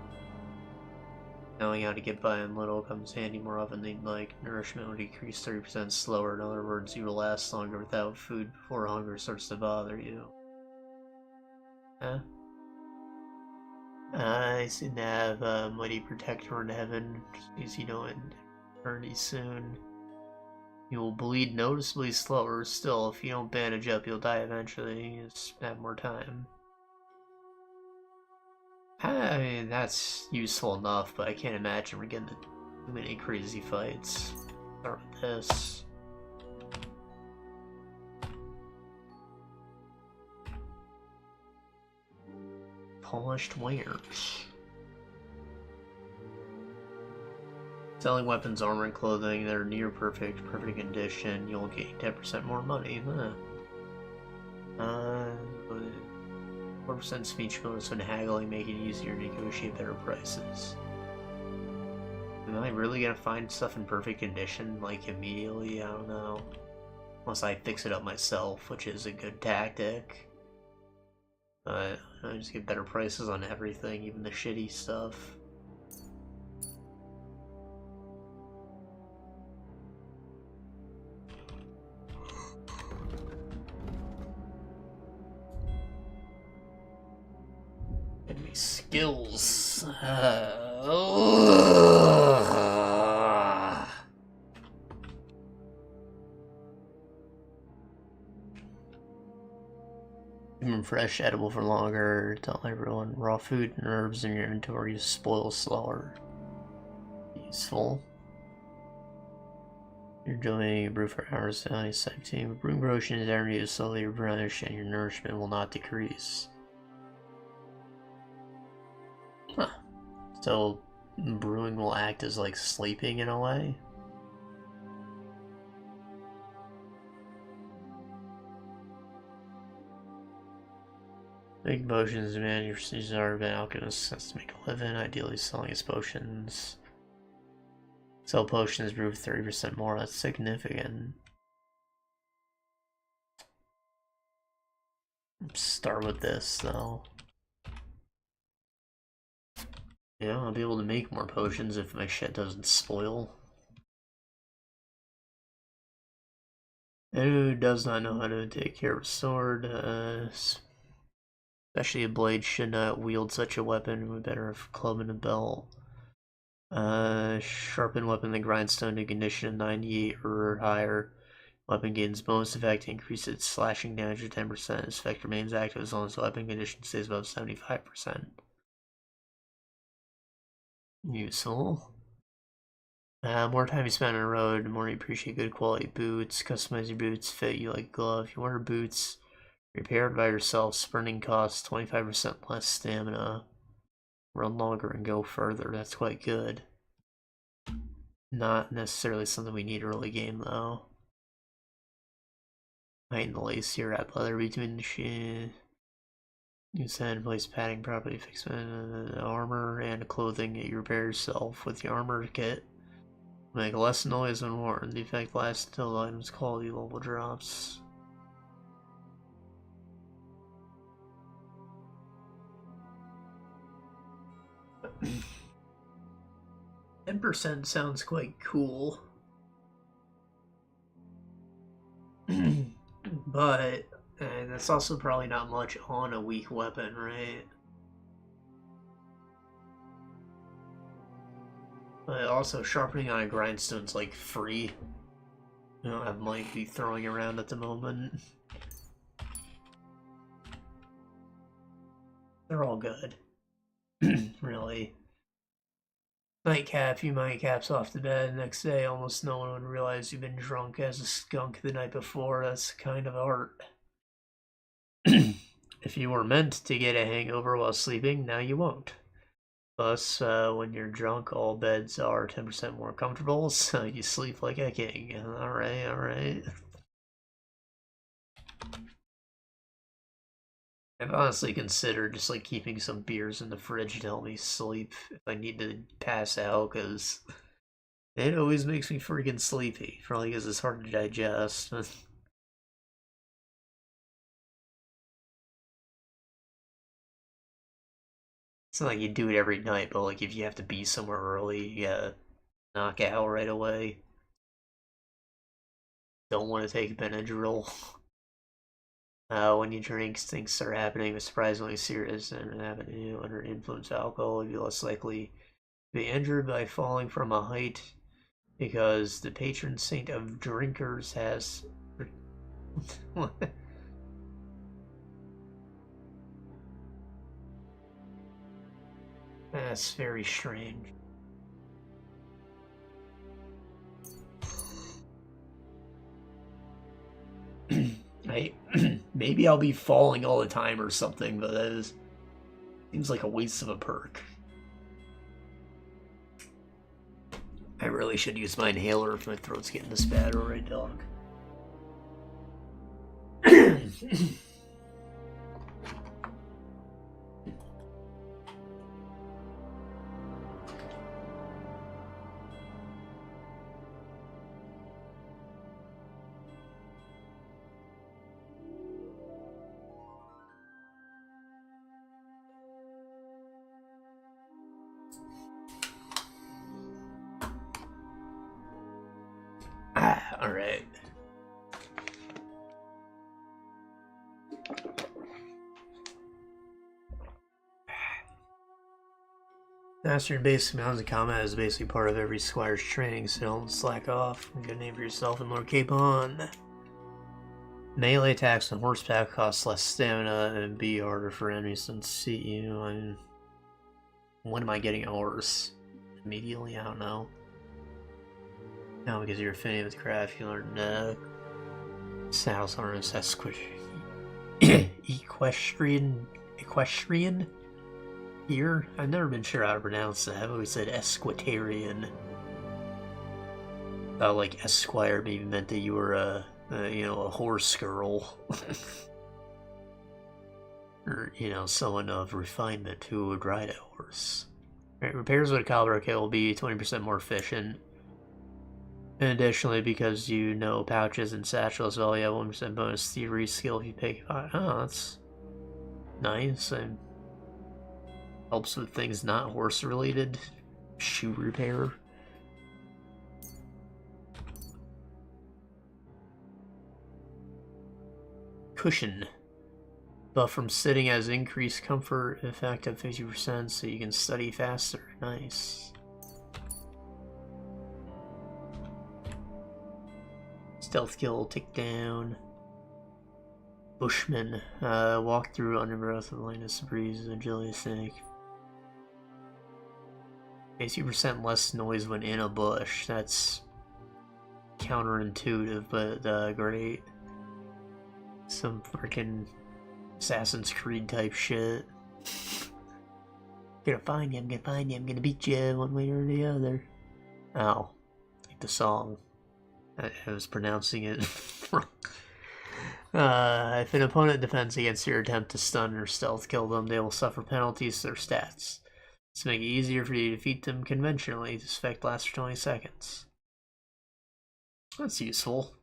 Knowing how to get by on little comes handy more often than you'd like. Nourishment will decrease 30% slower. In other words, you will last longer without food before hunger starts to bother you. Huh? I seem to have a mighty protector in heaven, as you know, in eternity soon. You will bleed noticeably slower. Still, if you don't bandage up, you'll die eventually. You just have more time. I mean, that's useful enough, but I can't imagine we're getting too many crazy fights. Start with this. Polished wares. Selling weapons, armor, and clothing that are near perfect condition, you'll gain 10% more money. 4% speech bonus when haggling, making it easier to negotiate better prices. Am I really gonna find stuff in perfect condition, like, immediately? I don't know. Unless I fix it up myself, which is a good tactic. But I just get better prices on everything, even the shitty stuff. Enemy skills. Fresh, edible for longer. Tell everyone raw food and herbs in your inventory spoil slower. Useful. You're doing a brew for hours to only 17. Brewing potion is energy is slowly replenished and your nourishment will not decrease. Huh. So brewing will act as like sleeping in a way? Big potions, man. Your seasons are an alchemist has to make a living, ideally selling his potions. Sell potions, brew 30% more. That's significant. Start with this, though. Yeah, I'll be able to make more potions if my shit doesn't spoil. Who does not know how to take care of a sword? Especially a blade should not wield such a weapon. We better have a club and a belt. Sharpen weapon, the grindstone to condition 98 or higher. Weapon gains bonus effect, increase its slashing damage to 10%. Its effect remains active as long as the weapon condition stays above 75%. Useful. More time you spend on the road, the more you appreciate good quality boots. Customize your boots, fit you like a glove. You order boots repaired by yourself. Sprinting costs 25% less stamina. Run longer and go further. That's quite good. Not necessarily something we need early game, though. Tighten the lace here, add leather between the shoes. Use that and place padding properly. Fix armor and clothing that you repair yourself with the armor kit. Make less noise when worn. The effect lasts until the item's quality level drops. %10 sounds quite cool. But that's also probably not much on a weak weapon, right? But also, sharpening on a grindstone's like free. I don't have might be throwing around at the moment. They're all good. Really. Nightcap, you nightcaps off to bed. Next day, almost no one would realize you've been drunk as a skunk the night before. That's kind of art. If you were meant to get a hangover while sleeping, now you won't. Plus, when you're drunk, all beds are 10% more comfortable, so you sleep like a king. Alright, alright. I've honestly considered just like keeping some beers in the fridge to help me sleep if I need to pass out, because it always makes me freaking sleepy. Probably because it's hard to digest. It's not like you do it every night, but like if you have to be somewhere early, you gotta knock out right away. Don't want to take Benadryl. When you drink, things start happening with surprisingly serious and happening under influence of alcohol, you'll be less likely to be injured by falling from a height because the patron saint of drinkers has. That's very strange. Maybe I'll be falling all the time or something, but that seems like a waste of a perk. I really should use my inhaler if my throat's getting this bad, alright, dog. Alright. Mastering basic mounts of combat is basically part of every squire's training, so don't slack off. Good name for yourself and more cape on. Melee attacks on horseback cost less stamina and be harder for enemies to see you. When am I getting a horse? Immediately? I don't know. Now, because you're affinity with craft, you learn saddles harness equestrian here. I've never been sure how to pronounce that. I've always said esquitarian. Like esquire maybe meant that you were a horse girl. or, someone of refinement who would ride a horse. Right, repairs with a caliber kit will be 20% more efficient. And additionally, because pouches and satchels, well, you have 1% bonus theory skill if you pick. Oh, that's nice. And helps with things not horse related. Shoe repair. Cushion. Buff from sitting has increased comfort effect of 50%, so you can study faster. Nice. Stealth kill, tick down. Bushman. Walk through undergrowth with lightness, breeze, agility, sake. 80% less noise when in a bush. That's counterintuitive, but great. Some freaking Assassin's Creed type shit. I'm gonna find you, I'm gonna beat you one way or the other. Oh, like the song. I was pronouncing it wrong. If an opponent defends against your attempt to stun or stealth kill them, they will suffer penalties to their stats. To make it easier for you to defeat them conventionally, this effect lasts for 20 seconds. That's useful. I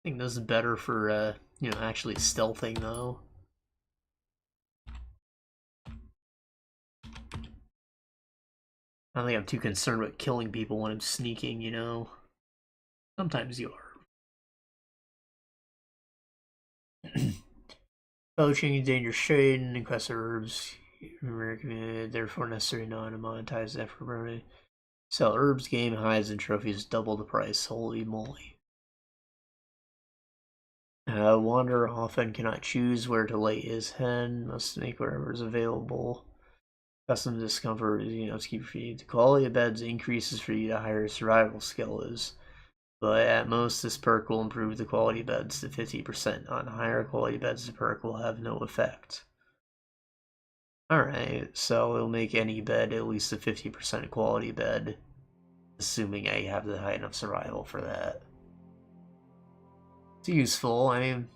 think this is better for, actually stealthing, though. I don't think I'm too concerned with killing people when I'm sneaking, Sometimes you are. Poaching, dangerous trade, and quest herbs. Therefore necessary not to monetize that for burning. Sell herbs, game, hides, and trophies double the price. Holy moly. Wanderer often cannot choose where to lay his head. Must make wherever is available. Custom discomfort is, to keep feed. The quality of beds increases for you the higher survival skill is. But at most, this perk will improve the quality of beds to 50%. On higher quality beds, the perk will have no effect. Alright, so it'll make any bed at least a 50% quality bed, assuming I have the high enough survival for that. It's useful. I mean,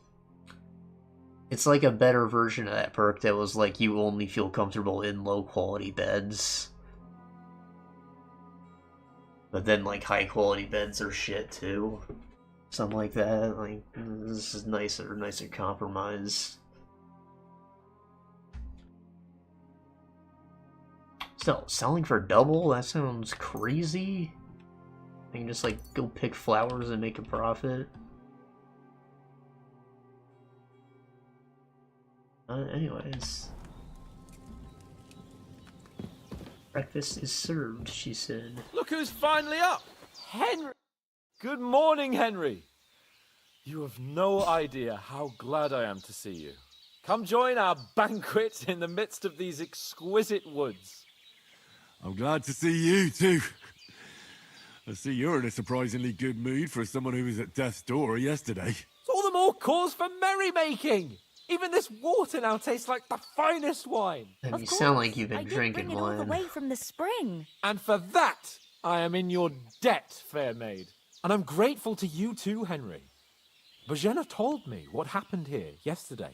it's like a better version of that perk that was like you only feel comfortable in low quality beds. But then like high quality beds are shit too. Something like that. Like, this is nicer compromise. Still, selling for double? That sounds crazy. I can just like go pick flowers and make a profit. Anyways. Breakfast is served, she said. Look who's finally up! Henry! Good morning, Henry! You have no idea how glad I am to see you. Come join our banquet in the midst of these exquisite woods. I'm glad to see you, too. I see you're in a surprisingly good mood for someone who was at death's door yesterday. It's all the more cause for merrymaking! Even this water now tastes like the finest wine. And you sound like you've been drinking wine. All the way from the spring. And for that, I am in your debt, fair maid. And I'm grateful to you too, Henry. Bajena told me what happened here yesterday.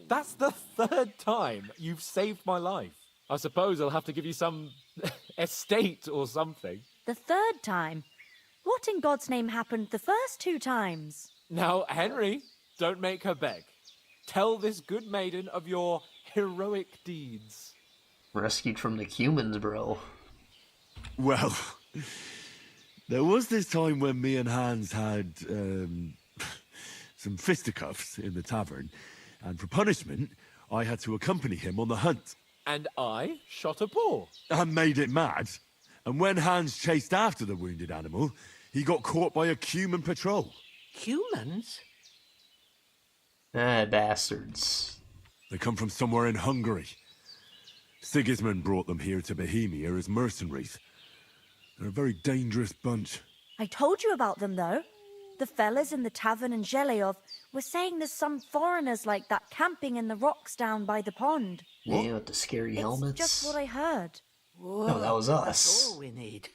That's the 3rd time you've saved my life. I suppose I'll have to give you some estate or something. The 3rd time? What in God's name happened the first 2 times? Now, Henry, don't make her beg. Tell this good maiden of your heroic deeds. Rescued from the humans, bro. Well, there was this time when me and Hans had some fisticuffs in the tavern, and for punishment, I had to accompany him on the hunt. And I shot a boar. And made it mad. And when Hans chased after the wounded animal, he got caught by a human patrol. Humans? Ah, bastards. They come from somewhere in Hungary. Sigismund brought them here to Bohemia as mercenaries. They're a very dangerous bunch. I told you about them, though. The fellas in the tavern in Zheleyov were saying there's some foreigners like that camping in the rocks down by the pond. Yeah, with the scary helmets. It's just what I heard. Whoa, no, that was us. That's all we need.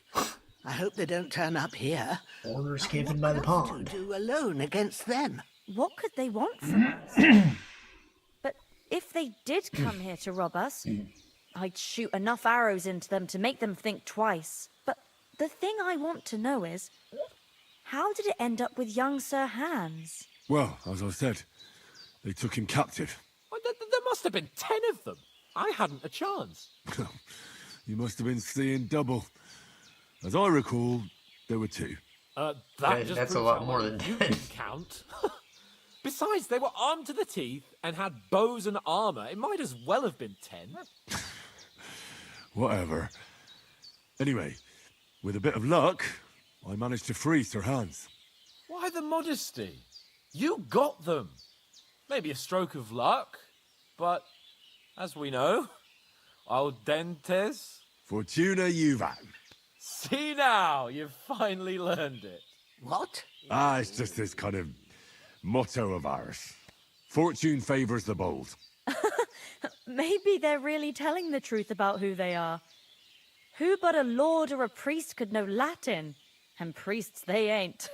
I hope they don't turn up here. Foreigners camping by the pond. To do alone against them. What could they want from us? But if they did come here to rob us, I'd shoot enough arrows into them to make them think twice. But the thing I want to know is, how did it end up with young Sir Hans? Well, as I said, they took him captive. Well, there must have been 10 of them. I hadn't a chance. You must have been seeing double. As I recall, there were 2. That's a lot more than 10. You didn't count. Besides, they were armed to the teeth and had bows and armor. It might as well have been 10. Whatever. Anyway, with a bit of luck, I managed to free Sir Hans. Why the modesty? You got them. Maybe a stroke of luck, but as we know, al dentes. Fortuna juvat. See now, you've finally learned it. What? It's just this kind of motto of ours. Fortune favors the bold. Maybe they're really telling the truth about who they are. Who but a lord or a priest could know Latin? And priests they ain't.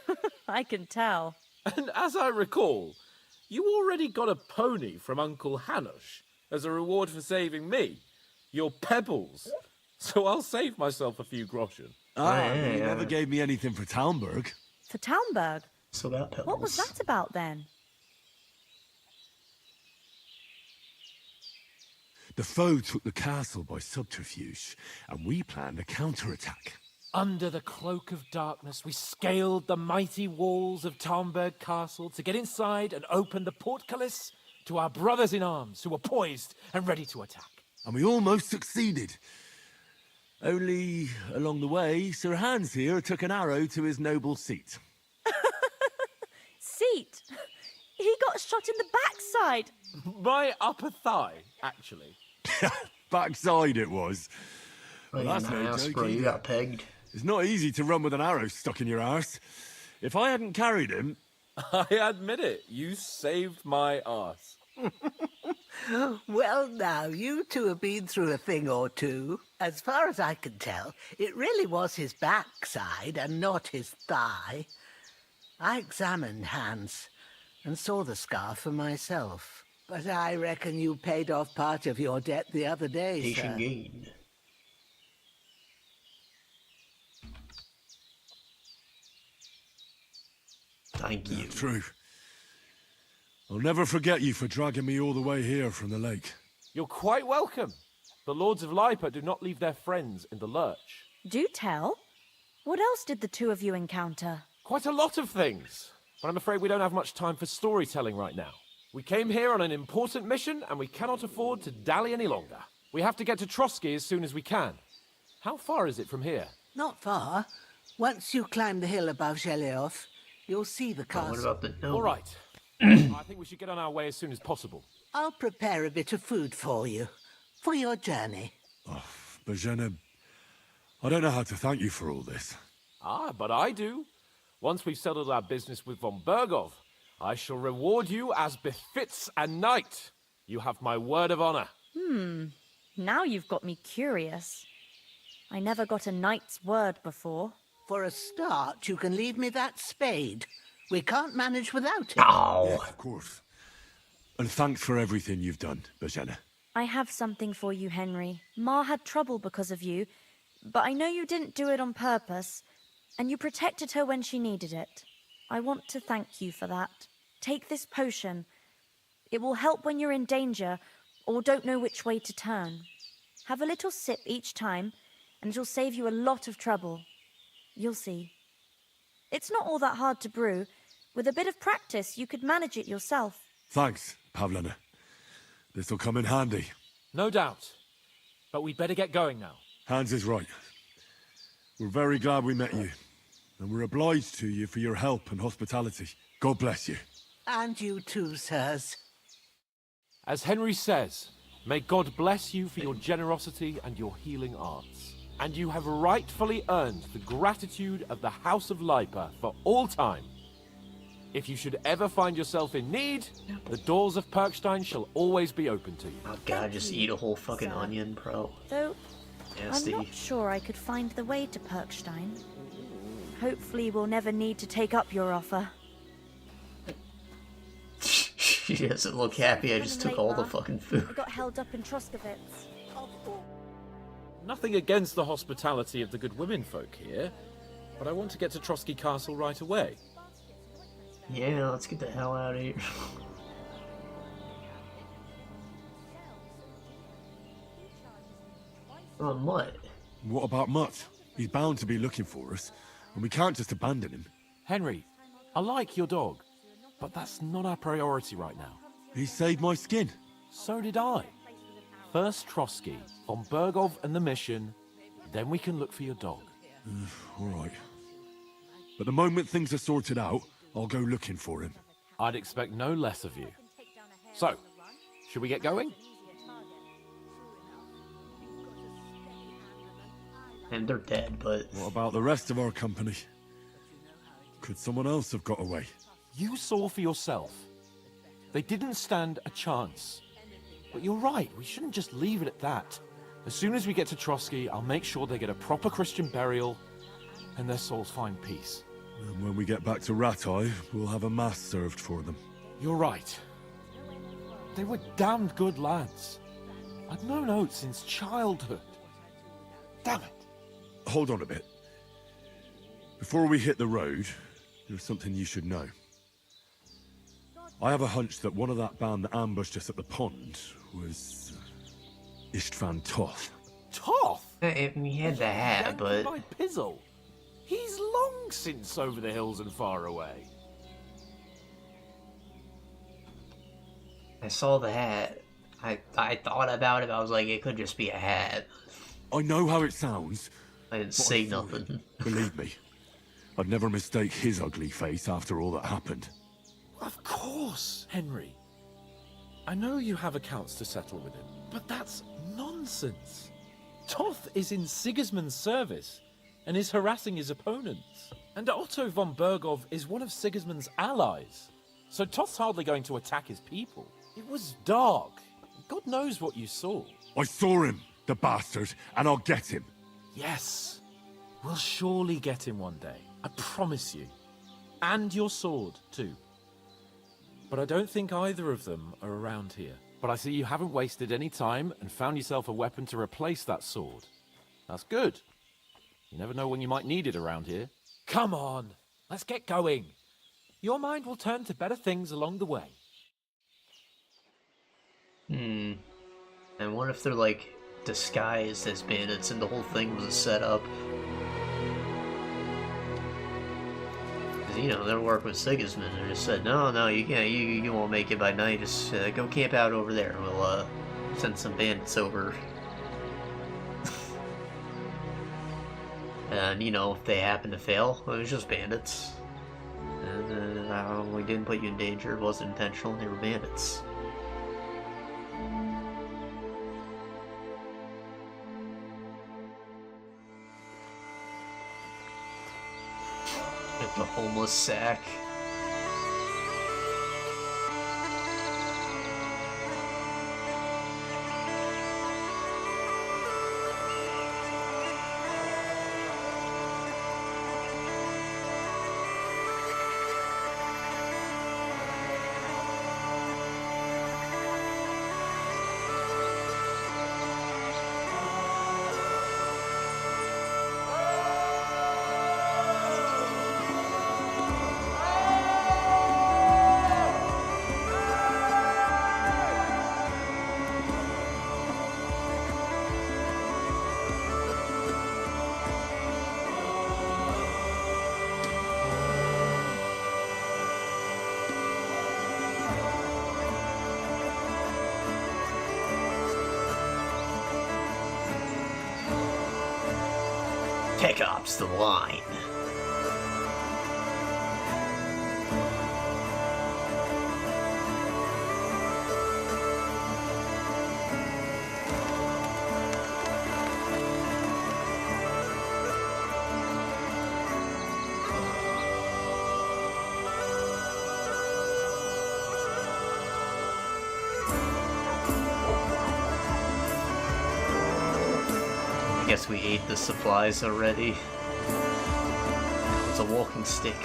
I can tell. And as I recall, you already got a pony from Uncle Hanush as a reward for saving me. Your pebbles. So I'll save myself a few groschen. You never gave me anything for Talmberg. For Talmberg? So that pebbles. What was that about then? The foe took the castle by subterfuge, and we planned a counterattack. Under the cloak of darkness, we scaled the mighty walls of Talmberg Castle to get inside and open the portcullis to our brothers in arms who were poised and ready to attack. And we almost succeeded. Only, along the way, Sir Hans here took an arrow to his noble seat. Seat? He got shot in the backside. My upper thigh, actually. Backside it was. Well, that's no ass, joke bro. You either. got pegged. It's not easy to run with an arrow stuck in your arse. If I hadn't carried him... I admit it, you saved my arse. Well, now, you two have been through a thing or two. As far as I can tell, it really was his backside and not his thigh. I examined Hans and saw the scar for myself. But I reckon you paid off part of your debt the other day, Patient sir. gain. Thank you. True. I'll never forget you for dragging me all the way here from the lake. You're quite welcome. The Lords of Lipa do not leave their friends in the lurch. Do tell. What else did the two of you encounter? Quite a lot of things. But I'm afraid we don't have much time for storytelling right now. We came here on an important mission, and we cannot afford to dally any longer. We have to get to Trotsky as soon as we can. How far is it from here? Not far. Once you climb the hill above Geleoth, you'll see the castle. What about the gnome? All right. I think we should get on our way as soon as possible. I'll prepare a bit of food for you, for your journey. Bajena, I don't know how to thank you for all this. Ah, but I do. Once we've settled our business with von Bergov, I shall reward you as befits a knight. You have my word of honor. Now you've got me curious. I never got a knight's word before. For a start, you can leave me that spade. We can't manage without it. Oh. Yes, of course. And thanks for everything you've done, Bajena. I have something for you, Henry. Ma had trouble because of you, but I know you didn't do it on purpose, and you protected her when she needed it. I want to thank you for that. Take this potion. It will help when you're in danger or don't know which way to turn. Have a little sip each time, and it'll save you a lot of trouble. You'll see. It's not all that hard to brew. With a bit of practice, you could manage it yourself. Thanks, Pavlena. This'll come in handy. No doubt. But we'd better get going now. Hans is right. We're very glad we met you. And we're obliged to you for your help and hospitality. God bless you. And you too, sirs. As Henry says, may God bless you for your generosity and your healing arts. And you have rightfully earned the gratitude of the House of Lipa for all time. If you should ever find yourself in need, the doors of Perkstein shall always be open to you. Oh god, just eat a whole fucking onion, bro. Though, Nasty. I'm not sure I could find the way to Perkstein. Hopefully we'll never need to take up your offer. She doesn't look happy. I just took all the fucking food. I got held up in Troskovitz. Nothing against the hospitality of the good women folk here, but I want to get to Trotsky Castle right away. Yeah, let's get the hell out of here. What? What about Mutt? He's bound to be looking for us, and we can't just abandon him. Henry, I like your dog, but that's not our priority right now. He saved my skin. So did I. First Trotsky, von Bergov and the mission, then we can look for your dog. All right. But the moment things are sorted out, I'll go looking for him. I'd expect no less of you. So, should we get going? And they're dead, but... What about the rest of our company? Could someone else have got away? You saw for yourself. They didn't stand a chance. But you're right, we shouldn't just leave it at that. As soon as we get to Trotsky, I'll make sure they get a proper Christian burial and their souls find peace. And when we get back to Ratai, we'll have a mass served for them. You're right. They were damned good lads. I'd known Oates since childhood. Damn it. Hold on a bit. Before we hit the road, there's something you should know. I have a hunch that one of that band that ambushed us at the pond was Istvan Toth. Toth? He had the hat, but... By Pizzle. He's long since over the hills and far away. I saw the hat. I thought about it, I was like, it could just be a hat. I know how it sounds. I didn't say nothing. Believe me, I'd never mistake his ugly face after all that happened. Of course, Henry. I know you have accounts to settle with him, but that's nonsense. Toth is in Sigismund's service and is harassing his opponents. And Otto von Bergov is one of Sigismund's allies. So Toth's hardly going to attack his people. It was dark. God knows what you saw. I saw him, the bastard, and I'll get him. Yes. We'll surely get him one day. I promise you. And your sword, too. But I don't think either of them are around here. But I see you haven't wasted any time and found yourself a weapon to replace that sword. That's good. You never know when you might need it around here. Come on, let's get going. Your mind will turn to better things along the way. And what if they're like disguised as bandits and the whole thing was a setup? You know, they're working with Sigismund and just said, no, you can't, you won't make it by night, just go camp out over there, we'll send some bandits over. And, you know, if they happen to fail, it was just bandits. And we didn't put you in danger, it wasn't intentional, they were bandits. The homeless sack. Tech Ops the line. I guess we ate the supplies already. It's a walking stick.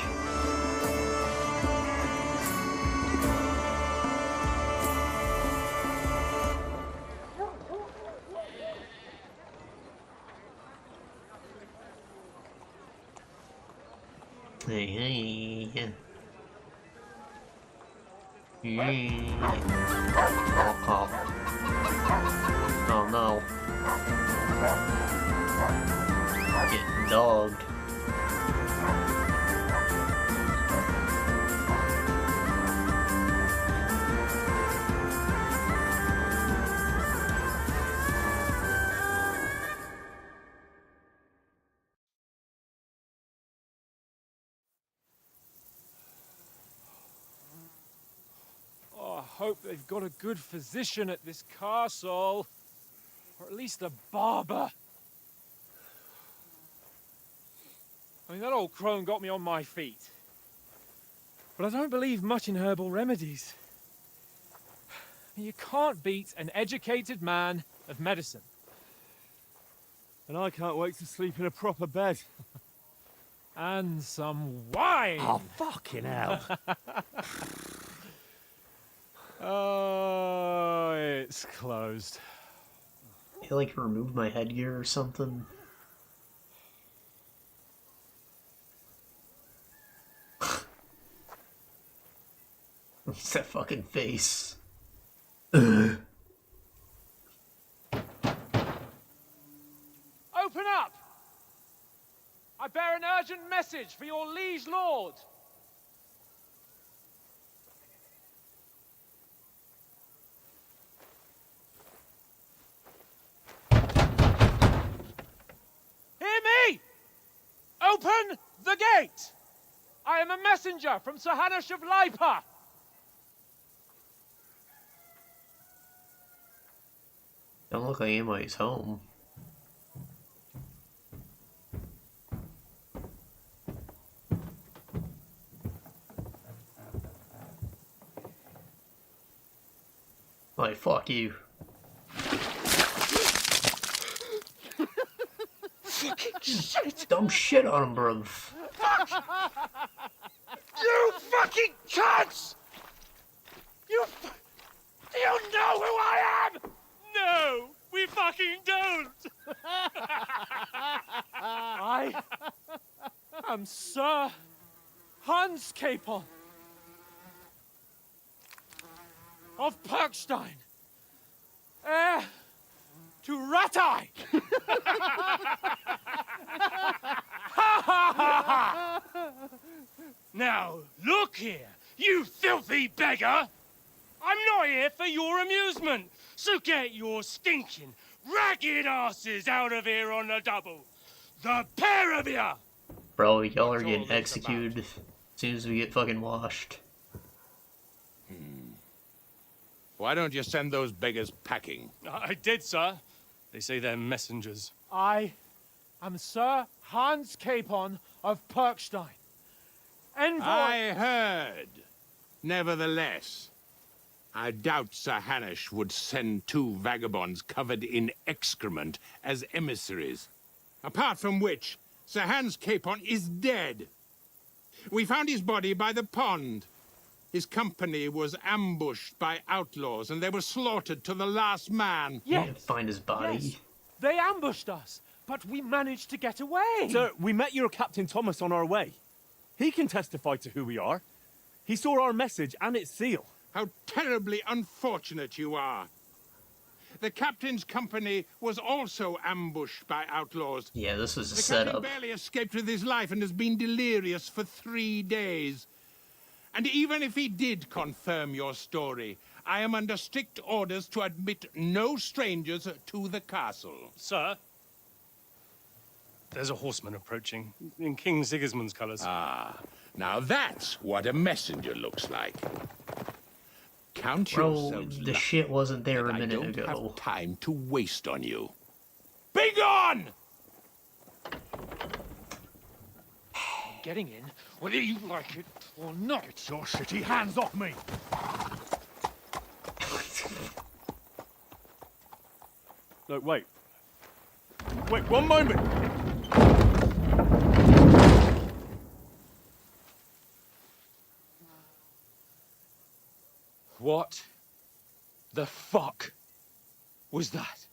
Hey, hey. Hey. Oh no. Getting dogged. Oh, I hope they've got a good physician at this castle. Or at least a barber. I mean, that old crone got me on my feet. But I don't believe much in herbal remedies. You can't beat an educated man of medicine. And I can't wait to sleep in a proper bed. And some wine! Oh, fucking hell. Oh, it's closed. I like remove my headgear or something. What's that fucking face? Open up! I bear an urgent message for your liege lord. Hear me! Open the gate! I am a messenger from Sir Hanush of Lipa. Don't look like anybody's home. Like, fuck you. Fucking shit! Dumb shit on him, bruv. Fuck! You fucking cunts! Do you know who I am? No, we fucking don't! I am Sir Hans Capon of Perkstein, heir to Ratai! Now, look here, you filthy beggar! I'm not here for your amusement, so get your stinking, ragged asses out of here on the double. The pair of you! Bro, y'all are getting executed as soon as we get fucking washed. Why don't you send those beggars packing? I did, sir. They say they're messengers. I am Sir Hans Capon of Perkstein. Envoy... I heard. Nevertheless, I doubt Sir Hanush would send two vagabonds covered in excrement as emissaries. Apart from which, Sir Hans Capon is dead. We found his body by the pond. His company was ambushed by outlaws, and they were slaughtered to the last man. Yes. Find his body. Yes. They ambushed us, but we managed to get away. Sir, we met your Captain Thomas on our way. He can testify to who we are. He saw our message and its seal. How terribly unfortunate you are. The captain's company was also ambushed by outlaws. Yeah, this was a the setup. captain barely escaped with his life and has been delirious for 3 days. And even if he did confirm your story, I am under strict orders to admit no strangers to the castle. Sir, there's a horseman approaching in King Sigismund's colours. Ah, now that's what a messenger looks like. Count Bro, yourselves the lucky shit wasn't there a that minute I don't ago. have time to waste on you. Be gone! Getting in, whether you like it or not. Get your shitty hands off me! No, wait. Wait, one moment! What the fuck was that?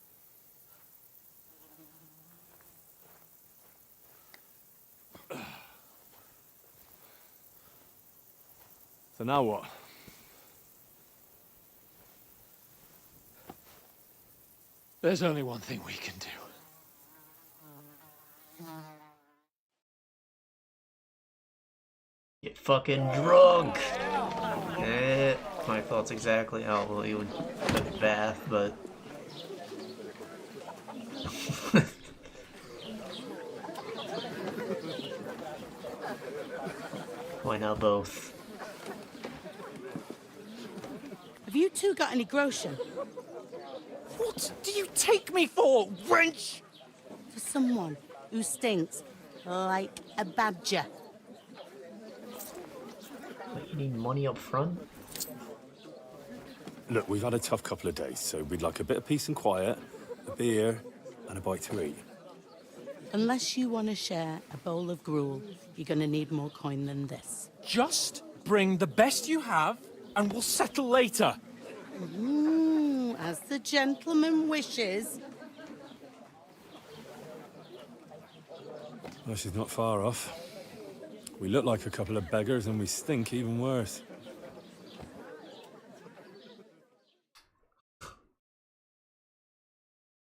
So now what? There's only one thing we can do. Get fucking drunk! My thoughts exactly. Oh, well, you would take a bath, but... Why not both? Have you two got any groschen? What do you take me for, wench? For someone who stinks like a badger. What, you need money up front? Look, we've had a tough couple of days, so we'd like a bit of peace and quiet, a beer, and a bite to eat. Unless you want to share a bowl of gruel, you're going to need more coin than this. Just bring the best you have, and we'll settle later. As the gentleman wishes. Well, she's not far off. We look like a couple of beggars, and we stink even worse.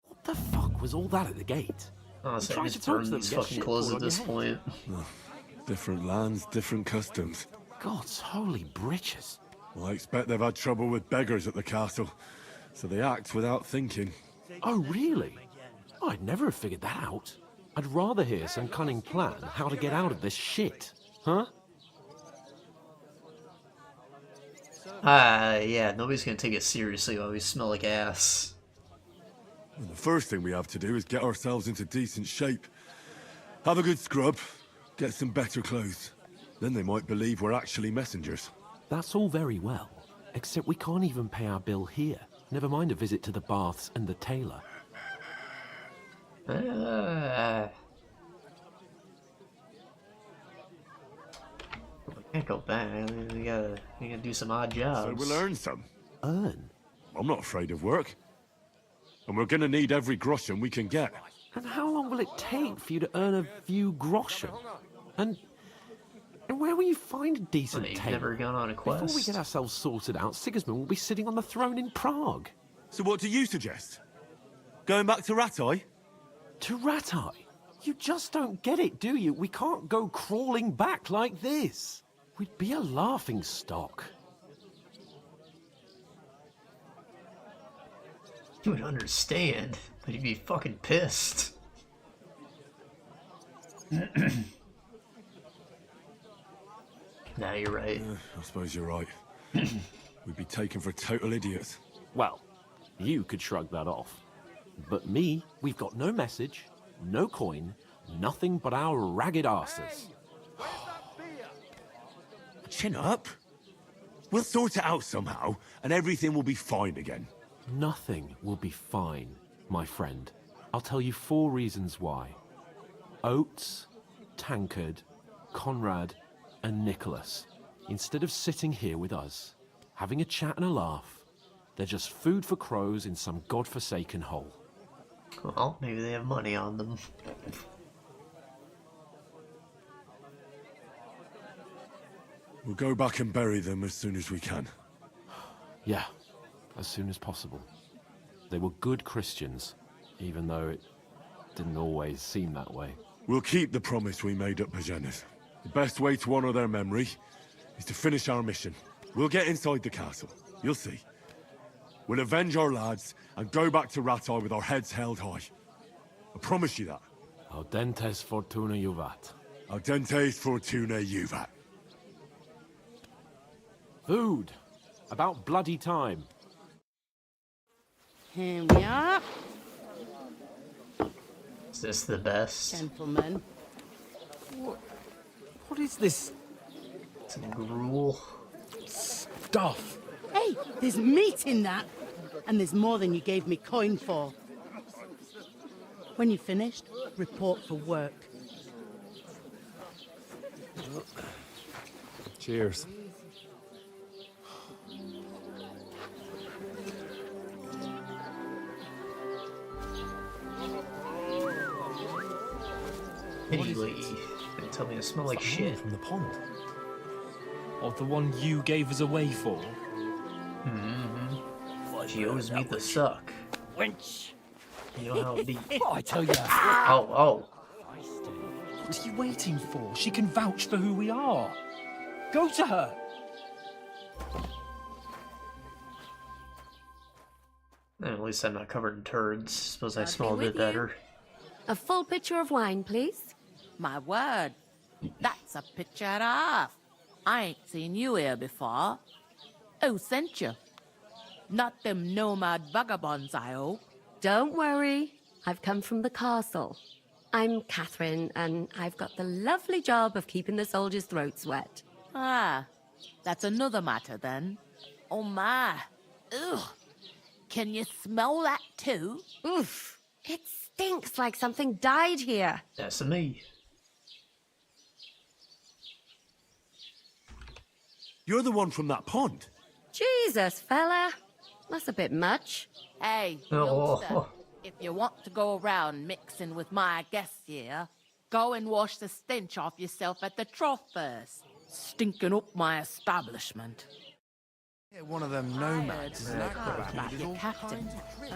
What the fuck was all that at the gate? Oh, so I just burn these fucking clothes at this point. Well, different lands, different customs. God's holy britches. Well, I expect they've had trouble with beggars at the castle, so they act without thinking. Oh, really? I'd never have figured that out. I'd rather hear some cunning plan how to get out of this shit. Huh? Yeah, nobody's gonna take it seriously while we smell like ass. And the first thing we have to do is get ourselves into decent shape. Have a good scrub, get some better clothes. Then they might believe we're actually messengers. That's all very well, except we can't even pay our bill here. Never mind a visit to the baths and the tailor. I can't go back. We gotta do some odd jobs. So we'll earn some. Earn? I'm not afraid of work. And we're gonna need every groschen we can get. And how long will it take for you to earn a few groschen? And where will you find a decent You've tailor? never gone on a quest? Before we get ourselves sorted out, Sigismund will be sitting on the throne in Prague. So what do you suggest? Going back to Ratai? To Ratai? You just don't get it, do you? We can't go crawling back like this. We'd be a laughing stock. You would understand, but you'd be fucking pissed. Nah, you're right. I suppose you're right. We'd be taken for total idiots. Well, you could shrug that off. But me, we've got no message, no coin, nothing but our ragged arses. Chin up. We'll sort it out somehow, and everything will be fine again. Nothing will be fine, my friend. I'll tell you 4 reasons why. Oates, Tankard, Conrad, and Nicholas, instead of sitting here with us, having a chat and a laugh, they're just food for crows in some godforsaken hole. Well, maybe they have money on them. We'll go back and bury them as soon as we can. Yeah, as soon as possible. They were good Christians, even though it didn't always seem that way. We'll keep the promise we made at Pagenis. The best way to honor their memory is to finish our mission. We'll get inside the castle. You'll see. We'll avenge our lads and go back to Ratai with our heads held high. I promise you that. Audentes fortuna juvat. Audentes fortuna juvat. Food. About bloody time. Here we are. Is this the best? Gentlemen. What is this? Some gruel. Stuff. Hey, there's meat in that. And there's more than you gave me coin for. When you're finished, report for work. Cheers. Anyway, they tell me I smell like shit. From the pond. Or the one you gave us away for? She owes me the suck. Wench. You know how it be. I tell you. Oh. What are you waiting for? She can vouch for who we are. Go to her. At least I'm not covered in turds. Suppose I I'll smell a be bit with you. better. A full pitcher of wine, please. My word, that's a picture and a half. I ain't seen you here before. Who sent you? Not them nomad vagabonds, I hope. Don't worry. I've come from the castle. I'm Catherine, and I've got the lovely job of keeping the soldiers' throats wet. Ah, that's another matter then. Oh my. Ugh. Can you smell that too? Oof. It stinks like something died here. That's me. You're the one from that pond. Jesus, fella. That's a bit much. Hey, Oh. youngster, if you want to go around mixing with my guests here, go and wash the stench off yourself at the trough first. Stinking up my establishment. One of them nomads is an acrobat. About He does your all captain. kinds of tricks.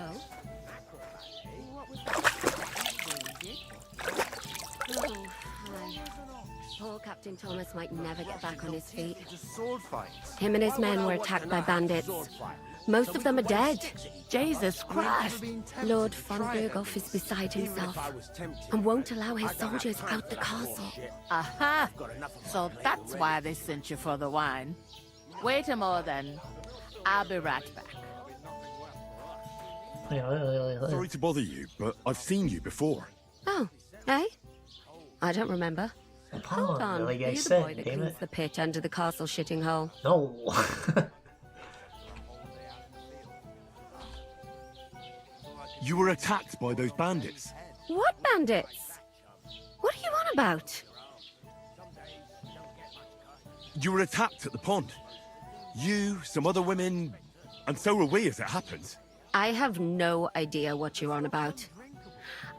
Oh, hi. Poor Captain Thomas might never get back on his feet. Sword fights. Him and his men were attacked by bandits. Most of them are dead. Jesus Christ. Lord von Berghoff is beside himself and won't allow his soldiers out the castle. Aha! So that's why they sent you for the wine. Wait a moment then. I'll be right back. Sorry to bother you, but I've seen you before. Oh, eh? I don't remember. Hold on, like are I you said, the boy that damn cleans it. the pitch under the castle shitting hole? No. You were attacked by those bandits. What bandits? What are you on about? You were attacked at the pond. You, some other women, and so were we, as it happens. I have no idea what you're on about.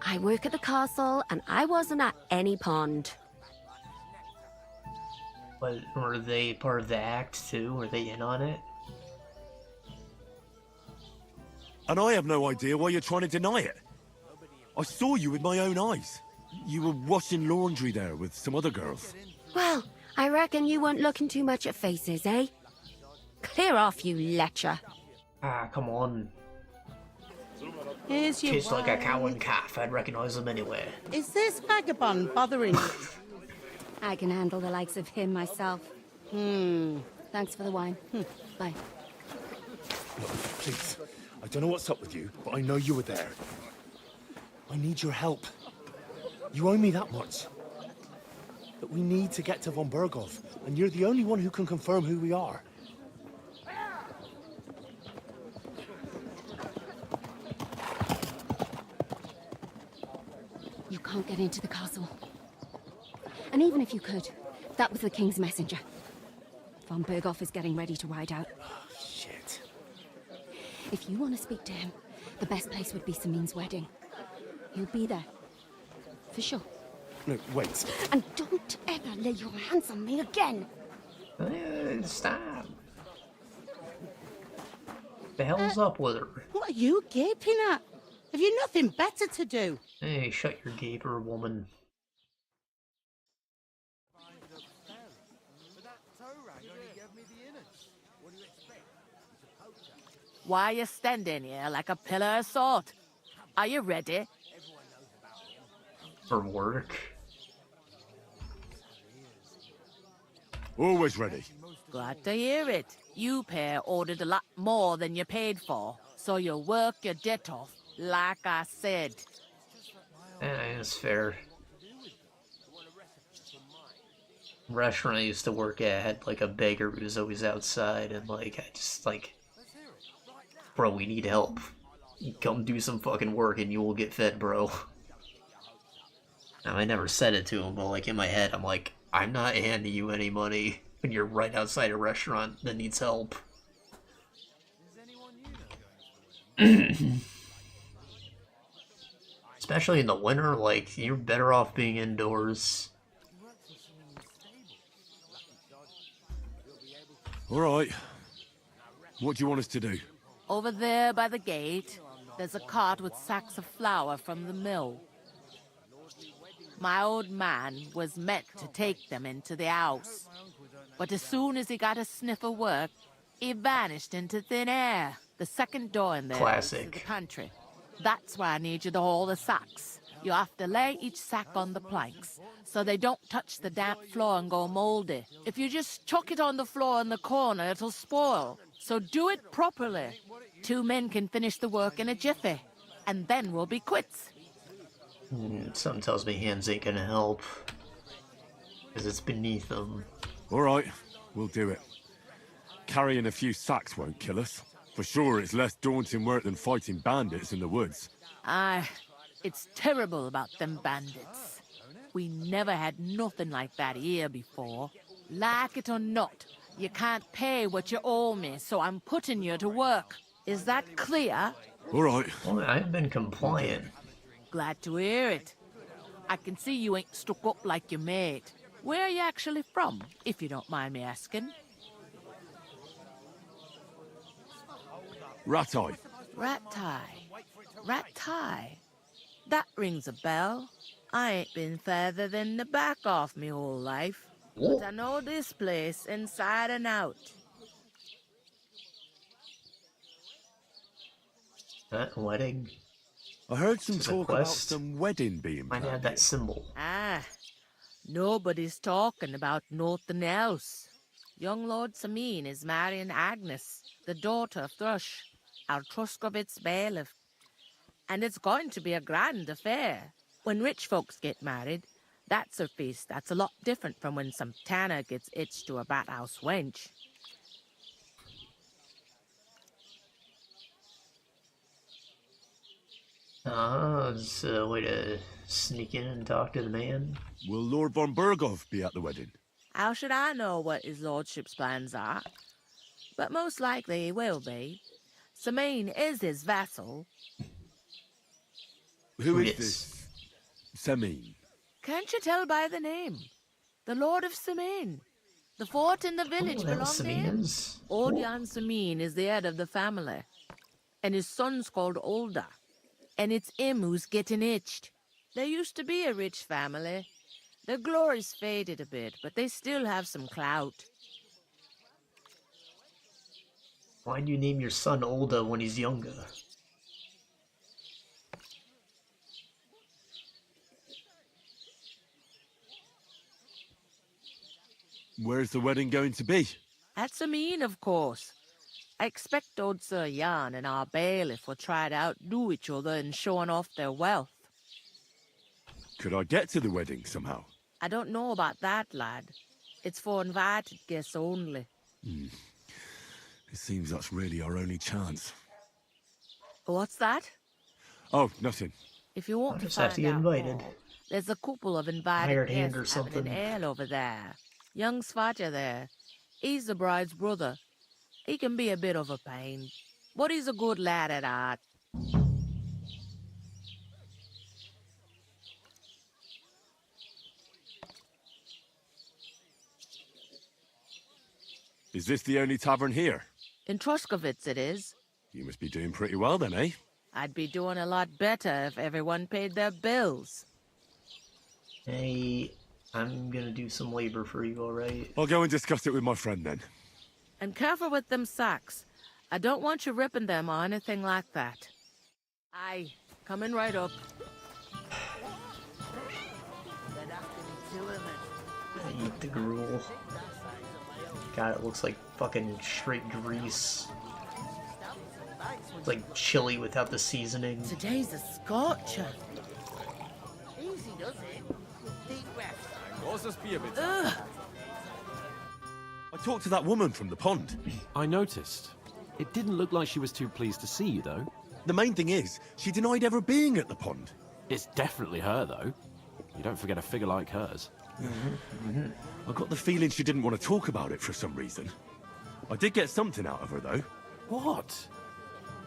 I work at the castle, and I wasn't at any pond. But were they part of the act too? Were they in on it? And I have no idea why you're trying to deny it. I saw you with my own eyes. You were washing laundry there with some other girls. Well, I reckon you weren't looking too much at faces, eh? Clear off, you lecher. Ah, come on. Here's your Tastes like a wine. cow and calf. I'd recognize them anywhere. Is this vagabond bothering you? I can handle the likes of him myself. Thanks for the wine. Bye. Look, please. I don't know what's up with you, but I know you were there. I need your help. You owe me that much. But we need to get to von Berghoff, and you're the only one who can confirm who we are. You can't get into the castle. And even if you could, that was the King's messenger. Von Berghoff is getting ready to ride out. Shit. If you want to speak to him, the best place would be Samin's wedding. He'll be there. For sure. No, wait. And don't ever lay your hands on me again! Stop. The hell's up with her? What are you gaping at? Have you nothing better to do? Hey, shut your gaper, woman. Why are you standing here like a pillar of salt? Are you ready? For work? Always ready. Glad to hear it. You pair ordered a lot more than you paid for, so you'll work your debt off, like I said. That's fair. Restaurant I used to work at had like a beggar who was always outside, and like I just like, bro, we need help. Come do some fucking work and you will get fed, bro. Now, I never said it to him, but like in my head, I'm like, I'm not handing you any money when you're right outside a restaurant that needs help. Especially in the winter, like, you're better off being indoors. All right. What do you want us to do? Over there by the gate, there's a cart with sacks of flour from the mill. My old man was meant to take them into the house. But as soon as he got a sniff of work, he vanished into thin air. The second door in there leads to the country. That's why I need you to haul the sacks. You have to lay each sack on the planks, so they don't touch the damp floor and go moldy. If you just chuck it on the floor in the corner, it'll spoil. So do it properly. 2 men can finish the work in a jiffy, and then we'll be quits. Something tells me hands ain't gonna help. Because it's beneath them. Alright, we'll do it. Carrying a few sacks won't kill us. For sure, it's less daunting work than fighting bandits in the woods. Aye, it's terrible about them bandits. We never had nothing like that here before. Like it or not, you can't pay what you owe me, so I'm putting you to work. Is that clear? Alright. Well, I've been compliant. Glad to hear it. I can see you ain't stuck up like your mate. Where are you actually from, if you don't mind me asking? Ratai. Ratai. That rings a bell. I ain't been further than the back off me whole life. But I know this place inside and out. That wedding. I heard some talk about some wedding being planned. Might have that symbol. Ah, nobody's talking about nothing else. Young Lord Samin is marrying Agnes, the daughter of Thrush, our Truscovitz bailiff. And it's going to be a grand affair. When rich folks get married, that's a feast that's a lot different from when some tanner gets hitched to a Bathhouse wench. It's a way to sneak in and talk to the man. Will Lord von Berghoff be at the wedding? How should I know what his lordship's plans are? But most likely he will be. Samin is his vassal. Who is this? Samin. Can't you tell by the name? The Lord of Samin. The fort in the village belongs to him. Old Jan Samin is the head of the family. And his son's called Olda. And it's him who's getting itched. There used to be a rich family. Their glory's faded a bit, but they still have some clout. Why do you name your son Olda when he's younger? Where's the wedding going to be? At Samin, of course. I expect old Sir Jan and our bailiff will try to outdo each other in showing off their wealth. Could I get to the wedding somehow? I don't know about that, lad. It's for invited guests only. It seems that's really our only chance. What's that? Oh, nothing. If you want to just have to find get invited. more, there's a couple of invited Hired hand or guests having something. an ale over there. Young Svatja there. He's the bride's brother. He can be a bit of a pain, but he's a good lad at heart. Is this the only tavern here? In Truscovitz it is. You must be doing pretty well then, eh? I'd be doing a lot better if everyone paid their bills. Hey, I'm gonna do some labor for you, alright? I'll go and discuss it with my friend then. And careful with them sacks. I don't want you ripping them or anything like that. Aye, coming right up. I eat the gruel. God, it looks like fucking straight grease. It's like chili without the seasoning. Today's a scorcher. Easy does it. Deep breath. Ugh. I talked to that woman from the pond. I noticed. It didn't look like she was too pleased to see you, though. The main thing is, she denied ever being at the pond. It's definitely her, though. You don't forget a figure like hers. I got the feeling she didn't want to talk about it for some reason. I did get something out of her, though. What?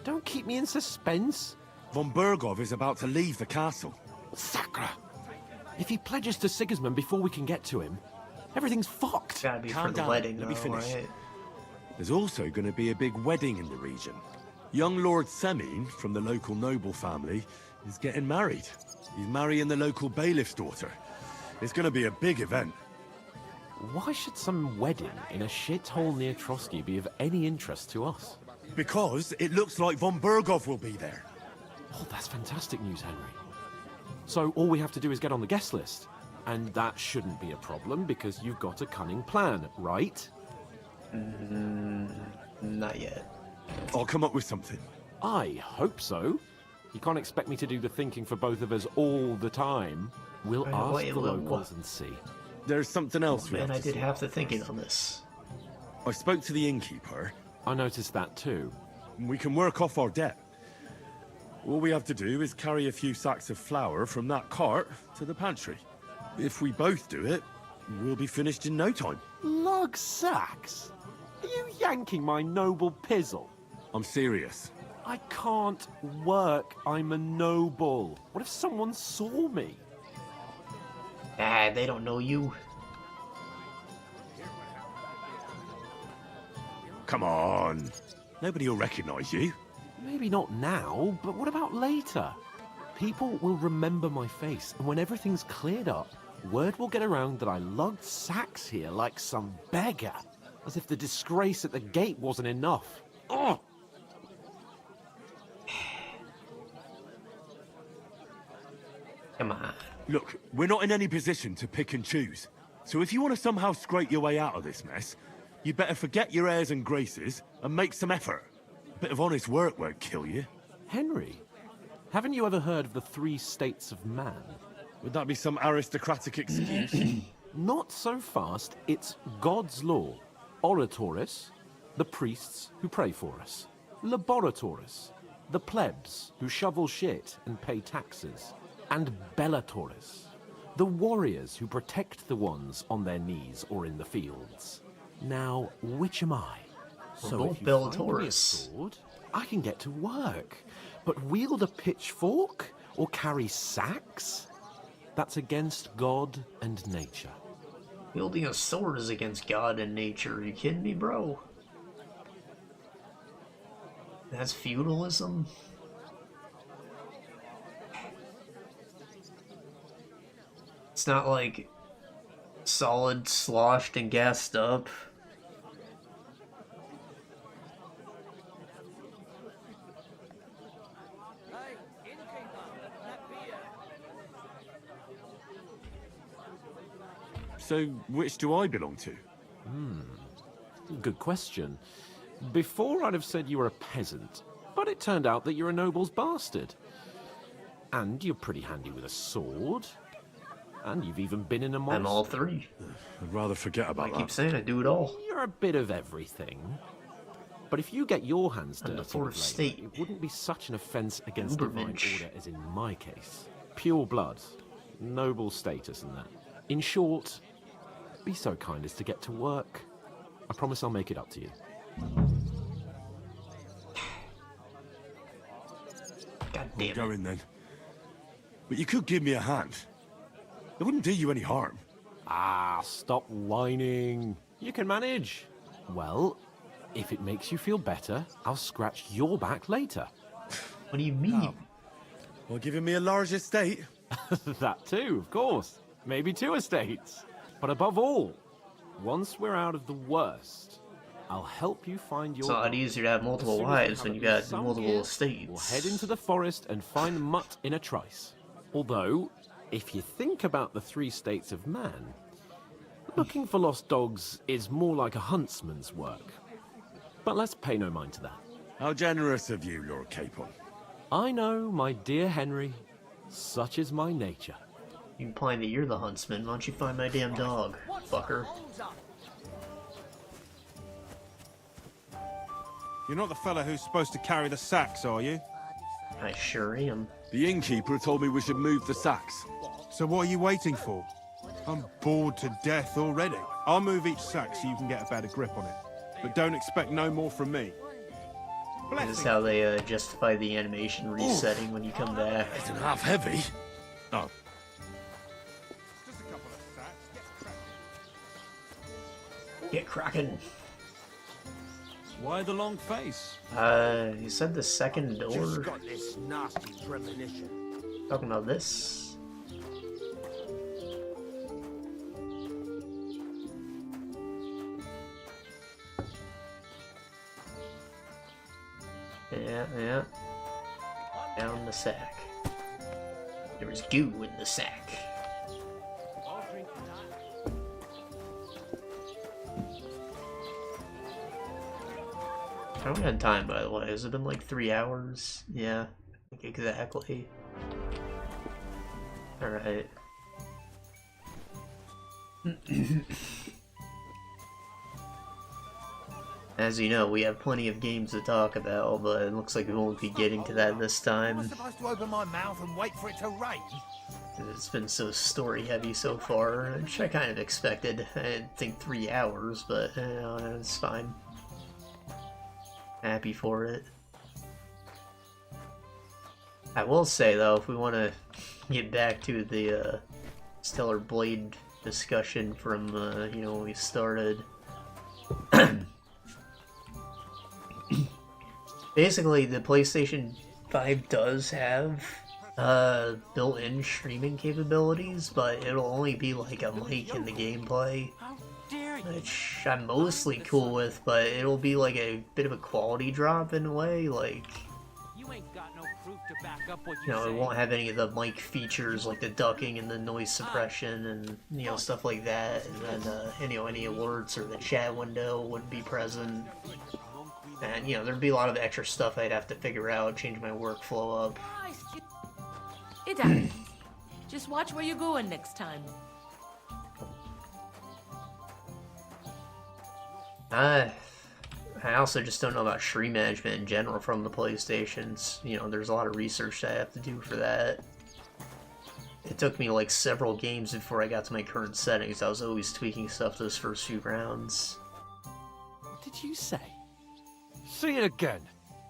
Don't keep me in suspense. Von Berghoff is about to leave the castle. Sacra! If he pledges to Sigismund before we can get to him, everything's fucked. Gotta be Calm for the down. wedding, Let me though, finish. right? There's also going to be a big wedding in the region. Young Lord Semin, from the local noble family, is getting married. He's marrying the local bailiff's daughter. It's going to be a big event. Why should some wedding in a shithole near Trotsky be of any interest to us? Because it looks like von Burgov will be there. Oh, that's fantastic news, Henry. So all we have to do is get on the guest list. And that shouldn't be a problem because you've got a cunning plan, right? Not yet. I'll come up with something. I hope so. You can't expect me to do the thinking for both of us all the time. We'll ask the locals and see. There's something else we Man, have I to did see. half the thinking on this. I spoke to the innkeeper. I noticed that too. We can work off our debt. All we have to do is carry a few sacks of flour from that cart to the pantry. If we both do it, we'll be finished in no time. Lug sacks? Are you yanking my noble pizzle? I'm serious. I can't work. I'm a noble. What if someone saw me? Ah, they don't know you. Come on. Nobody will recognize you. Maybe not now, but what about later? People will remember my face, and when everything's cleared up, word will get around that I lugged sacks here like some beggar. As if the disgrace at the gate wasn't enough. Oh! Come on. Look, we're not in any position to pick and choose. So if you want to somehow scrape your way out of this mess, you better forget your airs and graces and make some effort. A bit of honest work won't kill you. Henry, haven't you ever heard of the 3 states of man? Would that be some aristocratic excuse? Not so fast. It's God's law. Oratoris, the priests who pray for us. Laboratoris, the plebs who shovel shit and pay taxes. And Bellatoris, the warriors who protect the ones on their knees or in the fields. Now, which am I? So if you find me a sword, I can get to work. But wield a pitchfork or carry sacks? That's against God and nature. Wielding a sword is against God and nature. Are you kidding me, bro? That's feudalism? It's not like solid, sloshed, and gassed up. So, which do I belong to? Good question. Before I'd have said you were a peasant, but it turned out that you're a noble's bastard. And you're pretty handy with a sword. And you've even been in a monster. I'm all 3. I'd rather forget about that. I keep saying I do it all. You're a bit of everything. But if you get your hands dirty the fourth with labor, state. it wouldn't be such an offence against divine Ubermensch. order as in my case. Pure blood, noble status and that. In short, be so kind as to get to work. I promise I'll make it up to you. God damn it. Go in then. But you could give me a hand. It wouldn't do you any harm. Ah, stop whining. You can manage. Well, if it makes you feel better, I'll scratch your back later. What do you mean? Well, giving me a large estate. That too, of course. Maybe 2 estates. But above all, once we're out of the worst, I'll help you find your... It's a lot easier to have multiple wives when you got multiple estates. We'll head into the forest and find mutt in a trice. Although, if you think about the 3 states of man, looking for lost dogs is more like a huntsman's work. But let's pay no mind to that. How generous of you, Lord Capon. I know, my dear Henry. Such is my nature. You implying that you're the huntsman. Why don't you find my damn dog, fucker? You're not the fella who's supposed to carry the sacks, are you? I sure am. The innkeeper told me we should move the sacks. So what are you waiting for? I'm bored to death already. I'll move each sack so you can get a better grip on it. But don't expect no more from me. This is how they justify the animation resetting when you come back. It's half heavy. Oh. Get cracking. Why the long face? You said the second door? Just got this nasty premonition. Talking about this? Yeah. Down the sack. There was goo in the sack. How are we on time, by the way? Has it been like 3 hours? Yeah, I think exactly. Alright. As you know, we have plenty of games to talk about, but it looks like we won't be getting to that this time. Am I supposed to open my mouth and wait for it to rain? It's been so story heavy so far, which I kind of expected. I didn't think 3 hours, but you know, it's fine. Happy for it. I will say though, if we want to get back to the Stellar Blade discussion from you know, when we started. Basically, the PlayStation 5 does have built-in streaming capabilities, but it'll only be like a mic in the gameplay, which I'm mostly cool with, but it'll be like a bit of a quality drop in a way, like, you know, it won't have any of the mic features like the ducking and the noise suppression and, you know, stuff like that, and then, you know, any alerts or the chat window wouldn't be present. And, you know, there'd be a lot of extra stuff I'd have to figure out, change my workflow up. It happens. Just watch where you're going next time. I also just don't know about stream management in general from the PlayStations. You know, there's a lot of research I have to do for that. It took me like several games before I got to my current settings. I was always tweaking stuff those first few rounds. What did you say? Say it again.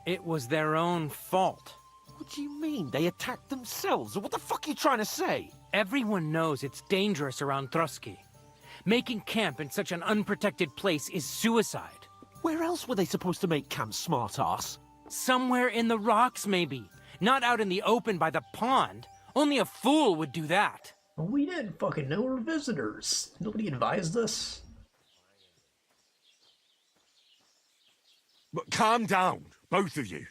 It was their own fault. What do you mean? They attacked themselves? What the fuck are you trying to say? Everyone knows it's dangerous around Trotsky. Making camp in such an unprotected place is suicide. Where else were they supposed to make camp, smart-ass? Somewhere in the rocks, maybe. Not out in the open by the pond. Only a fool would do that. Well, we didn't fucking know we're visitors. Nobody advised us. But calm down, both of you.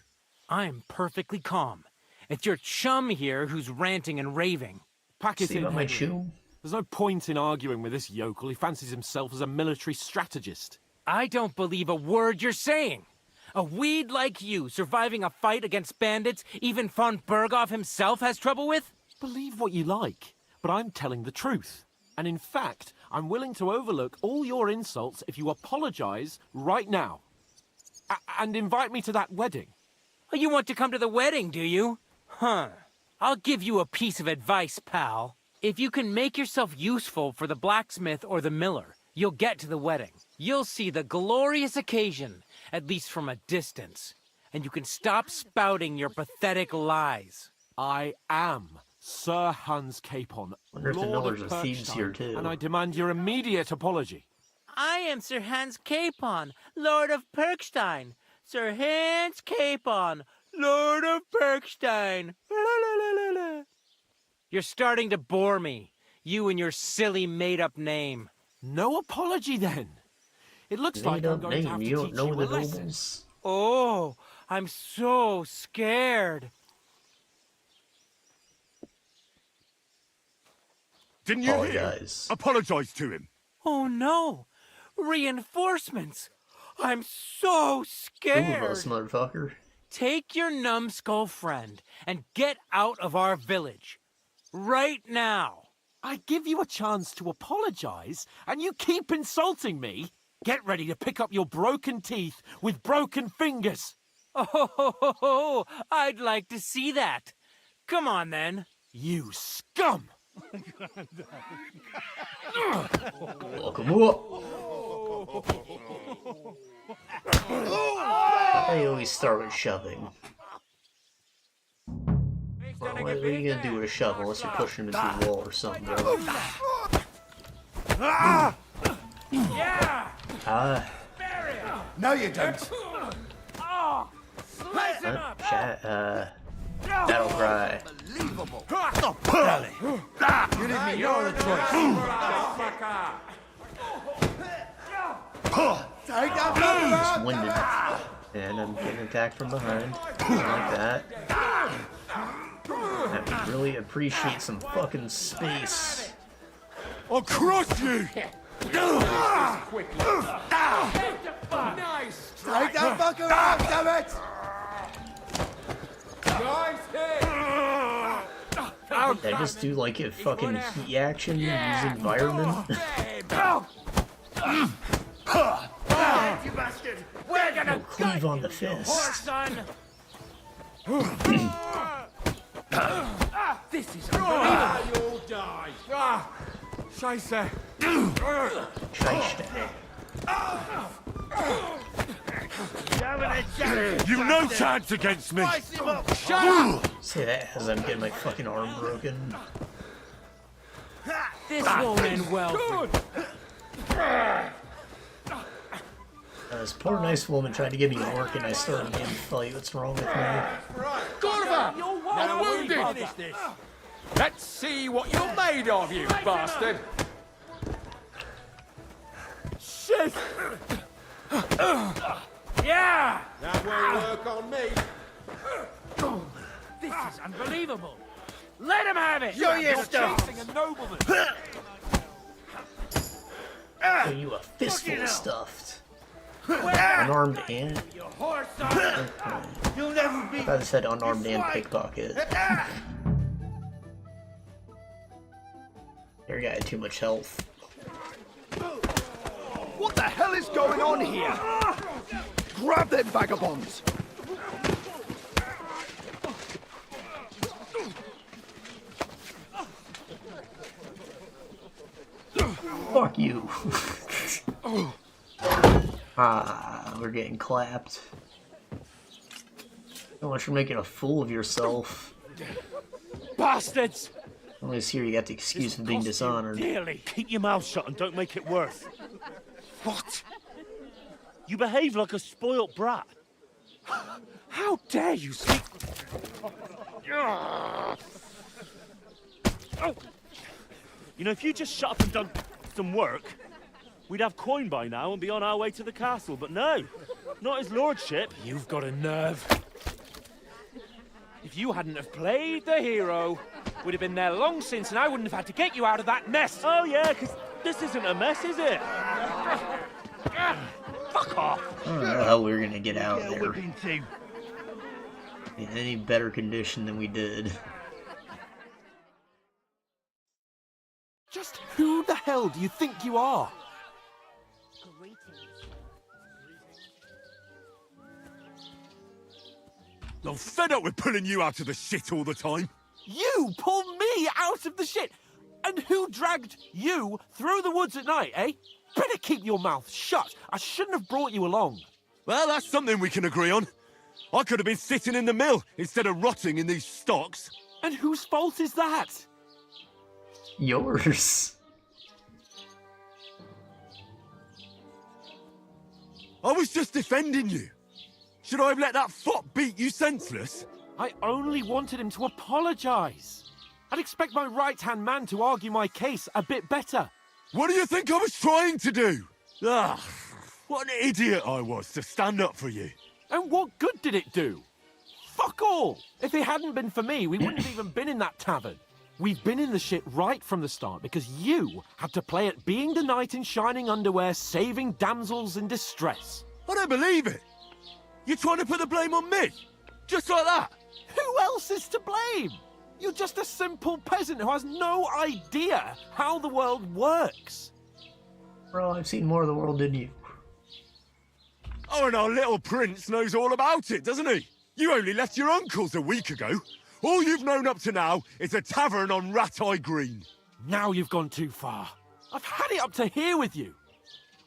I'm perfectly calm. It's your chum here who's ranting and raving. Pack it See in, about my Henry. chum? There's no point in arguing with this yokel. He fancies himself as a military strategist. I don't believe a word you're saying. A weed like you surviving a fight against bandits even von Berghoff himself has trouble with? Believe what you like, but I'm telling the truth. And in fact, I'm willing to overlook all your insults if you apologize right now. And invite me to that wedding. Oh, you want to come to the wedding, do you? Huh. I'll give you a piece of advice, pal. If you can make yourself useful for the blacksmith or the miller, you'll get to the wedding. You'll see the glorious occasion, at least from a distance. And you can stop spouting your pathetic lies. I am Sir Hans Capon, Wonder if the Lord Millers of are thieves here, Perkstein, too. and I demand your immediate apology. I am Sir Hans Capon, Lord of Perkstein. Sir Hans Capon, Lord of Perkstein. You're starting to bore me. You and your silly made-up name. No apology, then. It looks like I'm going to have to teach you a lesson. Nobles? Oh, I'm so scared. Didn't you Apologize. hear? Apologize to him. Oh no! Reinforcements! I'm so scared! Ooh, us, motherfucker. Take your numbskull friend and get out of our village. Right now! I give you a chance to apologize, and you keep insulting me? Get ready to pick up your broken teeth with broken fingers. Oh, I'd like to see that. Come on, then. You scum! Welcome up. I always start with shoving. Well, what are you gonna do with a shovel unless you're pushing him into the wall or something, bro? No, you don't. Battle cry. Believable. Stop, Pelly. You leave me your other choice. Take that Just winded. And I'm getting attacked from behind. Like that. I would really appreciate some fucking space. I'll crush you! Nice. Take that fucker out, damn it! Did I just do like a fucking heat action in his environment? You bastard! We're gonna Cleave on the fist. This is unbelievable. You'll die. Scheiße! You've no chance against me! Shut up! Say that as I'm getting my fucking arm broken. This won't end well. This poor nice woman tried to get me to work and I started getting fight. What's wrong with me? Gorva! I'm wounded! Let's see what you're made of, you bastard! Shit! Yeah! That won't work on me. This is unbelievable. Let him have it! Show your stuff! Chasing a nobleman. Oh, you a fistful stuffed. Unarmed and... You'll never be... I thought it said unarmed and pickpocket. Your guy had too much health. What the hell is going on here? Grab them vagabonds! Fuck you. We're getting clapped. So much for making a fool of yourself. Bastards! Only here you got the excuse of being dishonored. Dearly. Keep your mouth shut and don't make it worse. What? You behave like a spoilt brat. How dare you speak... You know, if you just shut up and done some work, we'd have coin by now and be on our way to the castle, but no. Not his lordship. You've got a nerve. If you hadn't have played the hero, we'd have been there long since and I wouldn't have had to get you out of that mess. Oh yeah, because this isn't a mess, is it? Fuck off. I don't know how we're gonna get out of there in any better condition than we did. Just who the hell do you think you are? I'm fed up with pulling you out of the shit all the time. You pull me out of the shit! And who dragged you through the woods at night, eh? Better keep your mouth shut. I shouldn't have brought you along. Well, that's something we can agree on. I could have been sitting in the mill instead of rotting in these stocks. And whose fault is that? Yours. I was just defending you. Should I have let that fop beat you senseless? I only wanted him to apologise. I'd expect my right-hand man to argue my case a bit better. What do you think I was trying to do? Ah, what an idiot I was to stand up for you. And what good did it do? Fuck all! If it hadn't been for me, we wouldn't have even been in that tavern. We've been in the shit right from the start because you had to play at being the knight in shining underwear, saving damsels in distress. I don't believe it. You're trying to put the blame on me? Just like that? Who else is to blame? You're just a simple peasant who has no idea how the world works. Bro, I've seen more of the world than you. Oh, and our little prince knows all about it, doesn't he? You only left your uncle's a week ago. All you've known up to now is a tavern on Rat-Eye Green. Now you've gone too far. I've had it up to here with you.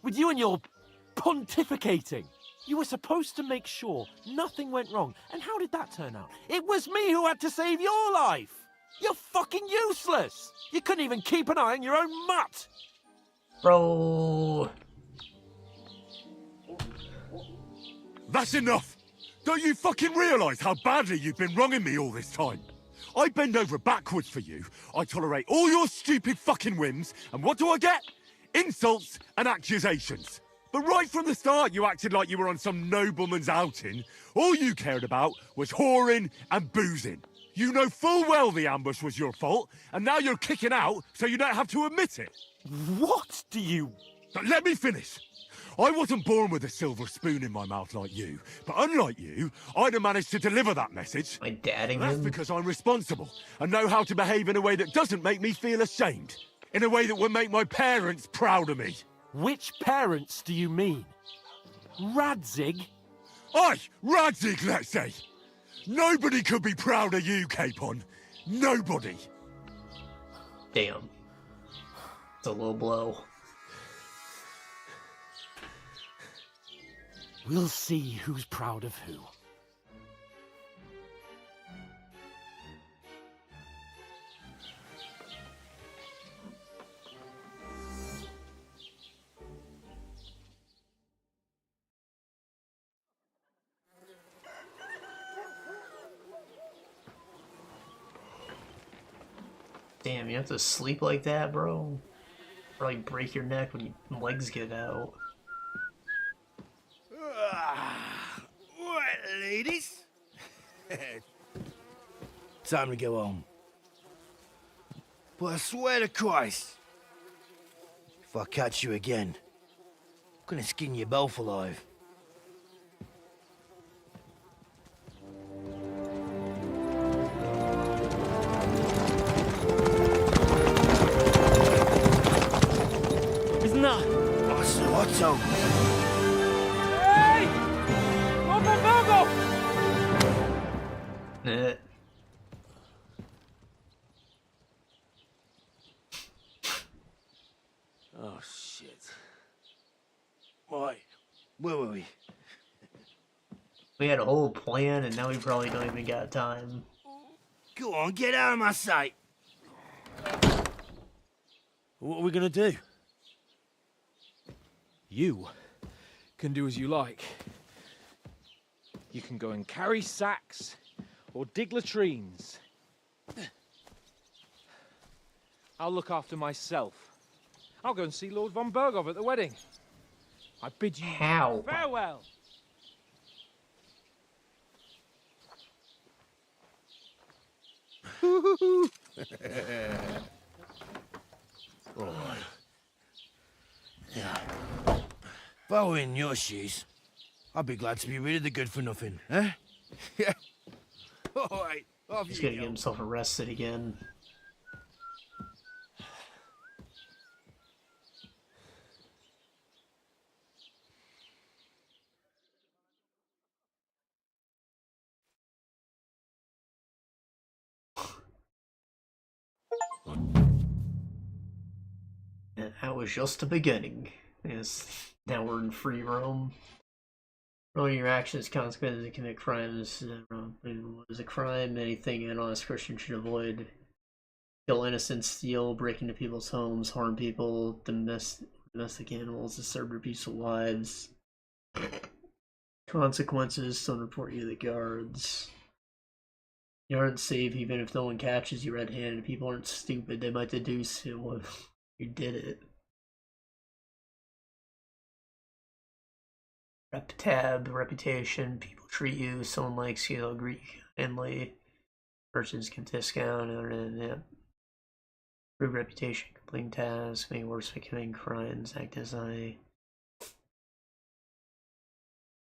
With you and your pontificating. You were supposed to make sure nothing went wrong. And how did that turn out? It was me who had to save your life. You're fucking useless. You couldn't even keep an eye on your own mutt. Bro. That's enough. Don't you fucking realise how badly you've been wronging me all this time? I bend over backwards for you. I tolerate all your stupid fucking whims, and what do I get? Insults and accusations. But right from the start, you acted like you were on some nobleman's outing. All you cared about was whoring and boozing. You know full well the ambush was your fault, and now you're kicking out so you don't have to admit it. What do you... Let me finish. I wasn't born with a silver spoon in my mouth like you, but unlike you, I'd have managed to deliver that message. My dadding That's him? because I'm responsible and know how to behave in a way that doesn't make me feel ashamed. In a way that would make my parents proud of me. Which parents do you mean? Radzig? Aye, Radzig, let's say. Nobody could be proud of you, Capon. Nobody. Damn. It's a low blow. We'll see who's proud of who. Damn, you have to sleep like that, bro? Or like break your neck when your legs give out. Right, ladies. Time to go home. But I swear to Christ, if I catch you again, I'm gonna skin you both alive. Isn't that... Otto. Hey! Open Virgo! Oh, shit. Why? Where were we? We had a whole plan and now we probably don't even got time. Go on, get out of my sight. What are we gonna do? You can do as you like. You can go and carry sacks or dig latrines. I'll look after myself. I'll go and see Lord von Bergov at the wedding. I bid you farewell. Alright. Yeah. If I were in your shoes, I'd be glad to be rid of the good for nothing, eh? Yeah. Alright, off He's you gonna go. get himself arrested again. And that was just the beginning. Yes, now we're in free roam. Knowing your actions, consequences, and commit crimes. What is a crime? Anything an honest Christian should avoid. Kill innocents, steal, break into people's homes, harm people, domestic animals, disturb their peaceful lives. Consequences, don't report you to the guards. You aren't safe even if no one catches you red-handed. People aren't stupid, they might deduce you did it. Reputation, people treat you, someone likes you, they'll greet you kindly. Merchants can discount, yeah. Improve reputation, completing tasks, make worse by committing crimes, act as I.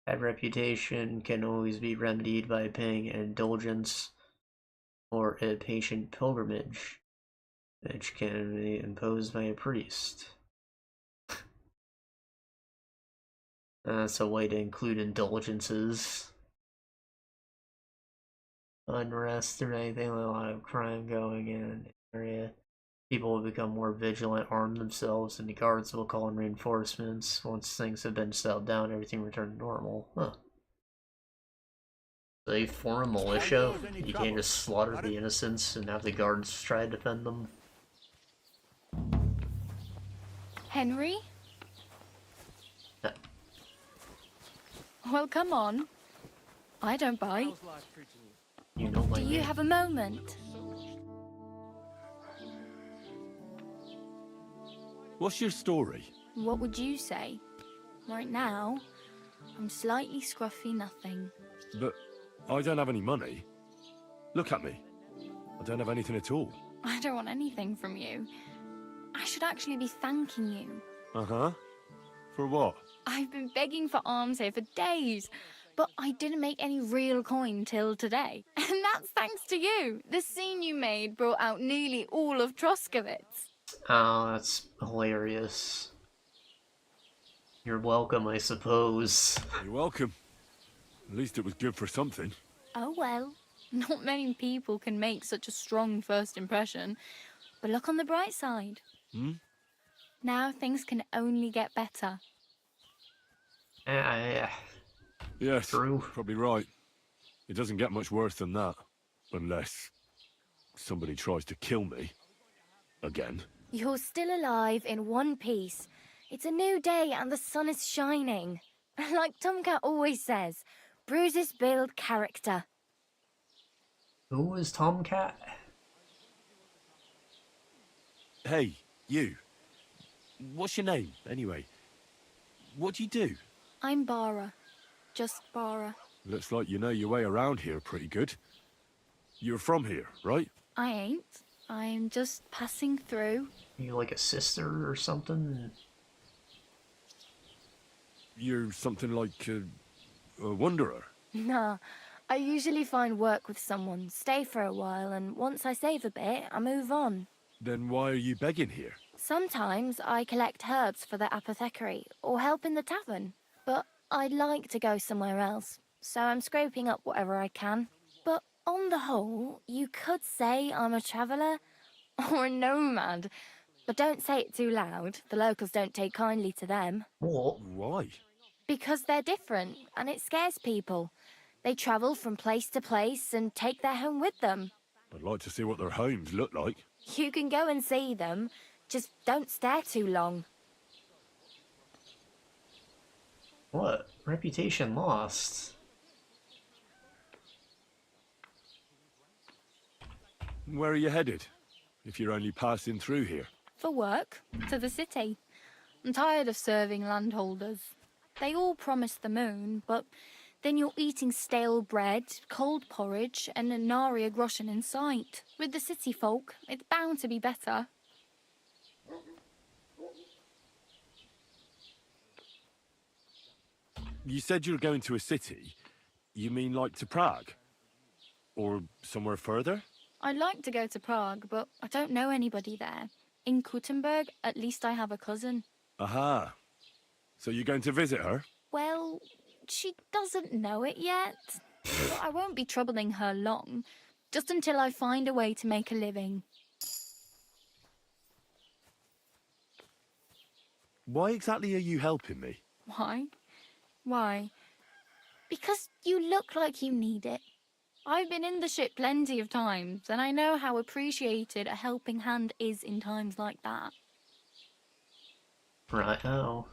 Bad reputation can always be remedied by paying an indulgence or a patient pilgrimage, which can be imposed by a priest. That's a way to include indulgences. Unrest or anything, a lot of crime going in an area. People will become more vigilant, arm themselves, and the guards will call in reinforcements. Once things have been settled down, everything returned to normal. Huh. They form a militia. You can't just slaughter the innocents and have the guards try to defend them. Henry? Well, come on. I don't bite. You know my Do you name. have a moment? What's your story? What would you say? Right now, I'm slightly scruffy nothing. But I don't have any money. Look at me. I don't have anything at all. I don't want anything from you. I should actually be thanking you. Uh-huh. For what? I've been begging for alms here for days, but I didn't make any real coin till today. And that's thanks to you. The scene you made brought out nearly all of Troskowitz. Oh, that's hilarious. You're welcome, I suppose. You're welcome. At least it was good for something. Oh well. Not many people can make such a strong first impression. But look on the bright side. Hmm? Now things can only get better. Yeah. Yes, True. Probably right. It doesn't get much worse than that. Unless somebody tries to kill me. Again. You're still alive in one piece. It's a new day and the sun is shining. Like Tomcat always says, bruises build character. Who is Tomcat? Hey, you. What's your name, anyway? What do you do? I'm Bara. Just Bara. Looks like you know your way around here pretty good. You're from here, right? I ain't. I'm just passing through. You like a sister or something? You're something like a wanderer. Nah, I usually find work with someone, stay for a while, and once I save a bit, I move on. Then why are you begging here? Sometimes I collect herbs for the apothecary, or help in the tavern. But I'd like to go somewhere else, so I'm scraping up whatever I can. But on the whole, you could say I'm a traveller, or a nomad. But don't say it too loud, the locals don't take kindly to them. What? Why? Because they're different, and it scares people. They travel from place to place and take their home with them. I'd like to see what their homes look like. You can go and see them, just don't stare too long. What? Reputation lost. Where are you headed? If you're only passing through here. For work, to the city. I'm tired of serving landholders. They all promise the moon, but then you're eating stale bread, cold porridge, and a nary a groschen in sight. With the city folk, it's bound to be better. You said you were going to a city. You mean like to Prague? Or somewhere further? I'd like to go to Prague, but I don't know anybody there. In Kuttenberg, at least I have a cousin. Aha. So you're going to visit her? Well, she doesn't know it yet. But I won't be troubling her long, just until I find a way to make a living. Why exactly are you helping me? Why? Why? Because you look like you need it. I've been in the ship plenty of times, and I know how appreciated a helping hand is in times like that. Right-o.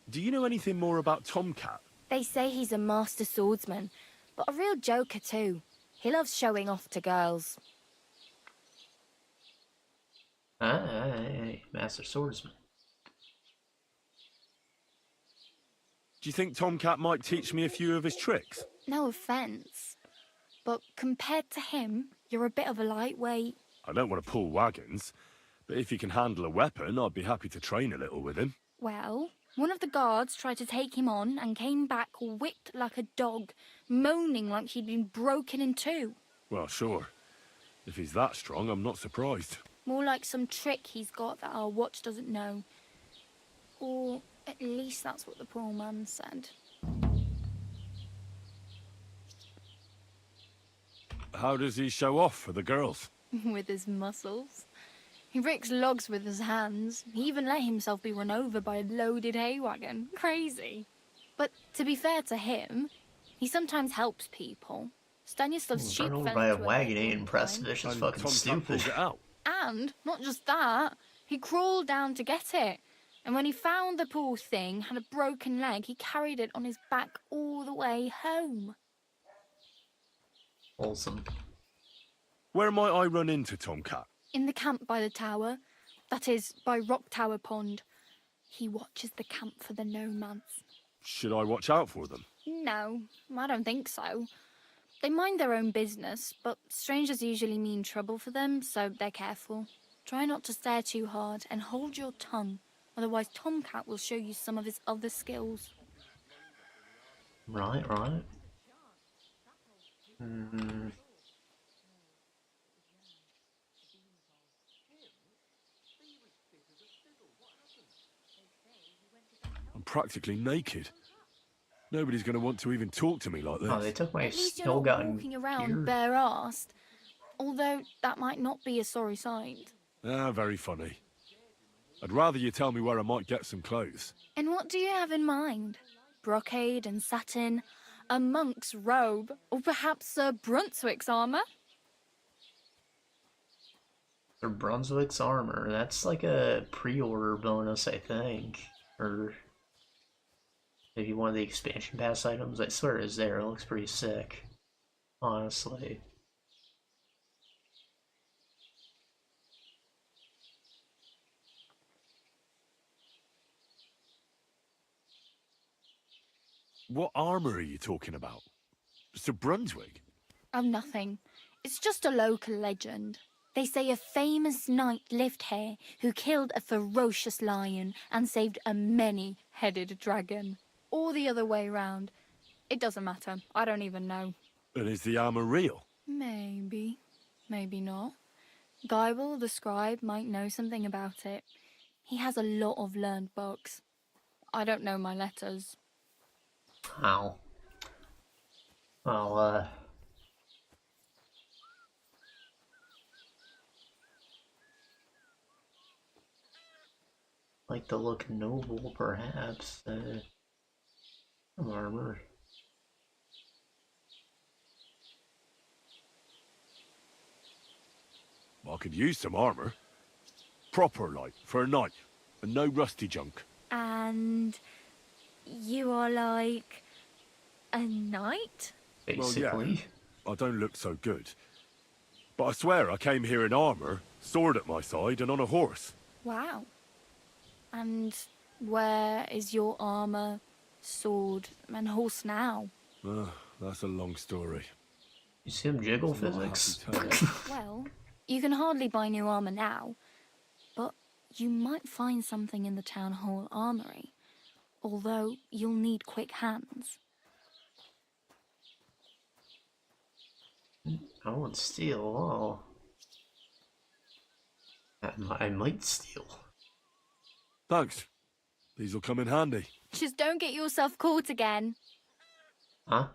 Do you know anything more about Tomcat? They say he's a master swordsman, but a real joker too. He loves showing off to girls. Aye, Master Swordsman. Do you think Tomcat might teach me a few of his tricks? No offence, but compared to him, you're a bit of a lightweight. I don't want to pull wagons, but if he can handle a weapon, I'd be happy to train a little with him. Well, one of the guards tried to take him on and came back whipped like a dog, moaning like he'd been broken in two. Well, sure. If he's that strong, I'm not surprised. More like some trick he's got that our watch doesn't know. Or at least that's what the poor man said. How does he show off for the girls? With his muscles. He ricks logs with his hands. He even let himself be run over by a loaded hay wagon. Crazy. But to be fair to him, he sometimes helps people. Stanislav's sheep Run over fell by a into wagon lake ain't one impressive. time. It's just And fucking Tomcat stupid. pulled it out. And not just that, he crawled down to get it. And when he found the poor thing had a broken leg, he carried it on his back all the way home. Awesome. Where might I run into Tomcat? In the camp by the tower, that is, by Rock Tower Pond. He watches the camp for the nomads. Should I watch out for them? No, I don't think so. They mind their own business, but strangers usually mean trouble for them, so they're careful. Try not to stare too hard and hold your tongue, otherwise Tomcat will show you some of his other skills. Right, right. Hmm. I'm practically naked. Nobody's going to want to even talk to me like this. Oh, they took my At least you're not Snow-Gotten walking around gear. bare-arsed, although that might not be a sorry sight. Ah, very funny. I'd rather you tell me where I might get some clothes. And what do you have in mind? Brocade and satin, a monk's robe, or perhaps Sir Brunswick's armour? Sir Brunswick's armor. That's like a pre-order bonus, I think. Or maybe one of the expansion pass items. I swear is there. It looks pretty sick. Honestly. What armor are you talking about? Sir Brunswick? Oh, nothing. It's just a local legend. They say a famous knight lived here who killed a ferocious lion and saved a many-headed dragon. Or the other way round. It doesn't matter. I don't even know. And is the armor real? Maybe. Maybe not. Gybel, the scribe, might know something about it. He has a lot of learned books. I don't know my letters. Ow. Well, like to look noble, perhaps. Some armor. I could use some armor. Proper, like, for a night. And no rusty junk. And you are like a knight? Basically. Well, yeah, I don't look so good. But I swear I came here in armor, sword at my side, and on a horse. Wow. And where is your armour, sword, and horse now? That's a long story. You see him jiggle physics? Well, you can hardly buy new armour now, but you might find something in the town hall armoury, although you'll need quick hands. I won't steal. Oh. I might steal. Thanks. These'll come in handy. Just don't get yourself caught again. Huh?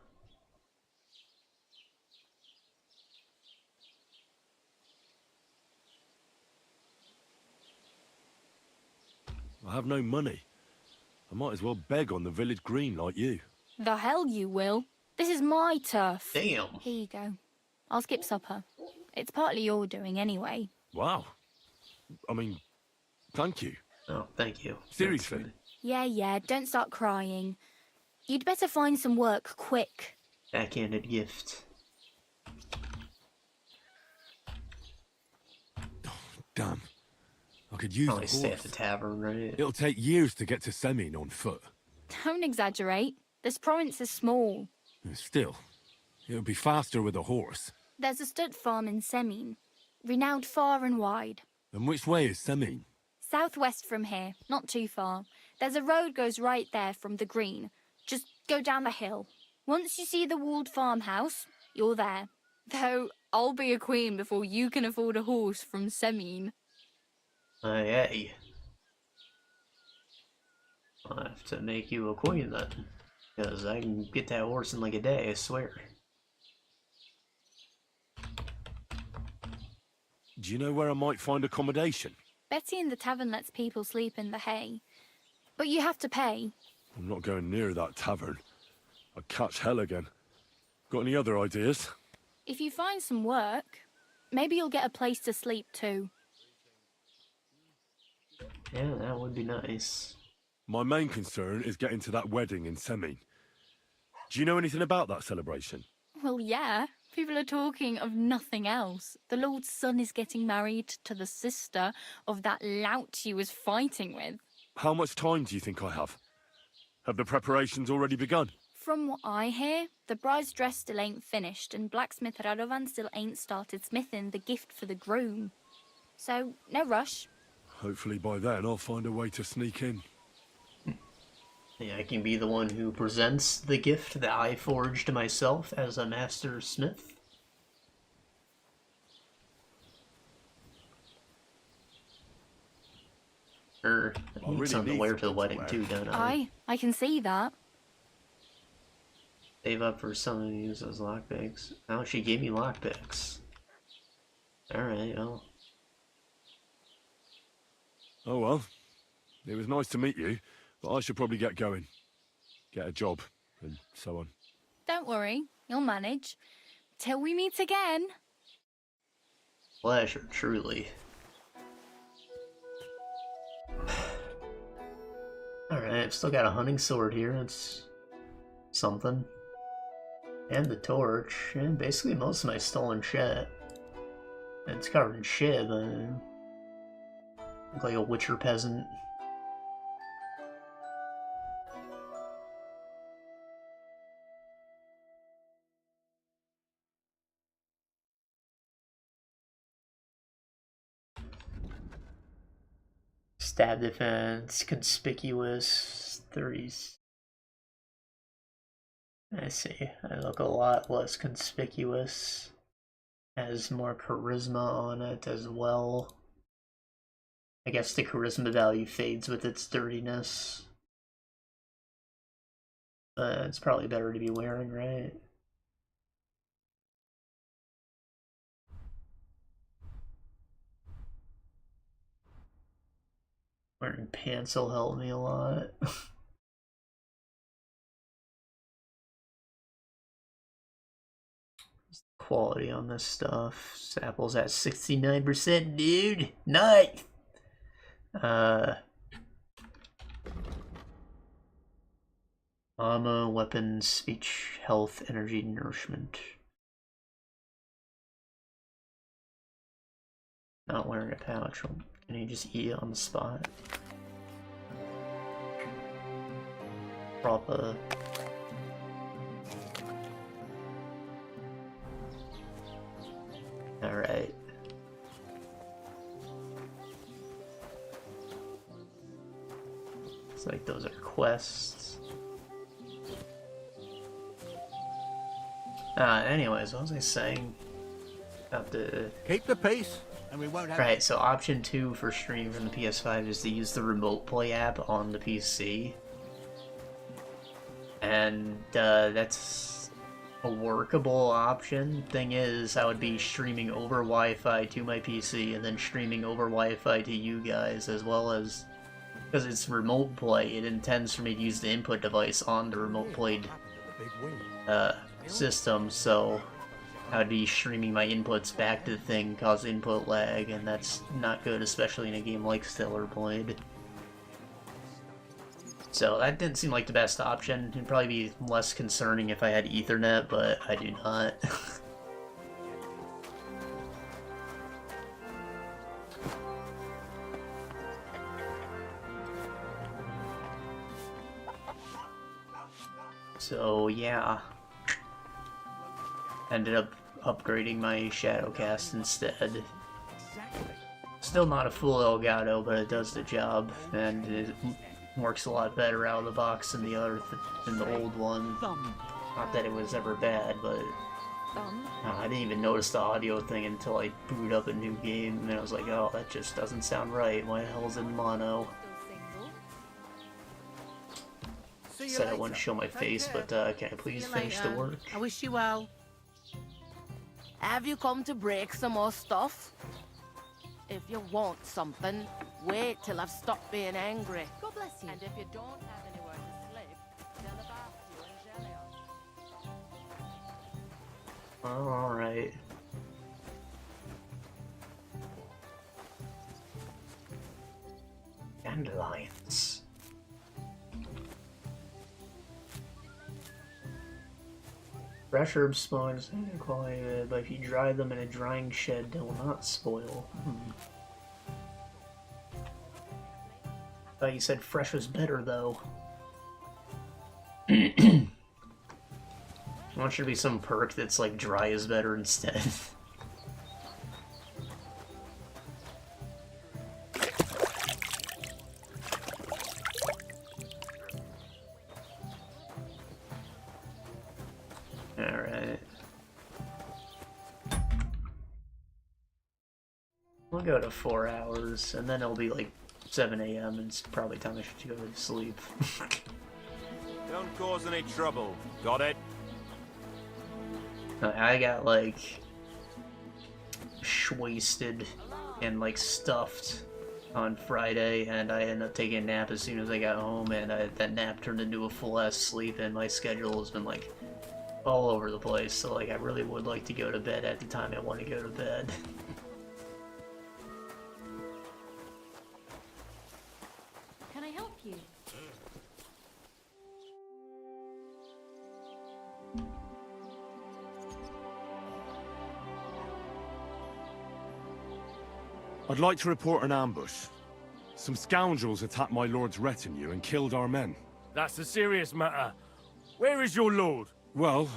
I have no money. I might as well beg on the village green like you. The hell you will. This is my turf. Damn. Here you go. I'll skip supper. It's partly your doing anyway. Wow. I mean, thank you. Oh, thank you. Seriously. Yeah, don't start crying. You'd better find some work quick. Backhanded gift. Damn. I could use a Probably stay at horse. the tavern, right? It'll take years to get to Semin on foot. Don't exaggerate. This province is small. Still, it'll be faster with a horse. There's a stud farm in Semin, renowned far and wide. And which way is Semin? Southwest from here, not too far. There's a road goes right there from the green. Just go down the hill. Once you see the walled farmhouse, you're there. Though, I'll be a queen before you can afford a horse from Semin. Hey. I'll have to make you a queen then. Because I can get that horse in like a day, I swear. Do you know where I might find accommodation? Betty in the tavern lets people sleep in the hay. But you have to pay. I'm not going near that tavern. I'd catch hell again. Got any other ideas? If you find some work, maybe you'll get a place to sleep too. Yeah, that would be nice. My main concern is getting to that wedding in Semin. Do you know anything about that celebration? Well, yeah. People are talking of nothing else. The Lord's son is getting married to the sister of that lout he was fighting with. How much time do you think I have? Have the preparations already begun? From what I hear, the bride's dress still ain't finished, and blacksmith Radovan still ain't started smithing the gift for the groom. So, no rush. Hopefully by then I'll find a way to sneak in. Yeah, I can be the one who presents the gift that I forged myself as a master smith. I need something to wear to the wedding too, don't I? I can see that. Save up for someone to use those lockpicks. Oh, she gave me lockpicks. Alright, well. Oh well. It was nice to meet you, but I should probably get going. Get a job, and so on. Don't worry, you'll manage. Till we meet again. Pleasure, truly. Alright, I've still got a hunting sword here, that's something. And the torch, and basically most of my stolen shit. It's covered in shit, but look like a Witcher peasant. Stab defense, conspicuous, 30s. I see. I look a lot less conspicuous. Has more charisma on it as well. I guess the charisma value fades with its dirtiness. But it's probably better to be wearing, right? Wearing pants will help me a lot. Quality on this stuff. Sapple's at 69%, dude. Nice. Armor, weapons, speech, health, energy, nourishment. Not wearing a pouch. Can you just eat it on the spot? Proper. Alright. It's like those are quests. Anyways, what was I saying? About the... Keep the peace, and we won't have... Right, so option 2 for streaming from the PS5 is to use the remote play app on the PC. And that's a workable option. Thing is, I would be streaming over Wi-Fi to my PC and then streaming over Wi-Fi to you guys, as well as... Because it's remote play, it intends for me to use the input device on the remote played system, so I would be streaming my inputs back to the thing, cause input lag, and that's not good, especially in a game like Stellar Blade. So that didn't seem like the best option. It'd probably be less concerning if I had Ethernet, but I do not. So yeah, ended up upgrading my Shadowcast instead. Still not a full Elgato, but it does the job, and it works a lot better out of the box than than the old one. Not that it was ever bad, but I didn't even notice the audio thing until I booted up a new game, and I was like, oh, that just doesn't sound right. Why the hell is it mono? Said I wouldn't show my face, but can I please finish the work? I wish you well. Have you come to break some more stuff? If you want something, wait till I've stopped being angry. God bless you. And if you don't have anywhere to sleep, tell about you and Jelly. Oh, alright. Dandelions. Fresh herbs spoil in quality, but if you dry them in a drying shed, they will not spoil. Thought you said fresh was better, though. I want you to be some perk that's like dry is better instead. Alright. We'll go to 4 hours, and then it'll be like 7 a.m. and it's probably time I should go to sleep. Don't cause any trouble. Got it? I got like wasted and like stuffed on Friday, and I ended up taking a nap as soon as I got home, and that nap turned into a full-ass sleep, and my schedule has been like all over the place, so like I really would like to go to bed at the time I want to go to bed. Can I help you? I'd like to report an ambush. Some scoundrels attacked my lord's retinue and killed our men. That's a serious matter. Where is your lord? Well,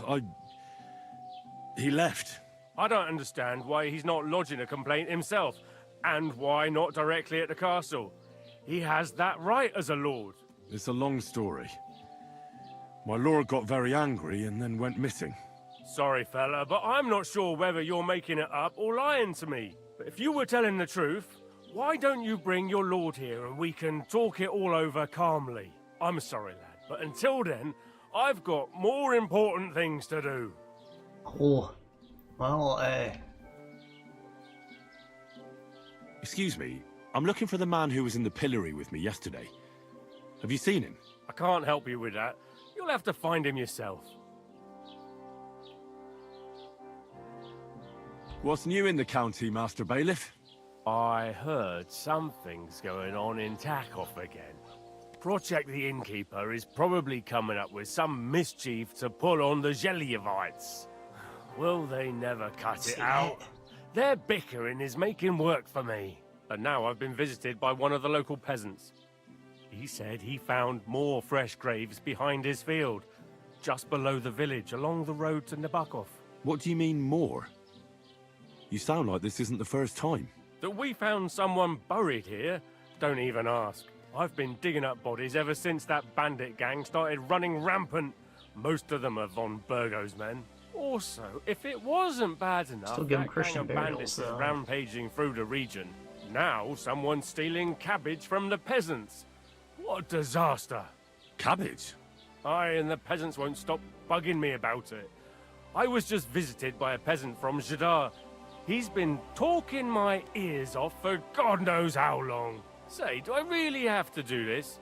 he left. I don't understand why he's not lodging a complaint himself, and why not directly at the castle. He has that right as a lord. It's a long story. My lord got very angry and then went missing. Sorry, fella, but I'm not sure whether you're making it up or lying to me. But if you were telling the truth, why don't you bring your lord here and we can talk it all over calmly? I'm sorry, lad, but until then, I've got more important things to do. Oh, well, Excuse me, I'm looking for the man who was in the pillory with me yesterday. Have you seen him? I can't help you with that. You'll have to find him yourself. What's new in the county, Master Bailiff? I heard something's going on in Takoff again. Project the Innkeeper is probably coming up with some mischief to pull on the Gelievites. Will they never cut it out? Their bickering is making work for me. And now I've been visited by one of the local peasants. He said he found more fresh graves behind his field, just below the village, along the road to Nabokov. What do you mean, more? You sound like this isn't the first time. That we found someone buried here? Don't even ask. I've been digging up bodies ever since that bandit gang started running rampant. Most of them are von Burgo's men. Also, if it wasn't bad enough, still give that Christian gang of bandits is burials, rampaging through the region. Now someone's stealing cabbage from the peasants. What a disaster. Cabbage? Aye, and the peasants won't stop bugging me about it. I was just visited by a peasant from Jadar. He's been talking my ears off for God knows how long. Say, do I really have to do this?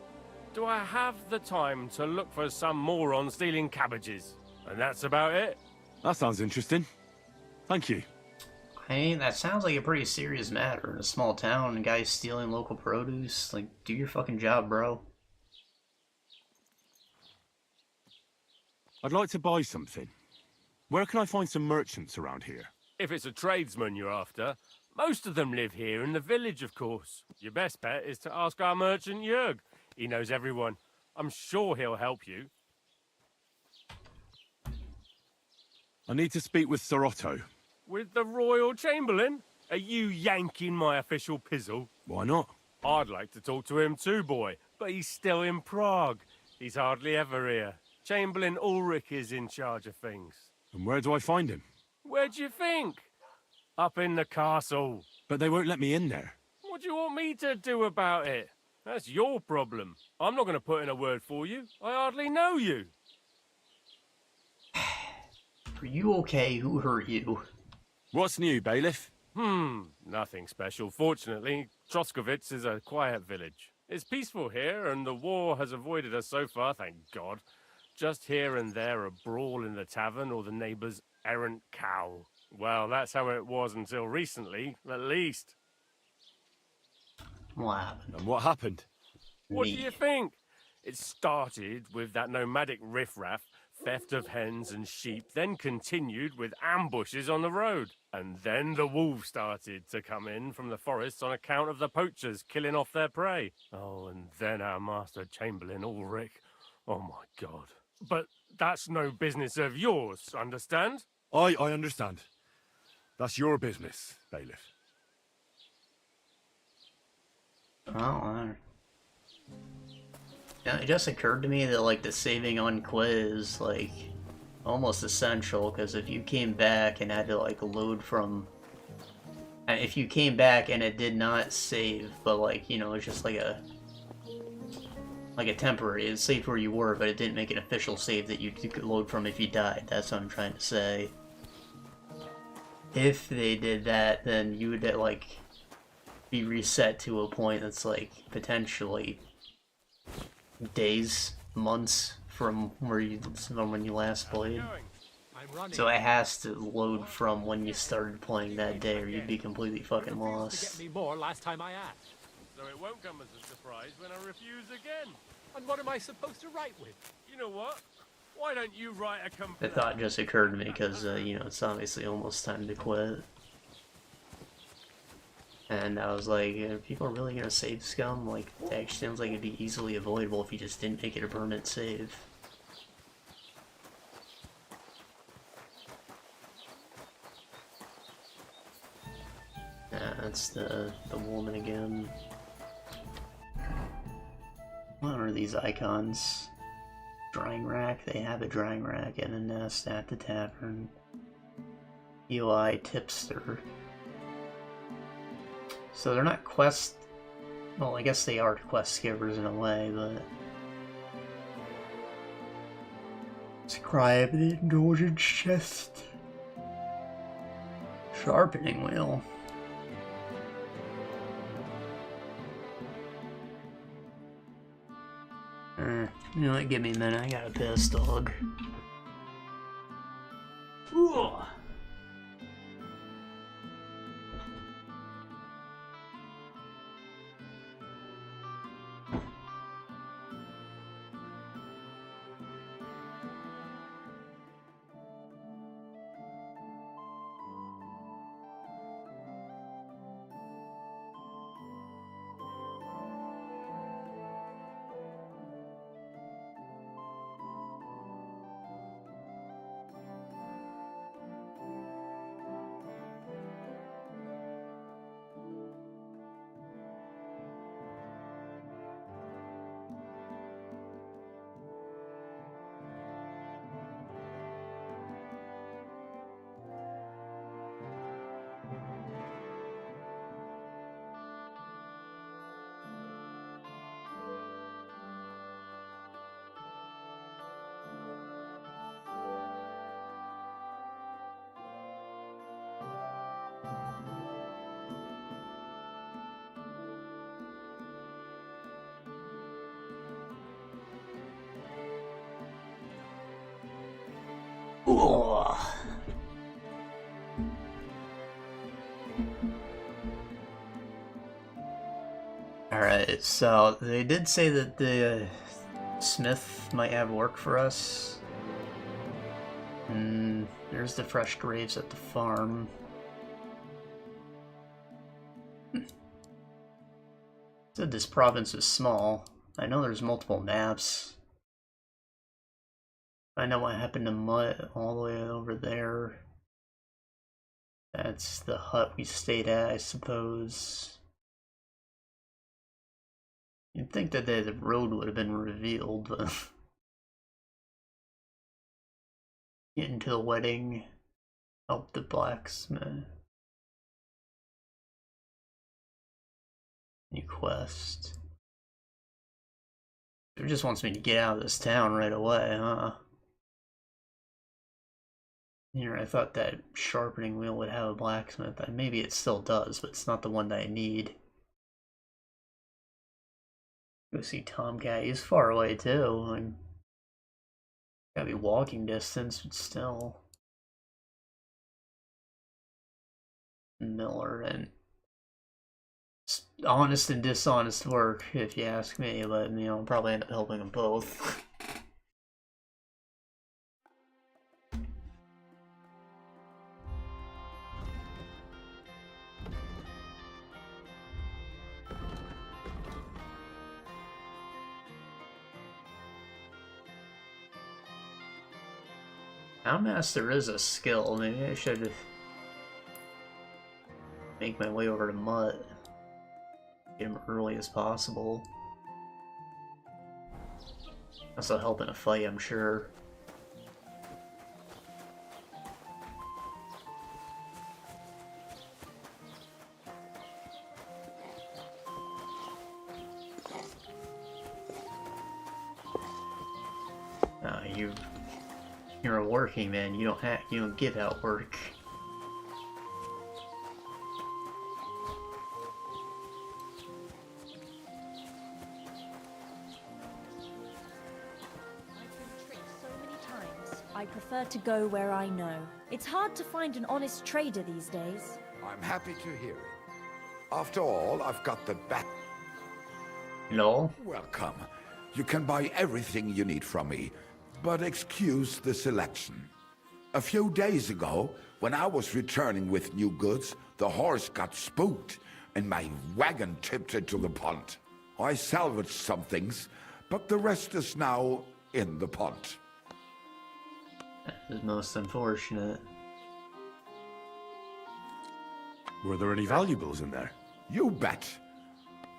Do I have the time to look for some moron stealing cabbages? And that's about it. That sounds interesting. Thank you. I mean, that sounds like a pretty serious matter in a small town and guys stealing local produce. Like, do your fucking job, bro. I'd like to buy something. Where can I find some merchants around here? If it's a tradesman you're after, most of them live here in the village, of course. Your best bet is to ask our merchant Jörg. He knows everyone. I'm sure he'll help you. I need to speak with Sir Otto. With the Royal Chamberlain? Are you yanking my official pizzle? Why not? I'd like to talk to him too, boy, but he's still in Prague. He's hardly ever here. Chamberlain Ulrich is in charge of things. And where do I find him? Where do you think? Up in the castle. But they won't let me in there. What do you want me to do about it? That's your problem. I'm not going to put in a word for you. I hardly know you. Are you okay? Who hurt you? What's new, Bailiff? Nothing special. Fortunately, Troskovitz is a quiet village. It's peaceful here, and the war has avoided us so far, thank God. Just here and there a brawl in the tavern or the neighbour's errant cow. Well, that's how it was until recently, at least. What happened? And what happened? What do you think? It started with that nomadic riffraff, theft of hens and sheep, then continued with ambushes on the road. And then the wolves started to come in from the forests on account of the poachers killing off their prey. Oh, and then our master Chamberlain Ulrich. Oh my God. But that's no business of yours, understand? I understand. That's your business, bailiff. Oh, yeah, it just occurred to me that, like, the saving on quiz, like, almost essential, because if you came back and had to, like, load from... If you came back and it did not save, but, like, you know, it's just like a temporary, it saved where you were, but it didn't make an official save that you could load from if you died. That's what I'm trying to say. If they did that, then you would, like, be reset to a point that's, like, potentially days, months from when you last played. So it has to load from when you started playing that day, or you'd be completely fucking lost. Get me more last time I asked. So it won't come as a surprise when I refuse again. And what am I supposed to write with? You know what? Why don't you write a The complaint? thought just occurred to me because, you know, it's obviously almost time to quit. And I was like, are people really gonna save scum? Like, it actually sounds like it'd be easily avoidable if you just didn't make it a permanent save. Yeah, that's the woman again. What are these icons? Drying rack? They have a drying rack and a nest at the tavern. UI tipster. So they're not quest... Well, I guess they are quest givers in a way, but... Scribe the indulgence chest. Sharpening wheel. You know what, give me a minute, I got a piss, dog. Ooh. Ooh. Alright, so they did say that the smith might have work for us. There's the fresh graves at the farm. Said this province is small. I know there's multiple maps. I know what happened to Mutt all the way over there. That's the hut we stayed at, I suppose. You'd think that the road would have been revealed, but... Get into the wedding. Help the blacksmith. New quest. It just wants me to get out of this town right away, huh? Here, I thought that sharpening wheel would have a blacksmith. Maybe it still does, but it's not the one that I need. Go see Tomcat. He's far away too. Like, gotta be walking distance, but still. Miller and honest and dishonest work, if you ask me, but, you know, I'll probably end up helping them both. Master is a skill. Maybe I should make my way over to Mutt. Get him early as possible. Also help in a fight, I'm sure. You're a working man. You don't give out work. I prefer to go where I know. It's hard to find an honest trader these days. I'm happy to hear it. After all, I've got the bat. No. Welcome. You can buy everything you need from me, but excuse the selection. A few days ago, when I was returning with new goods, the horse got spooked and my wagon tipped into the pond. I salvaged some things, but the rest is now in the pond. That is most unfortunate. Were there any valuables in there? You bet.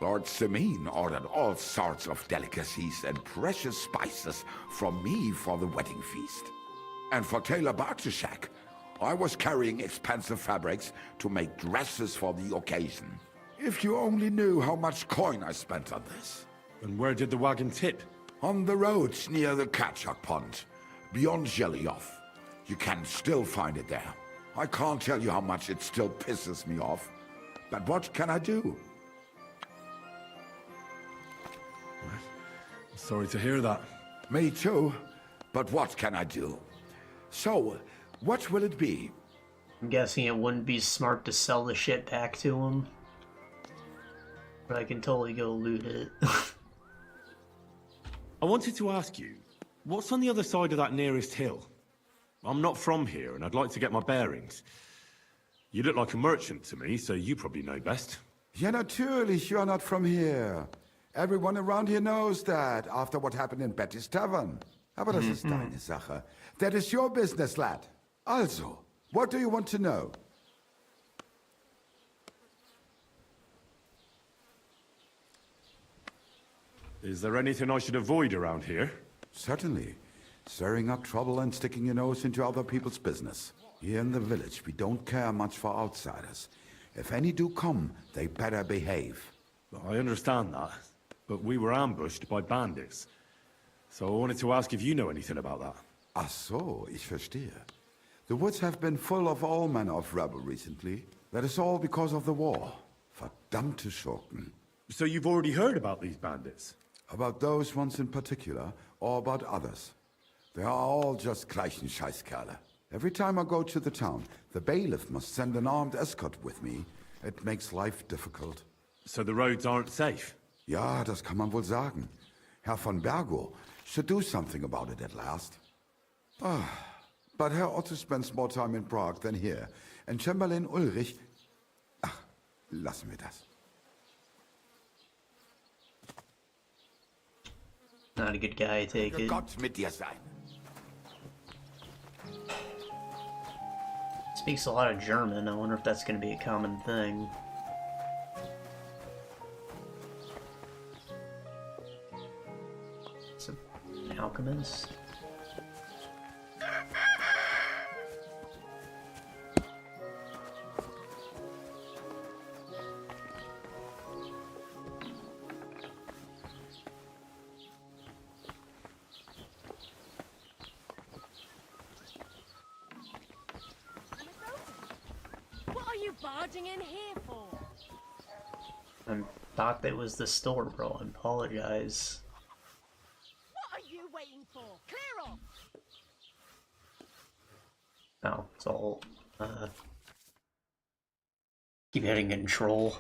Lord Semin ordered all sorts of delicacies and precious spices from me for the wedding feast. And for Taylor Bartishak, I was carrying expensive fabrics to make dresses for the occasion. If you only knew how much coin I spent on this. And where did the wagon tip? On the roads near the Katchak Pond, beyond Jellyov. You can still find it there. I can't tell you how much it still pisses me off. But what can I do? Sorry to hear that. Me too. But what can I do? So, what will it be? I'm guessing it wouldn't be smart to sell the shit back to him. But I can totally go loot it. I wanted to ask you, what's on the other side of that nearest hill? I'm not from here, and I'd like to get my bearings. You look like a merchant to me, so you probably know best. Ja, natürlich, you're not from here. Everyone around here knows that, after what happened in Betty's Tavern. Aber das ist deine Sache. That is your business, lad. Also, what do you want to know? Is there anything I should avoid around here? Certainly. Stirring up trouble and sticking your nose into other people's business. Here in the village, we don't care much for outsiders. If any do come, they better behave. I understand that, but we were ambushed by bandits. So I wanted to ask if you know anything about that. Ach so, ich verstehe. The woods have been full of all manner of rebel recently. That is all because of the war. Verdammte Schurken. So you've already heard about these bandits? About those ones in particular, or about others? They are all just gleichen Scheißkerle. Every time I go to the town, the bailiff must send an armed escort with me. It makes life difficult. So the roads aren't safe? Ja, das kann man wohl sagen. Herr von Bergo should do something about it at last. But Herr Otto spends more time in Prague than here. And Chamberlain Ulrich... Ach, lassen wir das. Not a good guy, I take it. Gott mit dir sein. Speaks a lot of German. I wonder if that's going to be a common thing. It's an alchemist. Barging in here for? I thought that was the store, bro. I apologize. What are you waiting for? Clear off! No, it's all, keep hitting control.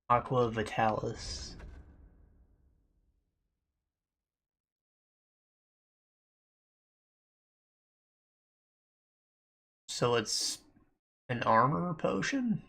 Aqua Vitalis. So it's an armor potion?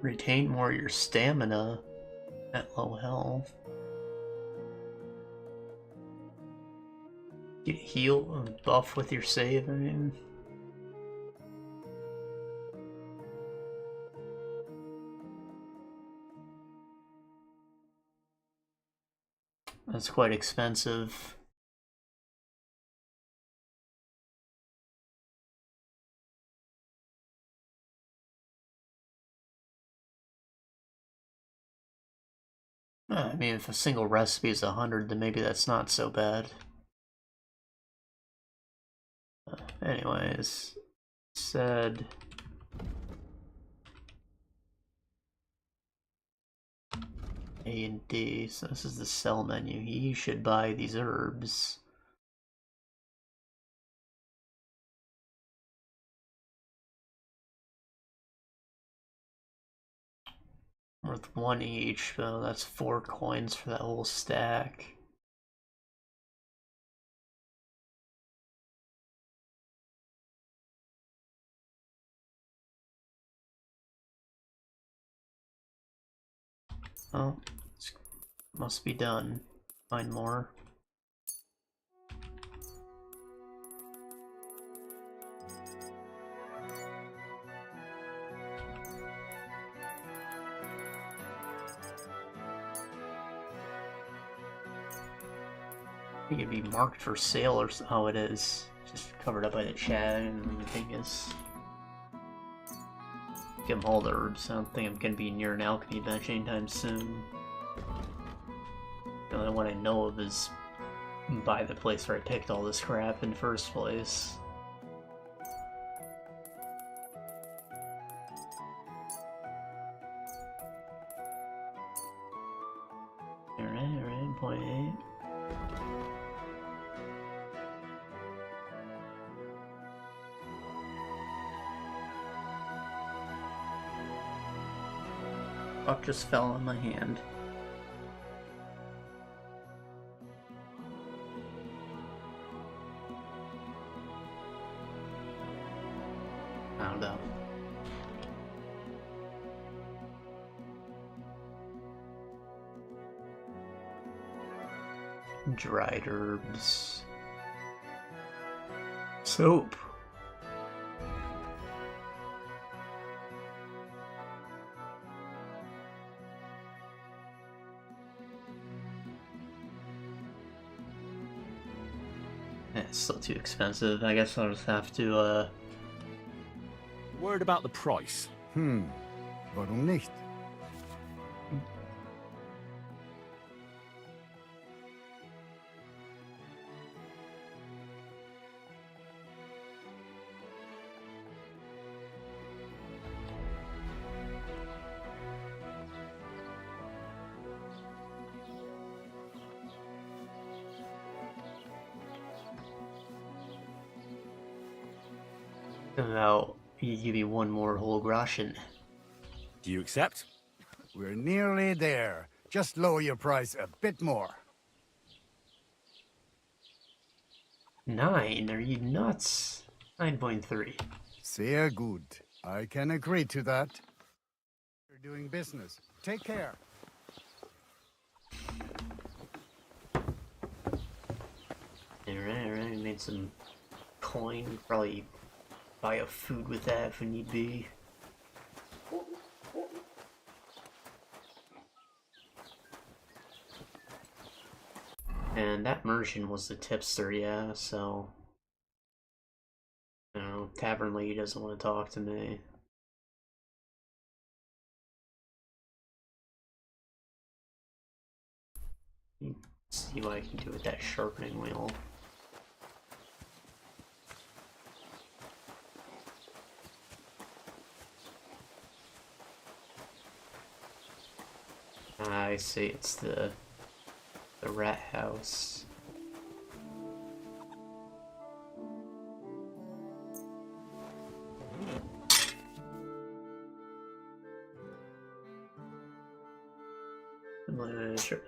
Retain more of your stamina at low health. Get heal and buff with your save, I mean. That's quite expensive. I mean, if a single recipe is 100, then maybe that's not so bad. Anyways, said A and D, so this is the sell menu. You should buy these herbs. Worth 1 each, so that's 4 coins for that whole stack. Oh, must be done. Find more. I think it'd be marked for sale or oh, it is. Just covered up by the chat and the thing is. Give them all the herbs. I don't think I'm gonna be near an alchemy bench anytime soon. The only one I know of is by the place where I picked all this crap in the first place. Alright, point 8. Fuck just fell on my hand. Found out. Dried herbs. Soap. It's still too expensive. I guess I'll just have to, Word about the price. Warum nicht? I'll give you one more whole groschen. Do you accept? We're nearly there. Just lower your price a bit more. 9? Are you nuts? 9.3. Sehr gut. I can agree to that. You're doing business. Take care. Alright, we made some coin. Probably buy a food with that if we need be. And that merchant was the tipster, yeah, so... You know, Tavern Lady doesn't want to talk to me. See what I can do with that sharpening wheel. I see, it's the rat house. Sure.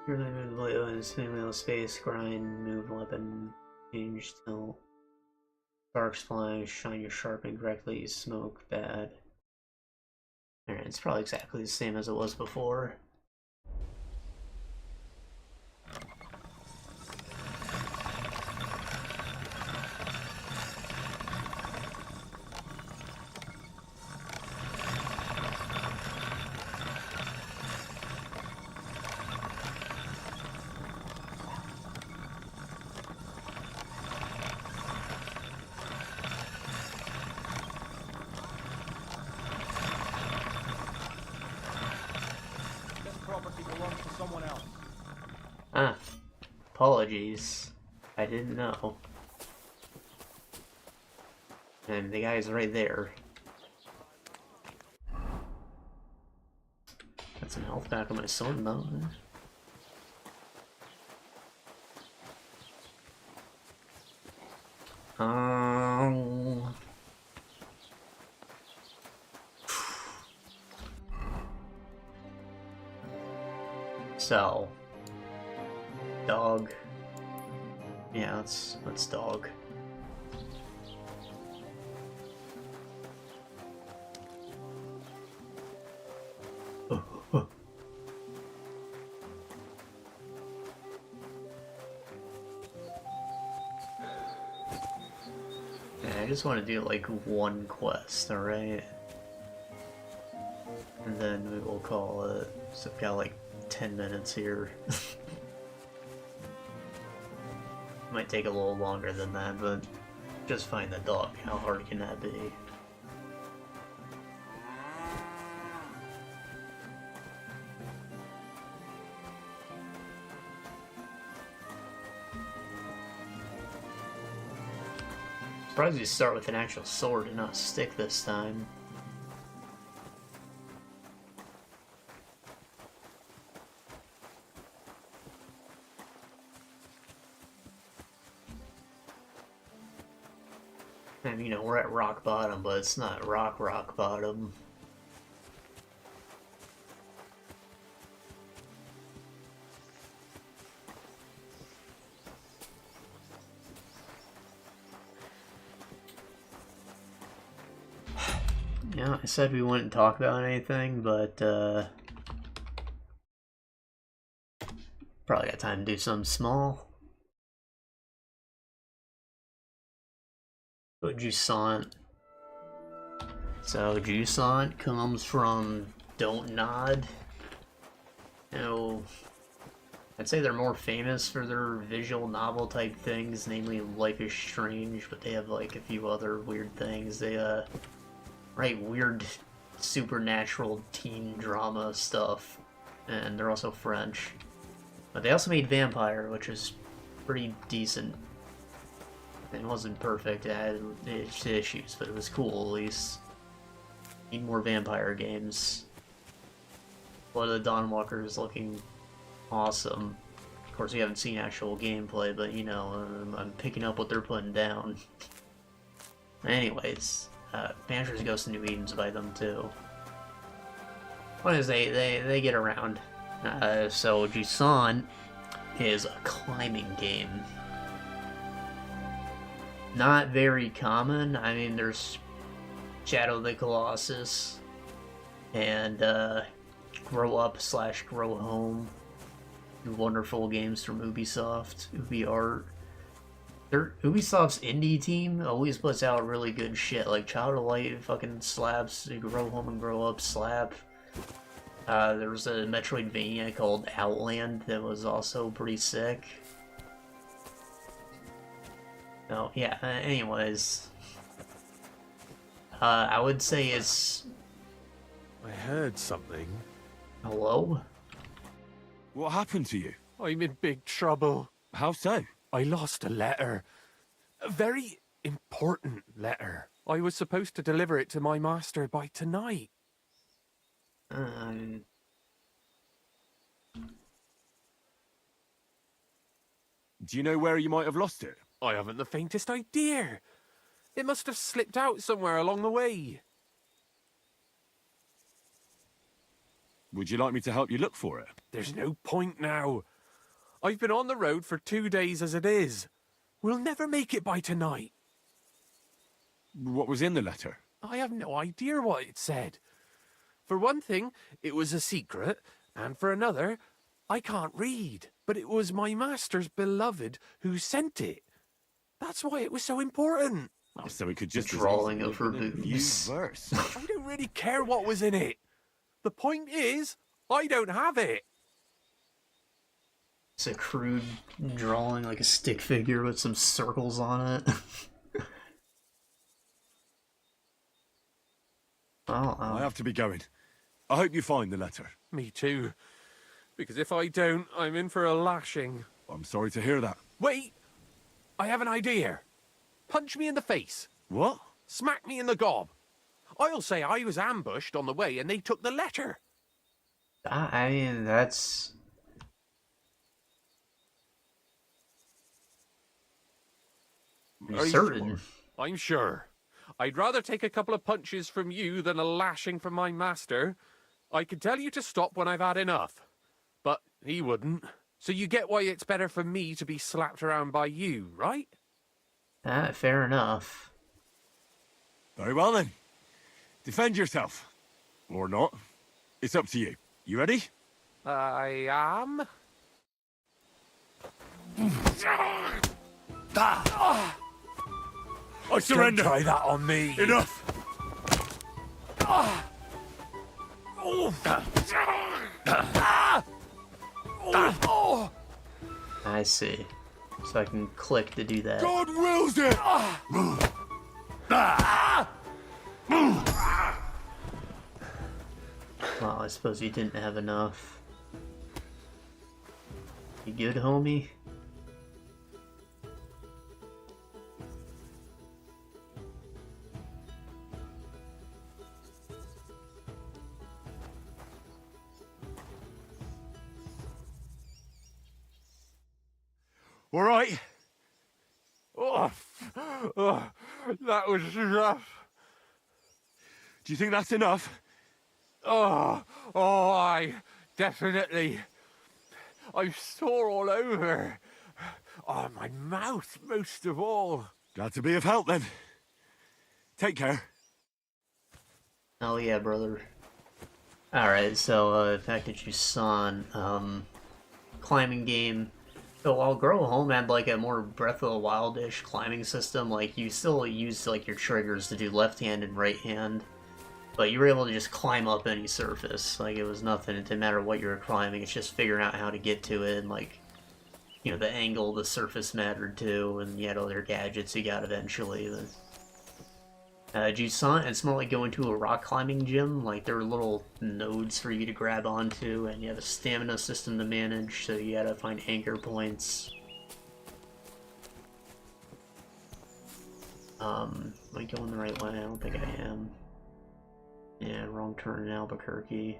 Wheel space, grind, move weapon, change tilt. Sparks flying, shine your sharpening correctly, smoke bad. Alright, it's probably exactly the same as it was before. Ah, apologies. I didn't know. And the guy's right there. Got some health back on my sword though. So, dog. Yeah, let's dog. Yeah, I just want to do like one quest, alright? And then we will call it. So I've got like 10 minutes here. Might take a little longer than that, but just find the dog. How hard can that be? Surprised you start with an actual sword and not a stick this time. And you know, we're at rock bottom, but it's not rock bottom. Yeah, I said we wouldn't talk about anything, but probably got time to do something small. But Jusant. So Jusant comes from Don't Nod. You know, I'd say they're more famous for their visual novel type things, namely Life is Strange, but they have like a few other weird things. They write weird supernatural teen drama stuff, and they're also French. But they also made Vampire, which is pretty decent. It wasn't perfect, it had its issues, but it was cool at least. Need more Vampire games. Blood of the Dawnwalker is looking awesome. Of course, we haven't seen actual gameplay, but you know, I'm picking up what they're putting down. Anyways, Banshee's Ghost of New Eden's by them too. What is they get around. So Jusant is a climbing game. Not very common. I mean, there's Shadow of the Colossus and Grow Up / Grow Home. Wonderful games from Ubisoft, UbiArt. Ubisoft's indie team always puts out really good shit, like Child of Light fucking slaps, Grow Home and Grow Up slap. There was a Metroidvania called Outland that was also pretty sick. Oh, yeah, anyways. I would say it's... I heard something. Hello? What happened to you? I'm in big trouble. How so? I lost a letter. A very important letter. I was supposed to deliver it to my master by tonight. Do you know where you might have lost it? I haven't the faintest idea. It must have slipped out somewhere along the way. Would you like me to help you look for it? There's no point now. I've been on the road for 2 days as it is. We'll never make it by tonight. What was in the letter? I have no idea what it said. For one thing, it was a secret, and for another, I can't read. But it was my master's beloved who sent it. That's why it was so important. Oh, so it could just drawing of her boobs. Verse. I don't really care what was in it. The point is, I don't have it. It's a crude drawing, like a stick figure with some circles on it. I have to be going. I hope you find the letter. Me too. Because if I don't, I'm in for a lashing. I'm sorry to hear that. Wait! I have an idea. Punch me in the face. What? Smack me in the gob. I'll say I was ambushed on the way and they took the letter. I mean, that's... Are you certain? sure? I'm sure. I'd rather take a couple of punches from you than a lashing from my master. I could tell you to stop when I've had enough. But he wouldn't. So you get why it's better for me to be slapped around by you, right? Fair enough. Very well then. Defend yourself. Or not. It's up to you. You ready? I am. I surrender. Don't try that on me. Enough. I see. So I can click to do that. God wills it. Well, I suppose you didn't have enough. You good, homie? All right. Oh, that was rough. Do you think that's enough? I definitely. I'm sore all over. Oh, my mouth most of all. Glad to be of help then. Take care. Oh yeah, brother. Alright, so back to Jusant. Climbing game. So while Grow Home had like a more Breath of the Wild-ish climbing system, like you still used like your triggers to do left hand and right hand, but you were able to just climb up any surface. Like it was nothing, it didn't matter what you were climbing, it's just figuring out how to get to it, and like, you know, the angle of the surface mattered too, and you had other gadgets you got eventually. Jusant, it's more like going to a rock climbing gym. Like there were little nodes for you to grab onto, and you have a stamina system to manage, so you gotta find anchor points. Am I going the right way? I don't think I am. Yeah, wrong turn in Albuquerque.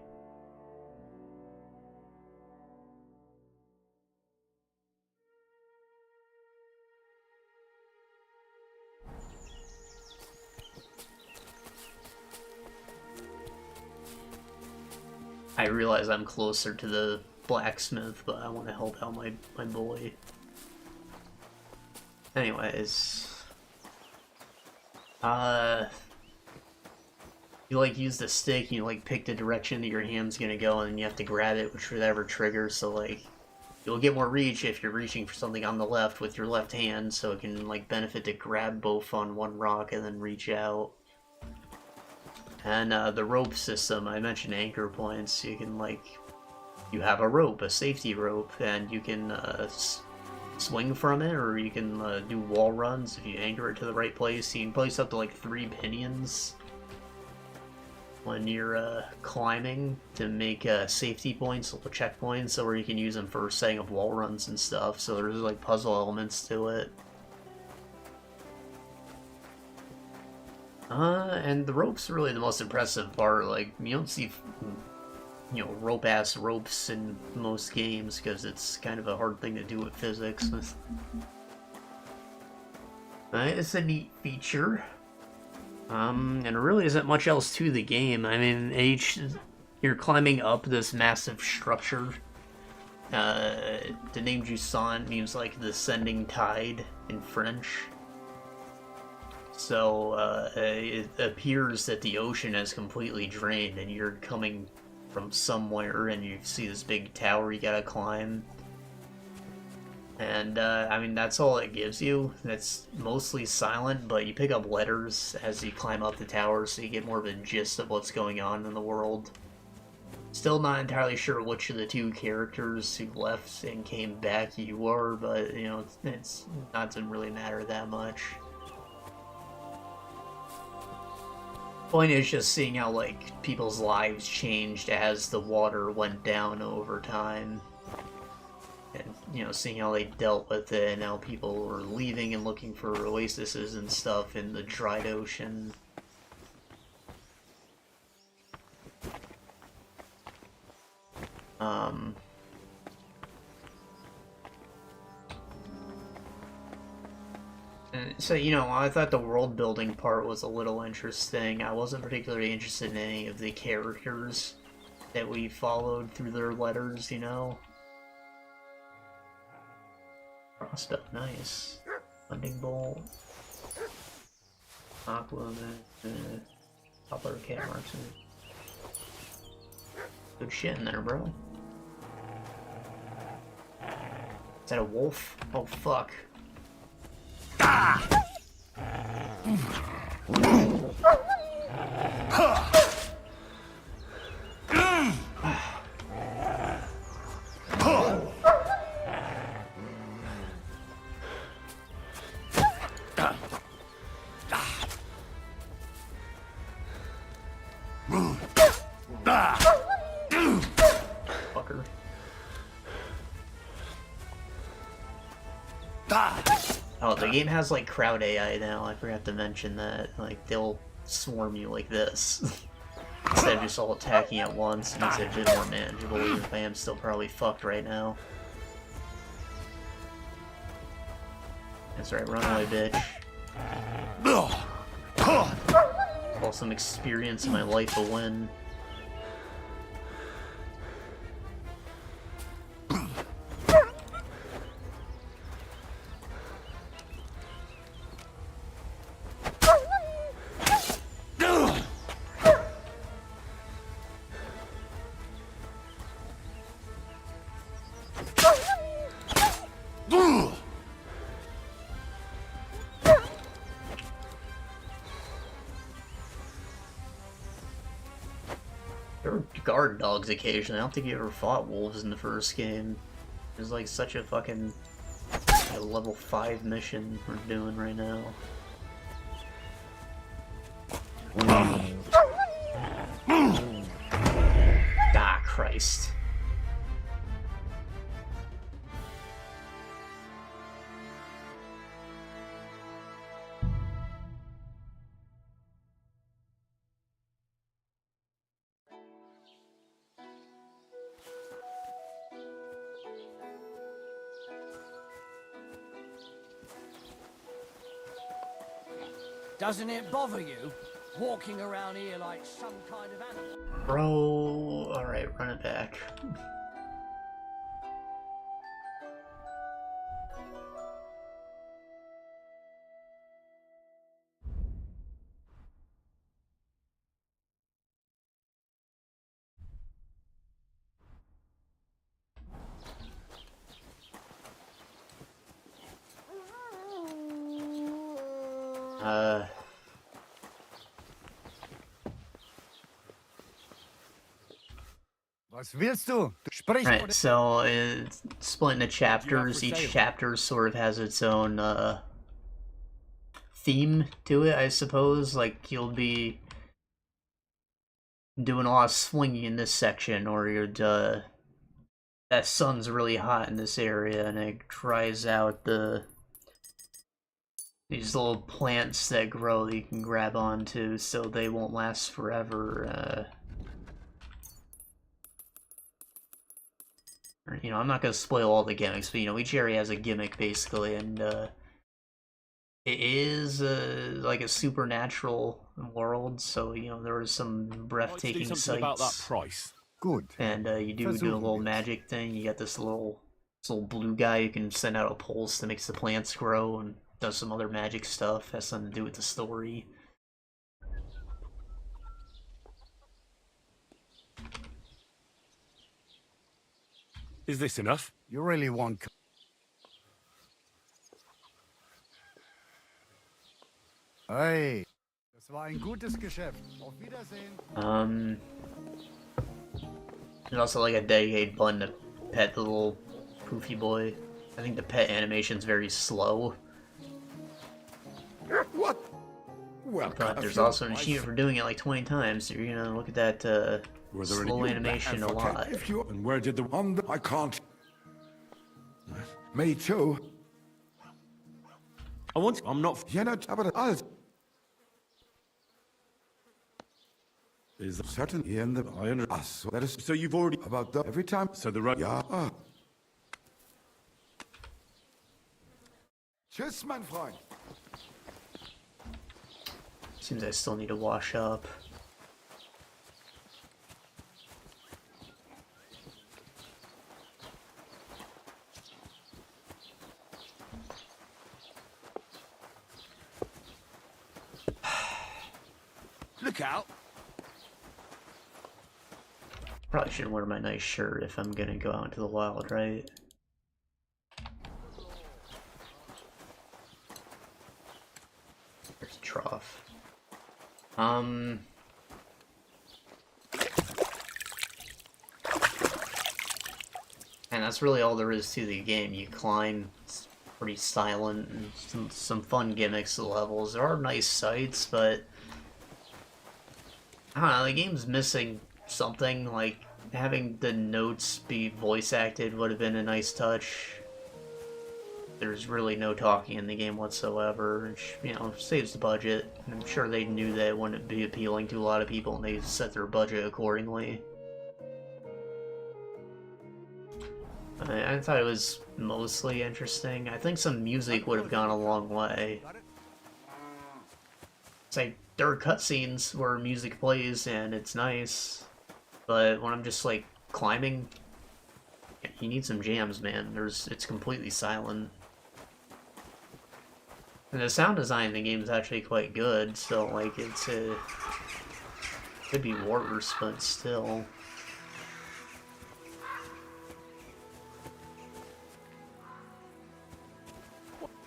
I realize I'm closer to the blacksmith, but I want to help out my boy. Anyways, you like use the stick, and you like pick the direction that your hand's gonna go, and you have to grab it, whichever triggers. So like, you'll get more reach if you're reaching for something on the left with your left hand, so it can like benefit to grab both on one rock and then reach out. And the rope system, I mentioned anchor points. You can like, you have a rope, a safety rope, and you can swing from it, or you can do wall runs if you anchor it to the right place. You can place up to like 3 pinions when you're climbing to make safety points, little checkpoints, or you can use them for setting up wall runs and stuff. So there's like puzzle elements to it. And the rope's really the most impressive part. Like, you don't see, you know, rope-ass ropes in most games because it's kind of a hard thing to do with physics. It's a neat feature. And there really isn't much else to the game. I mean, you're climbing up this massive structure. The name Jusant means, like, the descending tide in French. So, it appears that the ocean has completely drained and you're coming from somewhere and you see this big tower you gotta climb. And, I mean, that's all it gives you. It's mostly silent, but you pick up letters as you climb up the tower so you get more of a gist of what's going on in the world. Still not entirely sure which of the two characters who left and came back you are, but, you know, it's not doesn't really matter that much. Point is just seeing how, like, people's lives changed as the water went down over time. And, you know, seeing how they dealt with it and how people were leaving and looking for oases and stuff in the dried ocean. So, you know, I thought the world building part was a little interesting. I wasn't particularly interested in any of the characters that we followed through their letters, you know? Crossbow, nice. Funding bolt. Aqua, Poplar cat marks. Good shit in there, bro. Is that a wolf? Oh, fuck. Ah! Fucker. Oh, the game has, like, crowd AI now. I forgot to mention that. Like, they'll swarm you like this. Instead of just all attacking at once. It makes it a bit more manageable, even if I am still probably fucked right now. That's right, run away, bitch. All some experience in my life a win. There were guard dogs occasionally. I don't think you ever fought wolves in the first game. It was like such a fucking level 5 mission we're doing right now. Ah, Christ. Doesn't it bother you, walking around here like some kind of animal? Bro, alright, run it back. Was willst du? Sprich. Right, so it's split into chapters. Each chapter sort of has its own theme to it, I suppose. Like, you'll be doing a lot of swinging in this section, or you're that sun's really hot in this area and it dries out the these little plants that grow that you can grab onto, so they won't last forever. You know, I'm not gonna spoil all the gimmicks, but you know, each area has a gimmick basically, and it is like a supernatural world. So you know, there are some breathtaking sights. About that price. Good. And you do a little magic thing. You got this little blue guy you can send out a pulse that makes the plants grow and does some other magic stuff. Has something to do with the story. Is this enough? You really want... Hey, das war ein gutes Geschäft. Auf Wiedersehen. There's also like a dedicated button to pet the little poofy boy. I think the pet animation's very slow. What? Well, but there's also an achievement for doing it like 20 times, so you're gonna look at that slow animation a lot. And where did the I can't. Me too. I'm not. Is certain in the iron us. That is so you've already about the every time. So the right. Yeah. Tschüss, mein Freund. Seems I still need to wash up. Look out. Probably shouldn't wear my nice shirt if I'm gonna go out into the wild, right? There's a trough. And that's really all there is to the game. You climb, it's pretty silent, and some fun gimmicks to the levels. There are nice sights, but I don't know, the game's missing something. Like having the notes be voice acted would have been a nice touch. There's really no talking in the game whatsoever, which, you know, saves the budget. I'm sure they knew that it wouldn't be appealing to a lot of people, and they set their budget accordingly. I thought it was mostly interesting. I think some music would have gone a long way. It's like, there are cutscenes where music plays and it's nice, but when I'm just like climbing, you need some jams, man. It's completely silent. And the sound design in the game is actually quite good, so like it's could be worse, but still.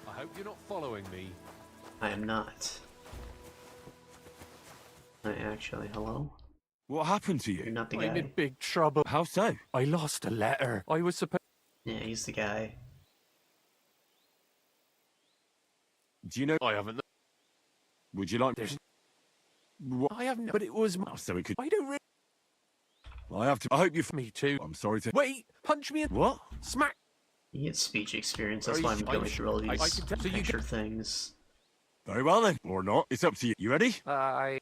I hope you're not following me. I am not. Actually, hello? What happened to you? You're not the I'm guy. in big trouble. How so? I lost a letter. I was supposed... Yeah, he's the guy. Do you know? I haven't... Would you like... What? I haven't... But it was... So we could... I don't really... I have to... I hope you... Me too. I'm sorry to... Wait! Punch me in... What? Smack! You get speech experience, that's why I'm going through all these extra things. Very well then. Or not. It's up to you. You ready? I...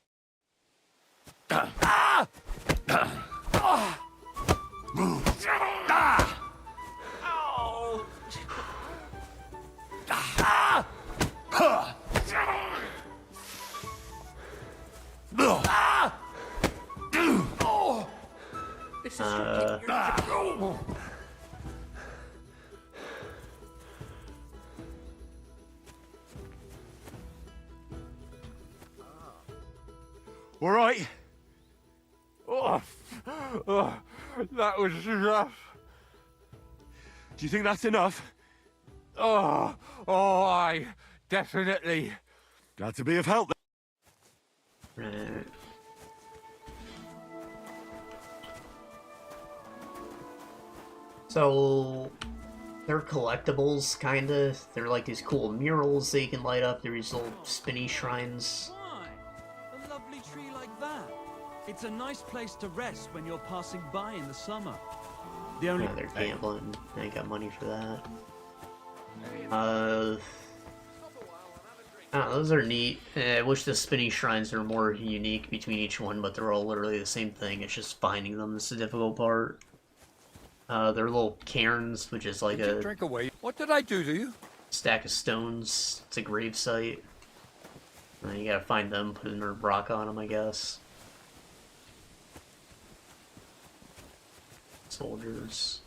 This is All right. Oh, that was rough. Do you think that's enough? Oh, I definitely. Glad to be of help. Right. So, they're collectibles, kinda. They're like these cool murals that you can light up. They're these little spinny shrines. A lovely tree like that. It's a nice place to rest when you're passing by in the summer. The only... Yeah, they're gambling. They ain't got money for that. Those are neat. I wish the spinny shrines were more unique between each one, but they're all literally the same thing. It's just finding them that's the difficult part. They're little cairns, which is like a Drink away. What did I do to you? stack of stones. It's a grave site. You gotta find them, put a rock on them, I guess. Soldiers.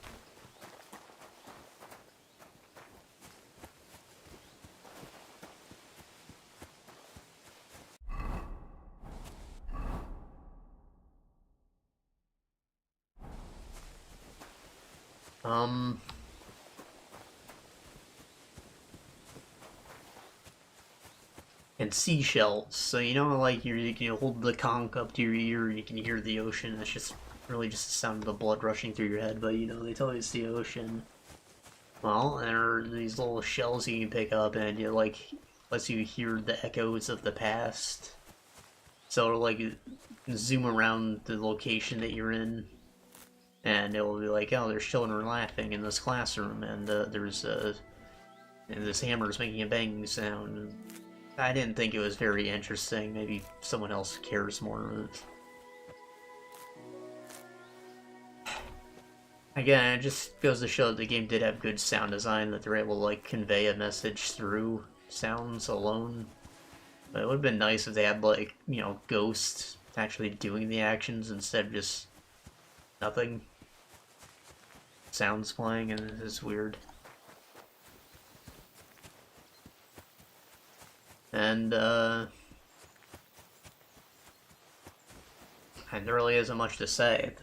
And seashells. So you know, like you can hold the conch up to your ear, and you can hear the ocean. It's just really just the sound of the blood rushing through your head. But you know, they tell you it's the ocean. Well, there are these little shells you can pick up, and it like lets you hear the echoes of the past. So it'll like zoom around the location that you're in, and it will be like, oh, there's children laughing in this classroom, and there's and this hammer's making a banging sound. I didn't think it was very interesting. Maybe someone else cares more. Again, it just goes to show that the game did have good sound design, that they're able to like convey a message through sounds alone. But it would have been nice if they had like, you know, ghosts actually doing the actions instead of just nothing. Sounds playing, and it's weird. And there really isn't much to say.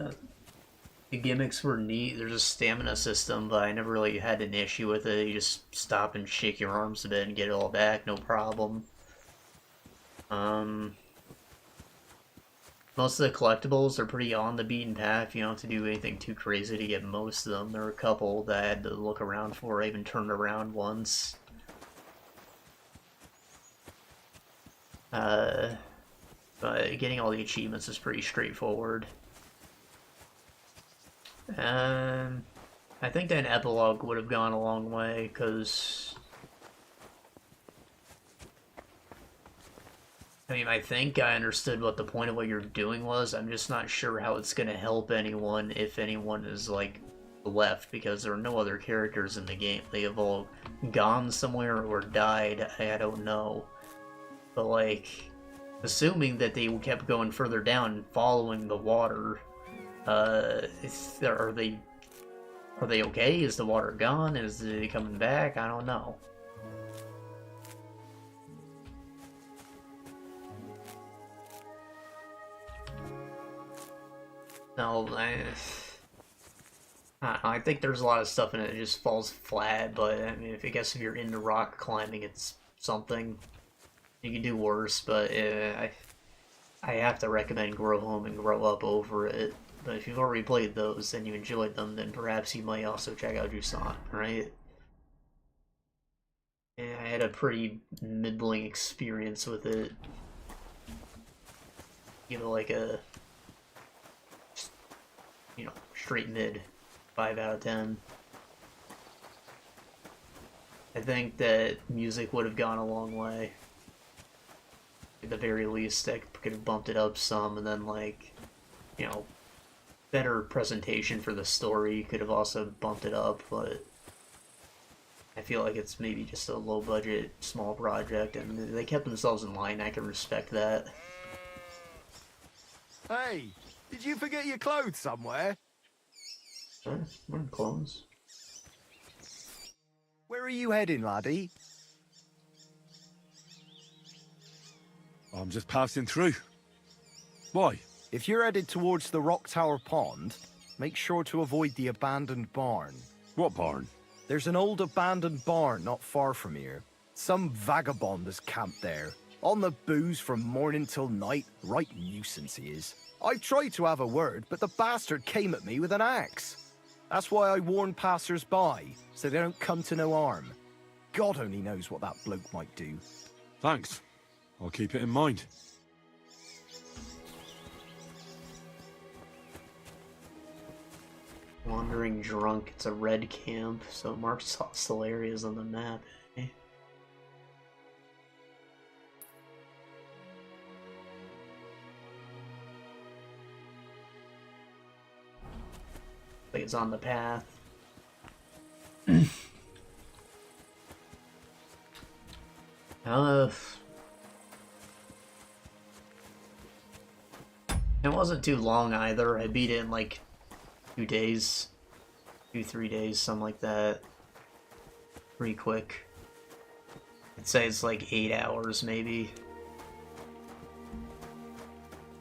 The gimmicks were neat. There's a stamina system, but I never really had an issue with it. You just stop and shake your arms a bit and get it all back, no problem. Most of the collectibles are pretty on the beaten path. You don't have to do anything too crazy to get most of them. There were a couple that I had to look around for. I even turned around once. But getting all the achievements is pretty straightforward. I think that an epilogue would have gone a long way, because I mean, I think I understood what the point of what you're doing was. I'm just not sure how it's going to help anyone if anyone is, like, left, because there are no other characters in the game. They have all gone somewhere or died. I don't know. But, like, assuming that they kept going further down and following the water, are they okay? Is the water gone? Is it coming back? I don't know. No, I think there's a lot of stuff in it that just falls flat, but I mean, I guess if you're into rock climbing, it's something. You can do worse, but I have to recommend Grow Home and Grow Up over it. But if you've already played those and you enjoyed them, then perhaps you might also check out Jusant, right? Yeah, I had a pretty middling experience with it. Give it like a, you know, straight mid, 5 out of 10. I think that music would have gone a long way. At the very least, I could have bumped it up some, and then, like, you know, better presentation for the story could have also bumped it up, but I feel like it's maybe just a low-budget, small project, and they kept themselves in line. I can respect that. Hey, did you forget your clothes somewhere? Wearing clothes. Where are you heading, laddie? I'm just passing through. Why? If you're headed towards the Rock Tower Pond, make sure to avoid the abandoned barn. What barn? There's an old abandoned barn not far from here. Some vagabond has camped there. On the booze from morning till night. Right nuisance he is. I've tried to have a word, but the bastard came at me with an axe. That's why I warn passers-by, so they don't come to no harm. God only knows what that bloke might do. Thanks. I'll keep it in mind. Wandering Drunk. It's a red camp, so it marks hostile areas on the map. Eh? Like it's on the path. It wasn't too long either. I beat it in like 2 days. 2-3 days, something like that. Pretty quick. I'd say it's like 8 hours maybe.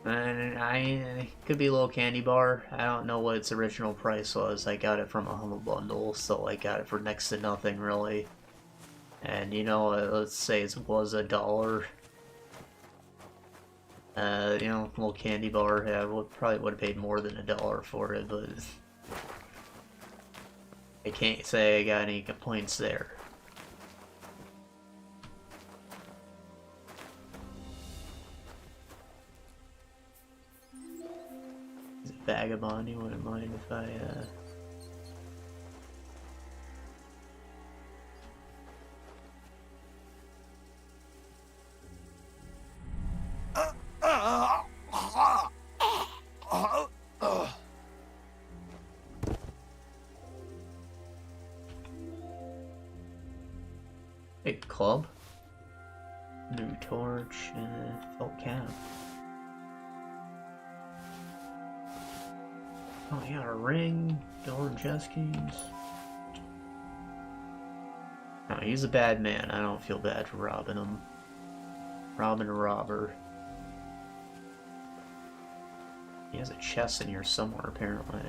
And I could be a little candy bar. I don't know what its original price was. I got it from a Humble Bundle, so I got it for next to nothing really. And you know, let's say it was $1. You know, a little candy bar. Yeah, I probably would have paid more than $1 for it, but I can't say I got any complaints there. Vagabond, you wouldn't mind if I, Hey, club? New torch and felt cap. Oh, yeah, a ring, door and chest keys. No, he's a bad man. I don't feel bad for robbing him. Robbing a robber. He has a chest in here somewhere, apparently.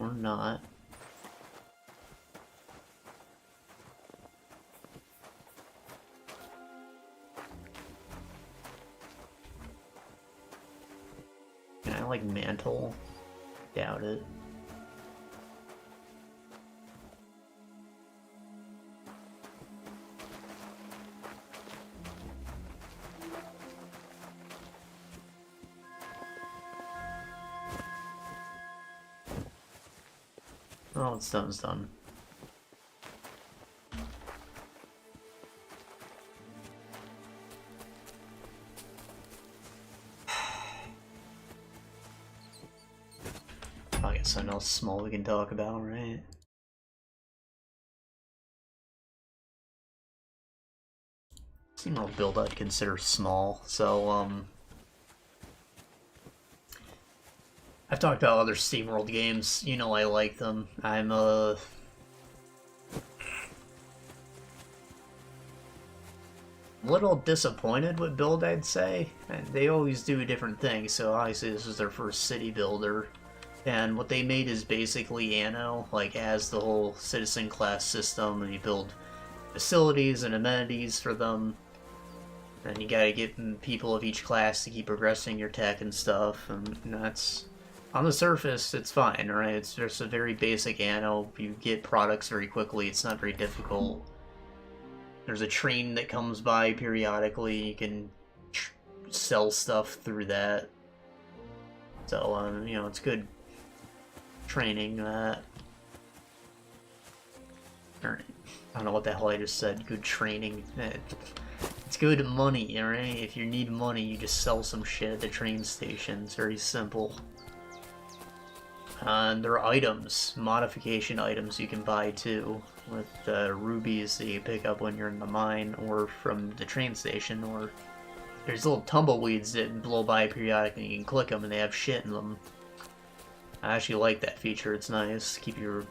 Or not. Can I like mantle? Doubt it. Oh, it's done, it's done. I guess something else small we can talk about, right? Steamroll build I'd consider small, so I've talked about other SteamWorld games. You know I like them. I'm a little disappointed with build, I'd say. And they always do different things, so obviously this was their first city builder. And what they made is basically Anno, like as the whole citizen class system, and you build facilities and amenities for them. And you gotta get people of each class to keep progressing your tech and stuff, and that's... On the surface, it's fine, right? It's just a very basic Anno. You get products very quickly. It's not very difficult. There's a train that comes by periodically. You can sell stuff through that. So, you know, it's good training. I don't know what the hell I just said. Good training. It's good money, alright? If you need money, you just sell some shit at the train station. It's very simple. And there are items, modification items you can buy too, with rubies that you pick up when you're in the mine or from the train station, or there's little tumbleweeds that blow by periodically. You can click them and they have shit in them. I actually like that feature. It's nice. Keep your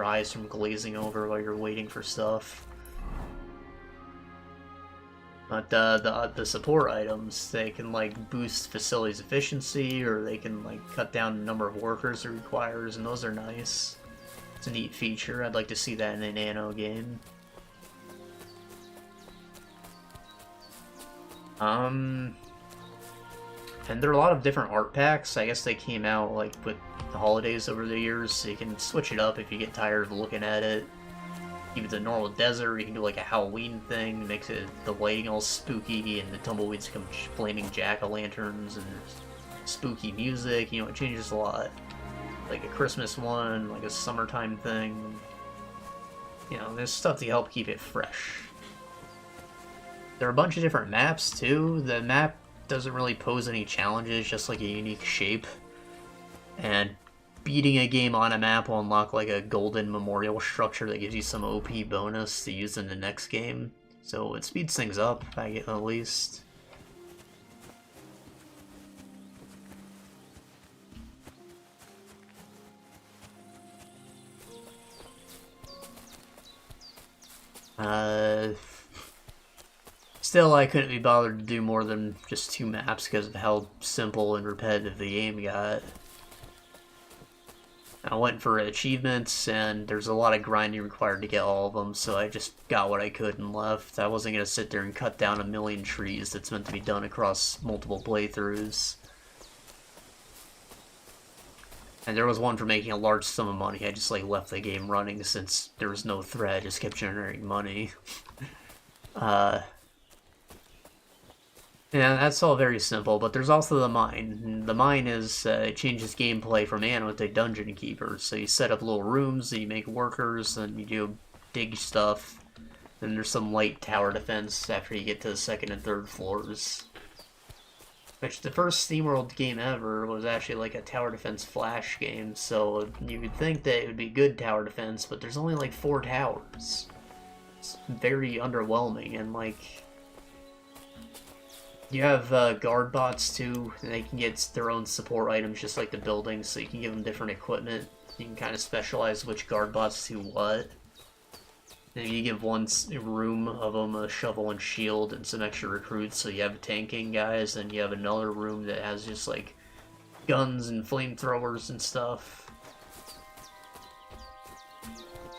eyes from glazing over while you're waiting for stuff. But the support items, they can like boost facilities efficiency, or they can like cut down the number of workers it requires, and those are nice. It's a neat feature. I'd like to see that in an Anno game. And there are a lot of different art packs. I guess they came out like with the holidays over the years, so you can switch it up if you get tired of looking at it. keep it the normal desert. You can do like a Halloween thing, makes it the lighting all spooky, and the tumbleweeds become flaming jack-o'-lanterns, and there's spooky music. You know, it changes a lot. Like a Christmas one, like a summertime thing. You know, there's stuff to help keep it fresh. There are a bunch of different maps too. The map doesn't really pose any challenges, just like a unique shape. And beating a game on a map will unlock like a golden memorial structure that gives you some OP bonus to use in the next game. So it speeds things up, at least. Still, I couldn't be bothered to do more than just 2 maps because of how simple and repetitive the game got. I went for achievements, and there's a lot of grinding required to get all of them, so I just got what I could and left. I wasn't going to sit there and cut down 1,000,000 trees that's meant to be done across multiple playthroughs. And there was one for making a large sum of money. I just like left the game running since there was no threat. I just kept generating money. Yeah, that's all very simple, but there's also the mine. The mine is, it changes gameplay from Anno to Dungeon Keeper. So you set up little rooms, and you make workers, and you do dig stuff. Then there's some light tower defense after you get to the 2nd and 3rd floors. Which, the first SteamWorld game ever was actually like a tower defense flash game, so you would think that it would be good tower defense, but there's only like 4 towers. It's very underwhelming, and like... You have guard bots too, and they can get their own support items just like the buildings, so you can give them different equipment. You can kind of specialize which guard bots do what. And you give one room of them a shovel and shield and some extra recruits, so you have tanking guys, and you have another room that has just like guns and flamethrowers and stuff.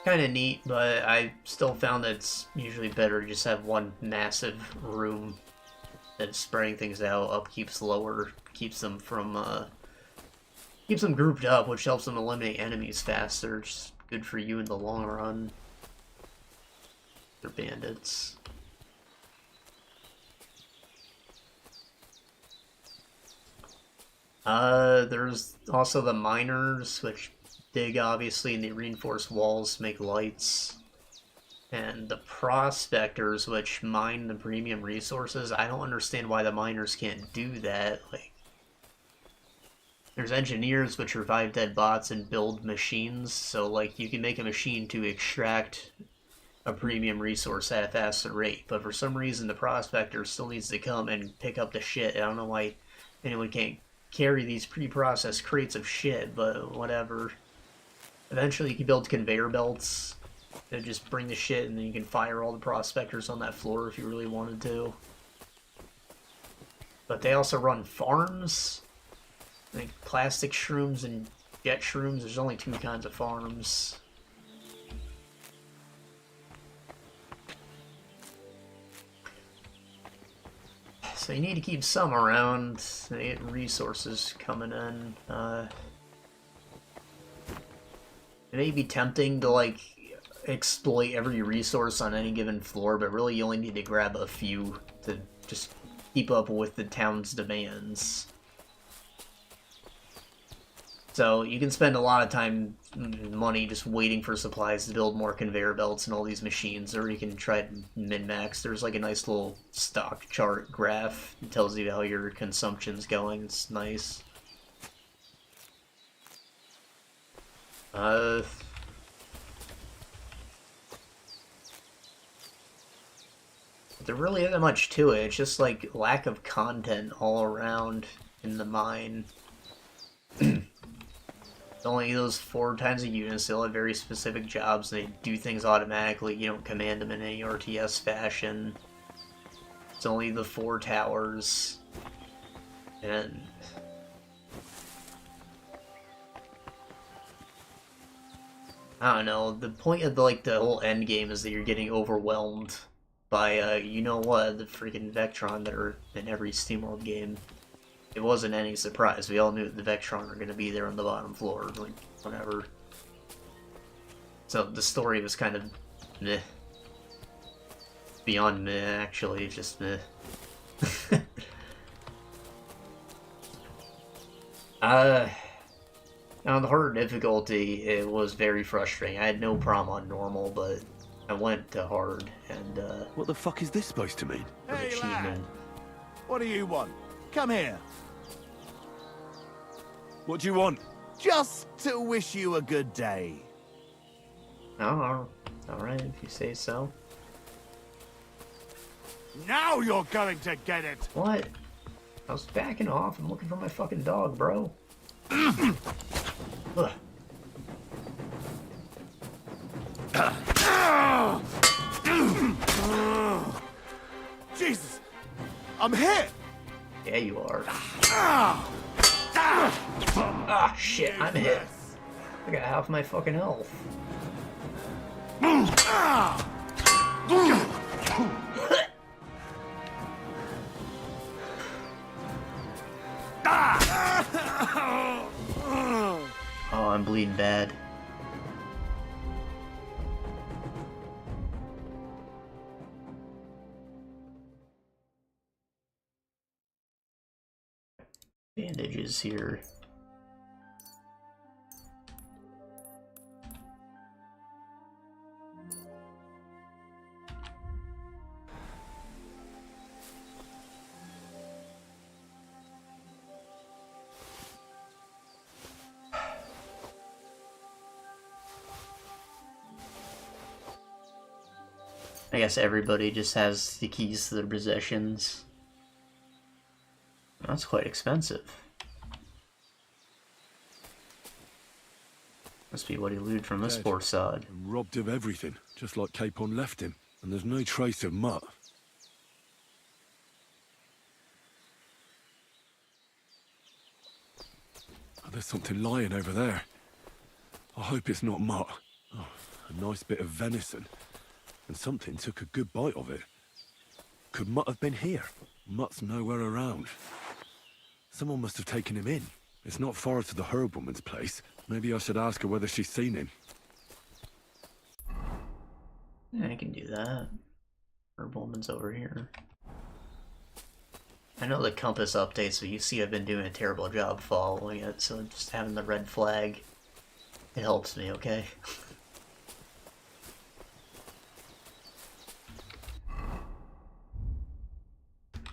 Kind of neat, but I still found that it's usually better to just have one massive room. That spreading things out, upkeep slower, keeps them from, keeps them grouped up, which helps them eliminate enemies faster. It's good for you in the long run. They're bandits. There's also the miners, which dig obviously, and they reinforce walls, make lights. And the prospectors, which mine the premium resources. I don't understand why the miners can't do that. Like, there's engineers which revive dead bots and build machines, so like you can make a machine to extract a premium resource at a faster rate. But for some reason, the prospector still needs to come and pick up the shit. I don't know why anyone can't carry these pre-processed crates of shit, but whatever. Eventually, you can build conveyor belts. And just bring the shit, and then you can fire all the prospectors on that floor if you really wanted to. But they also run farms, like plastic shrooms and jet shrooms. There's only 2 kinds of farms. So you need to keep some around to get resources coming in. It may be tempting to like exploit every resource on any given floor, but really you only need to grab a few to just keep up with the town's demands. So you can spend a lot of time and money just waiting for supplies to build more conveyor belts and all these machines, or you can try to min-max. There's like a nice little stock chart graph that tells you how your consumption's going. It's nice. There really isn't much to it. It's just like lack of content all around in the mine. Only those 4 kinds of units. They all have very specific jobs. They do things automatically. You don't command them in any RTS fashion. It's only the 4 towers. And I don't know. The point of the whole end game is that you're getting overwhelmed by, you know what, the freaking Vectron that are in every SteamWorld game. It wasn't any surprise. We all knew that the Vectron were going to be there on the bottom floor, like, whatever. So the story was kind of meh. Beyond meh, actually, it's just meh. On the harder difficulty, it was very frustrating. I had no problem on normal, but I went to hard, and What the fuck is this supposed to mean? Hey, lad. achievement. What do you want? Come here. What do you want? Just to wish you a good day. Oh, alright, if you say so. Now you're going to get it. What? I was backing off. I'm looking for my fucking dog, bro. Ugh. Jesus! I'm hit! Yeah, you are. Ah, Ah, shit, I'm hit. I got half my fucking health. Oh, I'm bleeding bad. Bandages here. I guess everybody just has the keys to their possessions. That's quite expensive. Must be what he looted from this Dead. poor sod. And robbed of everything, just like Capon left him. And there's no trace of Mutt. Oh, there's something lying over there. I hope it's not Mutt. Oh, a nice bit of venison. And something took a good bite of it. Could Mutt have been here? Mutt's nowhere around. Someone must have taken him in. It's not far to the herb woman's place. Maybe I should ask her whether she's seen him. Yeah, I can do that. Herb woman's over here. I know the compass updates, but you see I've been doing a terrible job following it, so just having the red flag, it helps me, okay?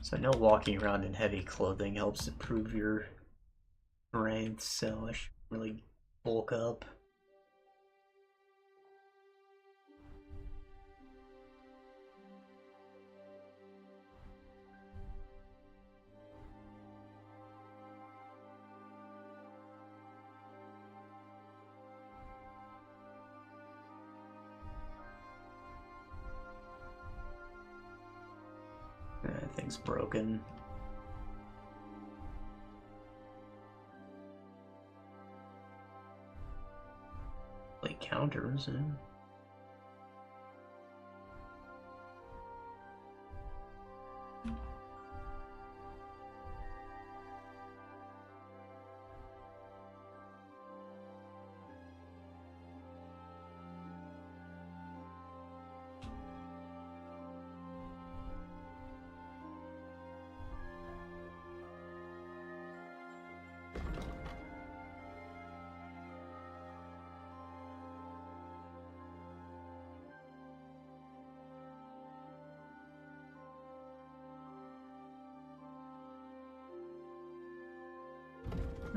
So I know walking around in heavy clothing helps improve your strength, so I should really bulk up. That thing's broken. Like counters, eh?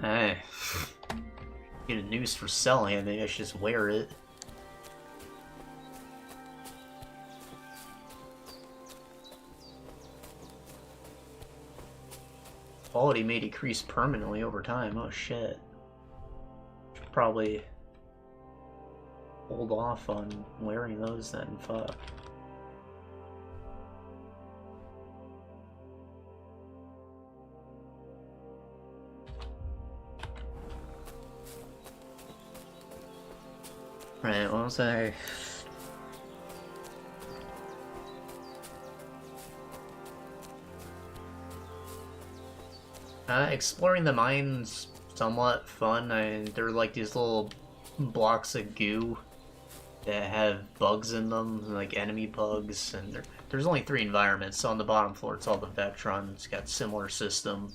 Hey, get a noose for selling it, maybe I should just wear it. Quality may decrease permanently over time, oh shit. Should probably hold off on wearing those then, fuck. Right, what was I? Exploring the mines somewhat fun. They're like these little blocks of goo that have bugs in them, like enemy bugs, and there's only 3 environments. So on the bottom floor, it's all the Vectron. It's got similar system.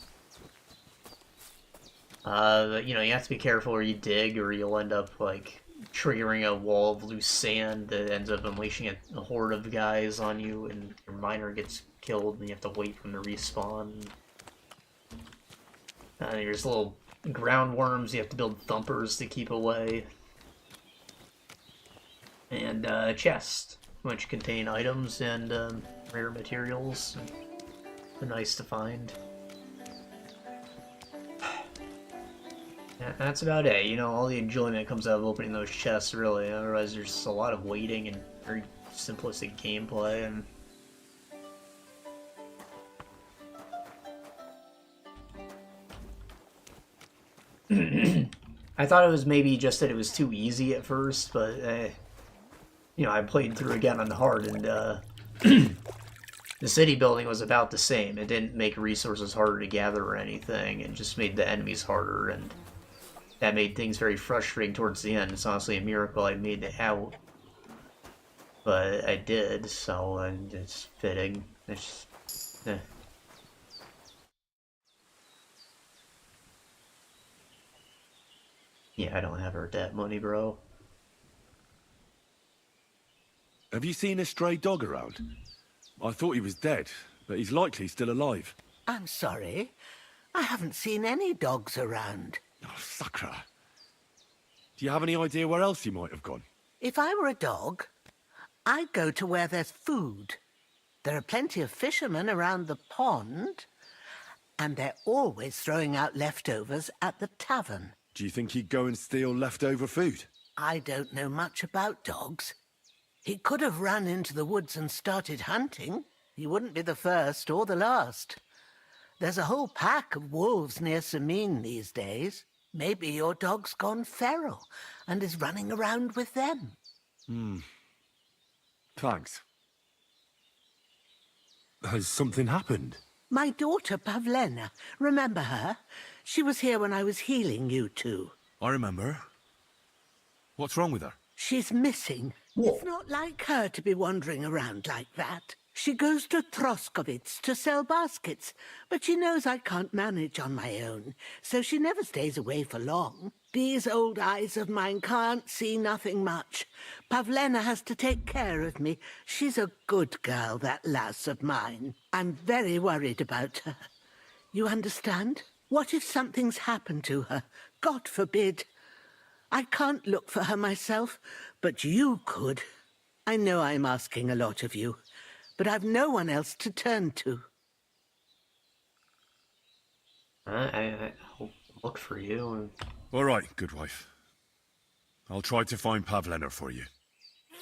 But, you know, you have to be careful where you dig, or you'll end up like triggering a wall of loose sand that ends up unleashing a horde of guys on you, and your miner gets killed, and you have to wait for them to respawn. There's little ground worms you have to build thumpers to keep away. And a chest, which contain items and rare materials. They're nice to find. That's about it. You know, all the enjoyment comes out of opening those chests, really. Otherwise, there's just a lot of waiting and very simplistic gameplay. And I thought it was maybe just that it was too easy at first, but you know, I played through again on hard, and the city building was about the same. It didn't make resources harder to gather or anything. It just made the enemies harder, and that made things very frustrating towards the end. It's honestly a miracle I made it out. But I did, so it's fitting. It's just, Yeah, I don't have her debt money, bro. Have you seen a stray dog around? I thought he was dead, but he's likely still alive. I'm sorry. I haven't seen any dogs around. Oh, sucker. Do you have any idea where else he might have gone? If I were a dog, I'd go to where there's food. There are plenty of fishermen around the pond, and they're always throwing out leftovers at the tavern. Do you think he'd go and steal leftover food? I don't know much about dogs. He could have run into the woods and started hunting. He wouldn't be the first or the last. There's a whole pack of wolves near Sameen these days. Maybe your dog's gone feral and is running around with them. Thanks. Has something happened? My daughter, Pavlena. Remember her? She was here when I was healing you two. I remember. What's wrong with her? She's missing. Whoa. It's not like her to be wandering around like that. She goes to Troskovitz to sell baskets, but she knows I can't manage on my own, so she never stays away for long. These old eyes of mine can't see nothing much. Pavlena has to take care of me. She's a good girl, that lass of mine. I'm very worried about her. You understand? What if something's happened to her? God forbid. I can't look for her myself, but you could. I know I'm asking a lot of you, but I've no one else to turn to. I'll look for you. All right, good wife. I'll try to find Pavlena for you.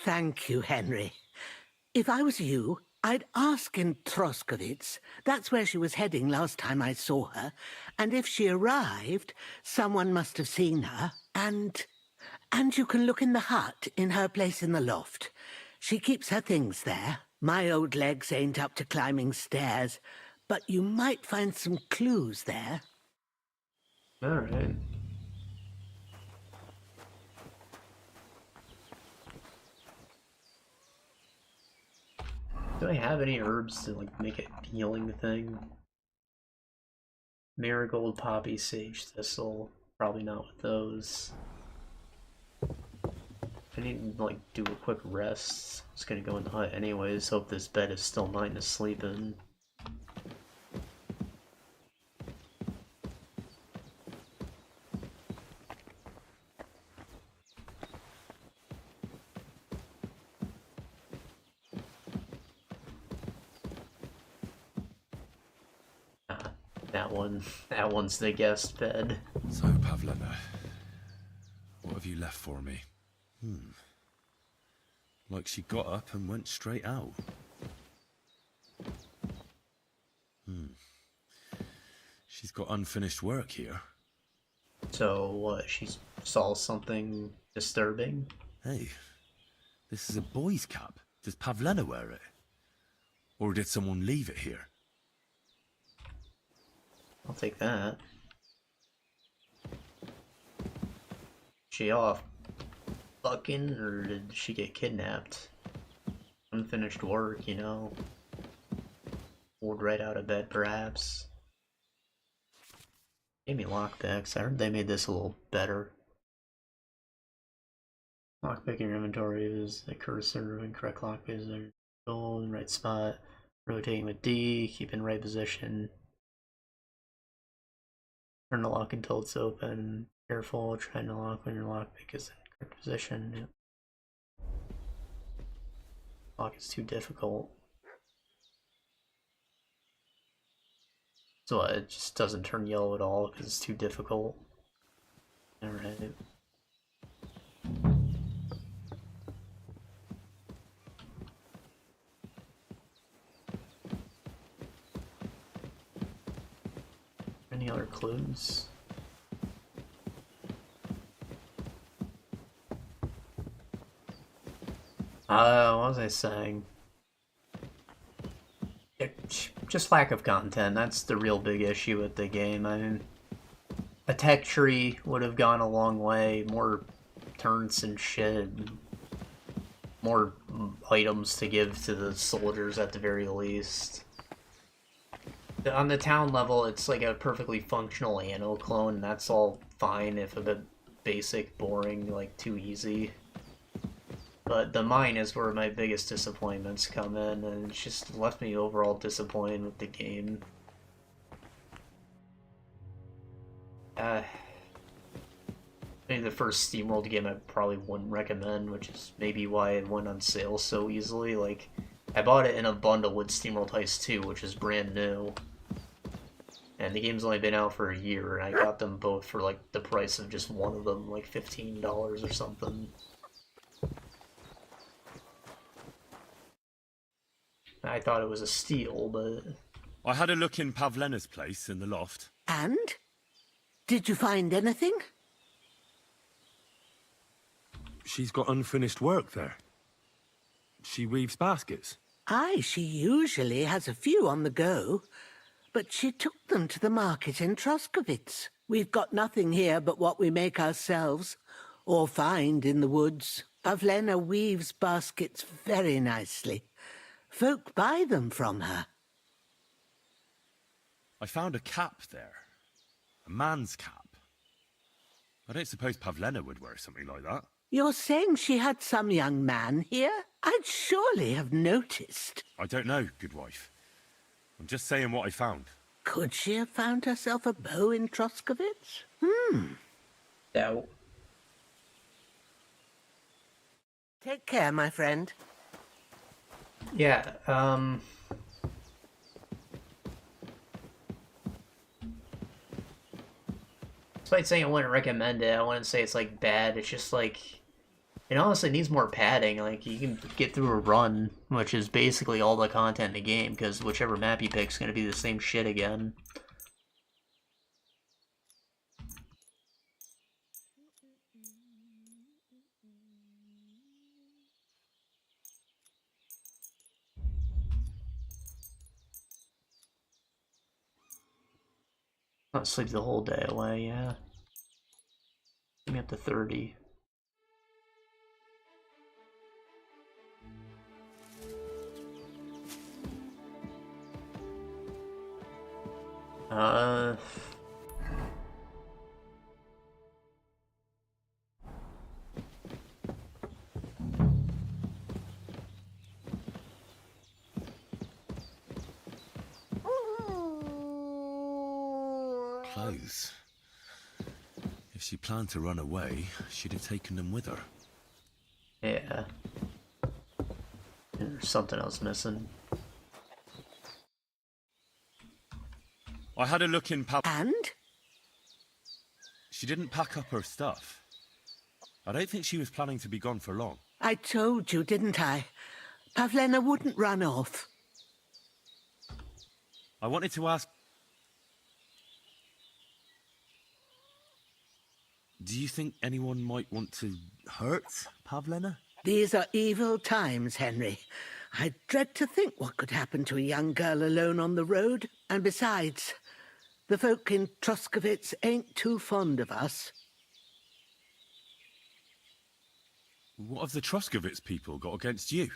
Thank you, Henry. If I was you, I'd ask in Troskovitz. That's where she was heading last time I saw her. And if she arrived, someone must have seen her. And you can look in the hut in her place in the loft. She keeps her things there. My old legs ain't up to climbing stairs, but you might find some clues there. All right. Do I have any herbs to like make a healing thing? Marigold, poppy, sage, thistle. Probably not with those. I need to like do a quick rest. I'm just gonna go in the hut anyways. Hope this bed is still mine to sleep in. That one's the guest bed. So, Pavlena, what have you left for me? Like she got up and went straight out. She's got unfinished work here. So, what, she saw something disturbing? Hey, this is a boy's cap. Does Pavlena wear it? Or did someone leave it here? I'll take that. She off. fucking, or did she get kidnapped? Unfinished work, you know? Pulled right out of bed, perhaps. Gave me lockpicks. I heard they made this a little better. Lockpicking your inventory is the cursor, incorrect lockpicks are gold in the right spot. Rotating with D, keep in right position. Turn the lock until it's open. Careful, trying to lock when your lockpick is in correct position. Yep. Lock is too difficult. So it just doesn't turn yellow at all because it's too difficult. Alright. Any other clues? What was I saying? Just lack of content. That's the real big issue with the game. I mean, a tech tree would have gone a long way. More turns and shit. More items to give to the soldiers at the very least. On the town level, it's like a perfectly functional Anno clone, and that's all fine if a bit basic, boring, like too easy. But the mine is where my biggest disappointments come in, and it's just left me overall disappointed with the game. Maybe the first SteamWorld game I probably wouldn't recommend, which is maybe why it went on sale so easily. Like, I bought it in a bundle with SteamWorld Heist 2, which is brand new. And the game's only been out for a year, and I got them both for like the price of just one of them, like $15 or something. I thought it was a steal, but... I had a look in Pavlena's place in the loft. And? Did you find anything? She's got unfinished work there. She weaves baskets. Aye, she usually has a few on the go. But she took them to the market in Troskovitz. We've got nothing here but what we make ourselves, or find in the woods. Pavlena weaves baskets very nicely. Folk buy them from her. I found a cap there. A man's cap. I don't suppose Pavlena would wear something like that. You're saying she had some young man here? I'd surely have noticed. I don't know, good wife. I'm just saying what I found. Could she have found herself a beau in Troskovitz? Doubt. Take care, my friend. Yeah, despite saying I wouldn't recommend it, I wouldn't say it's like bad. It's just like, it honestly needs more padding. Like, you can get through a run, which is basically all the content in the game, because whichever map you pick is going to be the same shit again. Not sleep the whole day away, yeah. Give me up to 30. Clothes. If she planned to run away, she'd have taken them with her. Yeah. There's something else missing. I had a look in And? She didn't pack up her stuff. I don't think she was planning to be gone for long. I told you, didn't I? Pavlena wouldn't run off. I wanted to ask... Do you think anyone might want to hurt Pavlena? These are evil times, Henry. I dread to think what could happen to a young girl alone on the road. And besides, the folk in Troskovitz ain't too fond of us. What have the Truskovitz people got against you?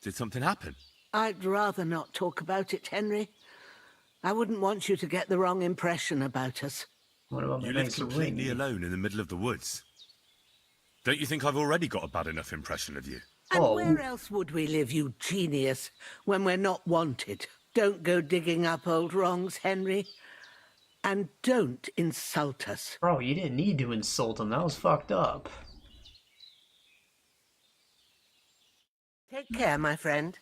Did something happen? I'd rather not talk about it, Henry. I wouldn't want you to get the wrong impression about us. What about You live completely alone in the middle of the woods. Don't you think I've already got a bad enough impression of you? And where else would we live, you genius, when we're not wanted? Don't go digging up old wrongs, Henry. And don't insult us. Bro, you didn't need to insult him. That was fucked up. Take care, my friend.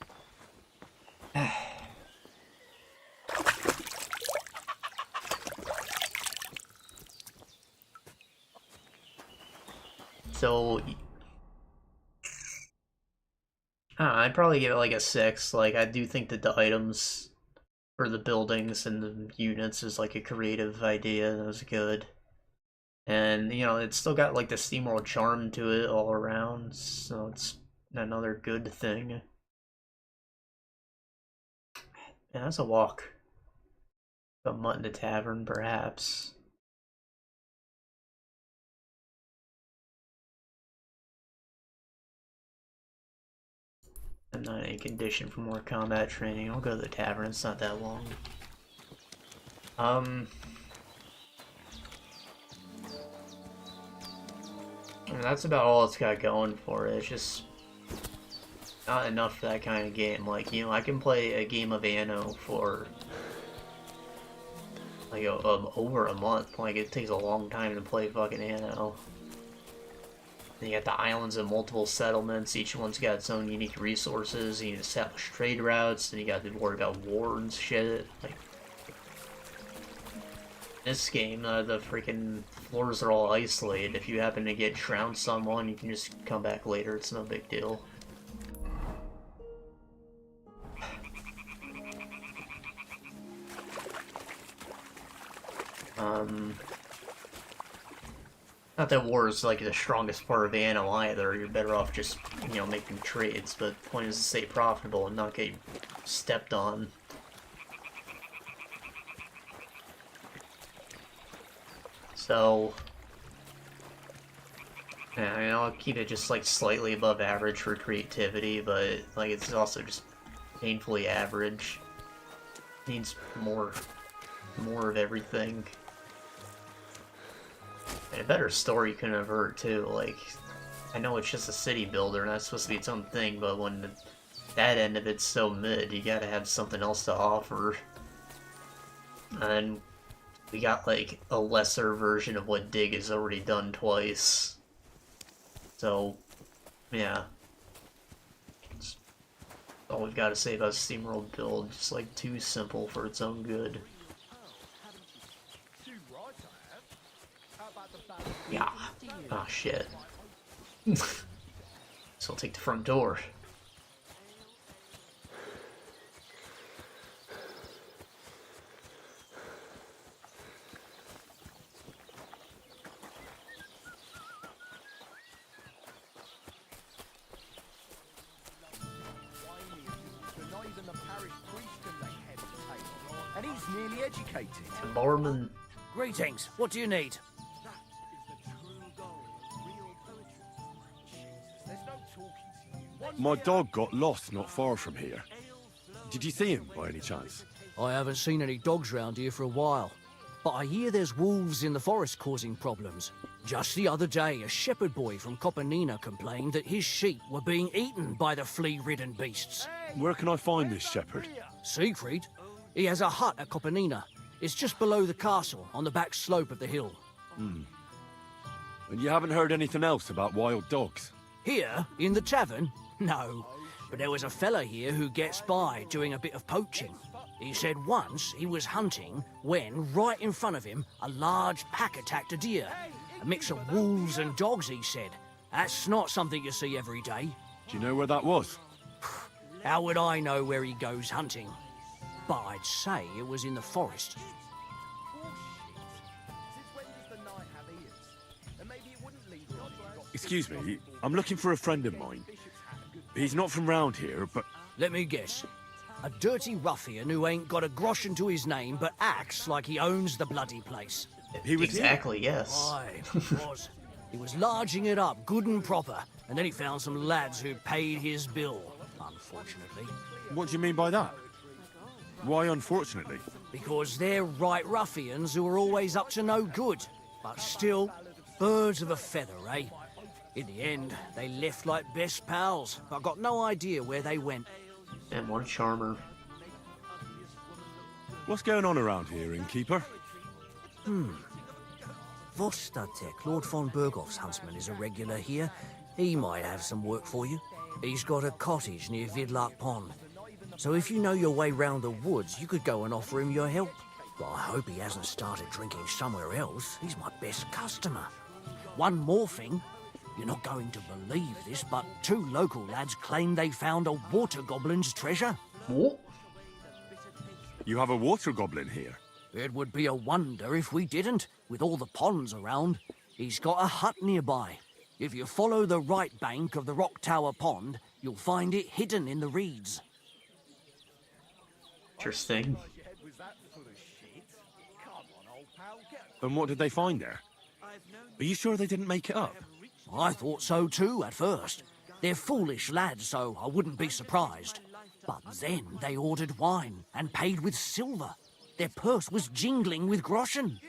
So, I'd probably give it like a 6. Like, I do think that the items for the buildings and the units is like a creative idea. That was good. And, you know, it's still got like the SteamWorld charm to it all around, so it's another good thing. Yeah, that's a walk. A Mutton to Tavern, perhaps. I'm not in any condition for more combat training. I'll go to the tavern, it's not that long. I mean, that's about all it's got going for it. It's just not enough for that kind of game. Like, you know, I can play a game of Anno for like over a month. Like, it takes a long time to play fucking Anno. And you got the islands of multiple settlements. Each one's got its own unique resources. You need to establish trade routes. And you got to worry about war and shit. Like, this game, the freaking floors are all isolated. If you happen to get trounced on one, you can just come back later. It's no big deal. Not that war is like the strongest part of Anno either. You're better off just, you know, making trades. But the point is to stay profitable and not get stepped on. So, yeah, I mean, I'll keep it just like slightly above average for creativity, but like it's also just painfully average. Needs more of everything. And a better story couldn't have hurt too. Like, I know it's just a city builder and that's supposed to be its own thing, but when that end of it's so mid, you gotta have something else to offer. And we got like a lesser version of what Dig has already done twice. So, yeah. That's all we've got to say about SteamWorld Build. Just like too simple for its own good. Yeah. Oh shit. So I'll take the front door. And he's nearly educated. Mormon. Greetings. What do you need? My dog got lost not far from here. Did you see him by any chance? I haven't seen any dogs round here for a while, but I hear there's wolves in the forest causing problems. Just the other day, a shepherd boy from Kopanina complained that his sheep were being eaten by the flea-ridden beasts. Where can I find this shepherd? Siegfried? He has a hut at Kopanina. It's just below the castle, on the back slope of the hill. And you haven't heard anything else about wild dogs? Here, in the tavern? No. But there was a fella here who gets by doing a bit of poaching. He said once he was hunting when, right in front of him, a large pack attacked a deer. A mix of wolves and dogs, he said. That's not something you see every day. Do you know where that was? How would I know where he goes hunting? But I'd say it was in the forest. Excuse me, I'm looking for a friend of mine. He's not from round here, but... Let me guess. A dirty ruffian who ain't got a groschen to his name, but acts like he owns the bloody place. He was exactly, yes. Aye, was. He was larging it up good and proper, and then he found some lads who paid his bill, unfortunately. What do you mean by that? Why unfortunately? Because they're right ruffians who are always up to no good. But still, birds of a feather, eh? In the end, they left like best pals, but got no idea where they went. And what a charmer. What's going on around here, innkeeper? Vostatek, Lord von Berghoff's huntsman, is a regular here. He might have some work for you. He's got a cottage near Vidlark Pond. So if you know your way round the woods, you could go and offer him your help. But I hope he hasn't started drinking somewhere else. He's my best customer. One more thing. You're not going to believe this, but 2 local lads claim they found a water goblin's treasure. What? You have a water goblin here? It would be a wonder if we didn't, with all the ponds around. He's got a hut nearby. If you follow the right bank of the Rock Tower Pond, you'll find it hidden in the reeds. Interesting. And what did they find there? Are you sure they didn't make it up? I thought so too at first. They're foolish lads, so I wouldn't be surprised. But then they ordered wine and paid with silver. Their purse was jingling with groschen.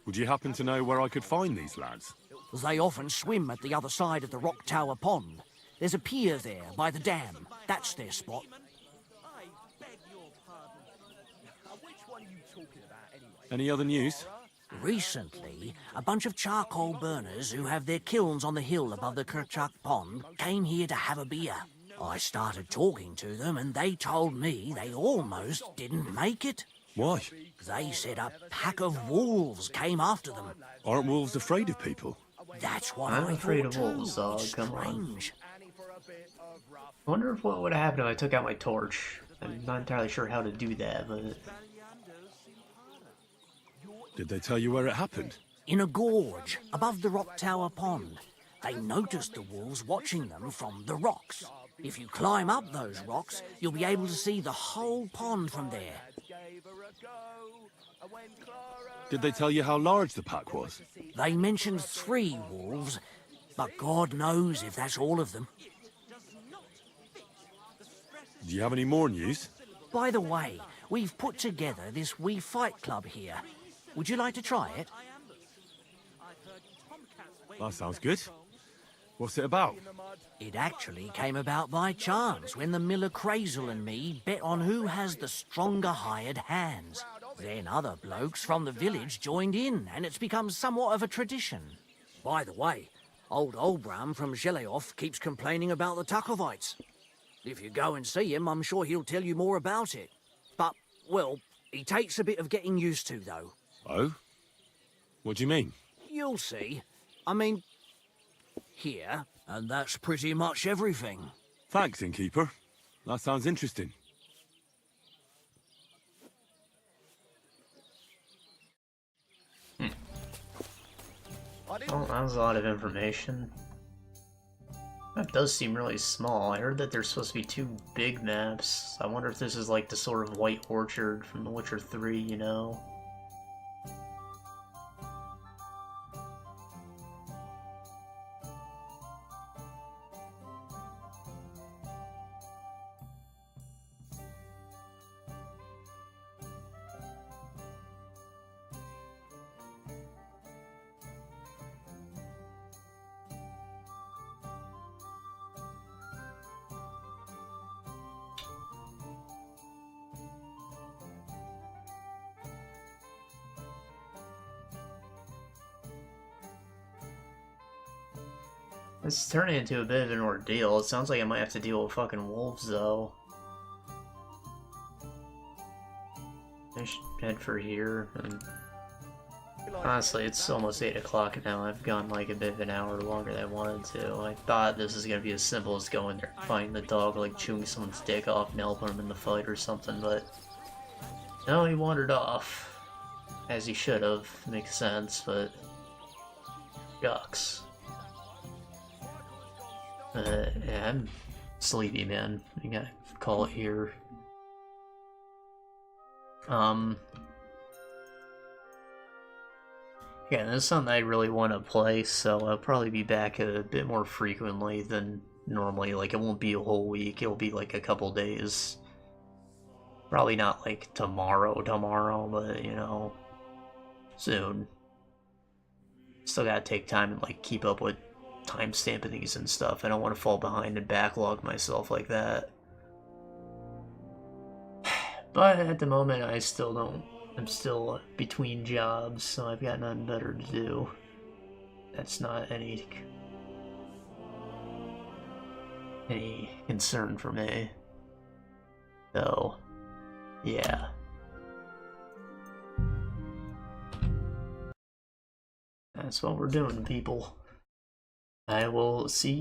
Would you happen to know where I could find these lads? They often swim at the other side of the Rock Tower Pond. There's a pier there by the dam. That's their spot. Any other news? Recently, a bunch of charcoal burners who have their kilns on the hill above the Kerchak Pond came here to have a beer. I started talking to them and they told me they almost didn't make it. Why? They said a pack of wolves came after them. Aren't wolves afraid of people? That's what I'm I afraid thought of wolves, too. dog. Come on. Strange. I wonder if what would have happened if I took out my torch. I'm not entirely sure how to do that, but... Did they tell you where it happened? In a gorge, above the Rock Tower Pond. They noticed the wolves watching them from the rocks. If you climb up those rocks, you'll be able to see the whole pond from there. Did they tell you how large the pack was? They mentioned 3 wolves, but God knows if that's all of them. Do you have any more news? By the way, we've put together this wee fight club here. Would you like to try it? That sounds good. What's it about? It actually came about by chance when the miller Crazel and me bet on who has the stronger hired hands. Then other blokes from the village joined in, and it's become somewhat of a tradition. By the way, old Olbram from Zheleoth keeps complaining about the Takovites. If you go and see him, I'm sure he'll tell you more about it. But, well, he takes a bit of getting used to, though. Oh? What do you mean? You'll see. I mean, here, and that's pretty much everything. Thanks, innkeeper. That sounds interesting. Well, that was a lot of information. That does seem really small. I heard that there's supposed to be 2 big maps. I wonder if this is like the sort of White Orchard from The Witcher 3, you know? This is turning into a bit of an ordeal. It sounds like I might have to deal with fucking wolves, though. I should head for here. And honestly, it's almost 8 o'clock now. I've gone like a bit of an hour longer than I wanted to. I thought this was gonna be as simple as going there and finding the dog, like chewing someone's dick off and helping him in the fight or something, but no, he wandered off. As he should have. Makes sense, but yucks. Yeah, I'm sleepy, man. I gotta call it here. Yeah, this is something I really want to play, so I'll probably be back a bit more frequently than normally. Like, it won't be a whole week, it'll be like a couple days. Probably not like tomorrow, but, you know, soon. Still gotta take time and, like, keep up with timestamping these and stuff. I don't want to fall behind and backlog myself like that. But at the moment, I still don't. I'm still between jobs, so I've got nothing better to do. That's not any concern for me. So, yeah. That's what we're doing, people. I will see you.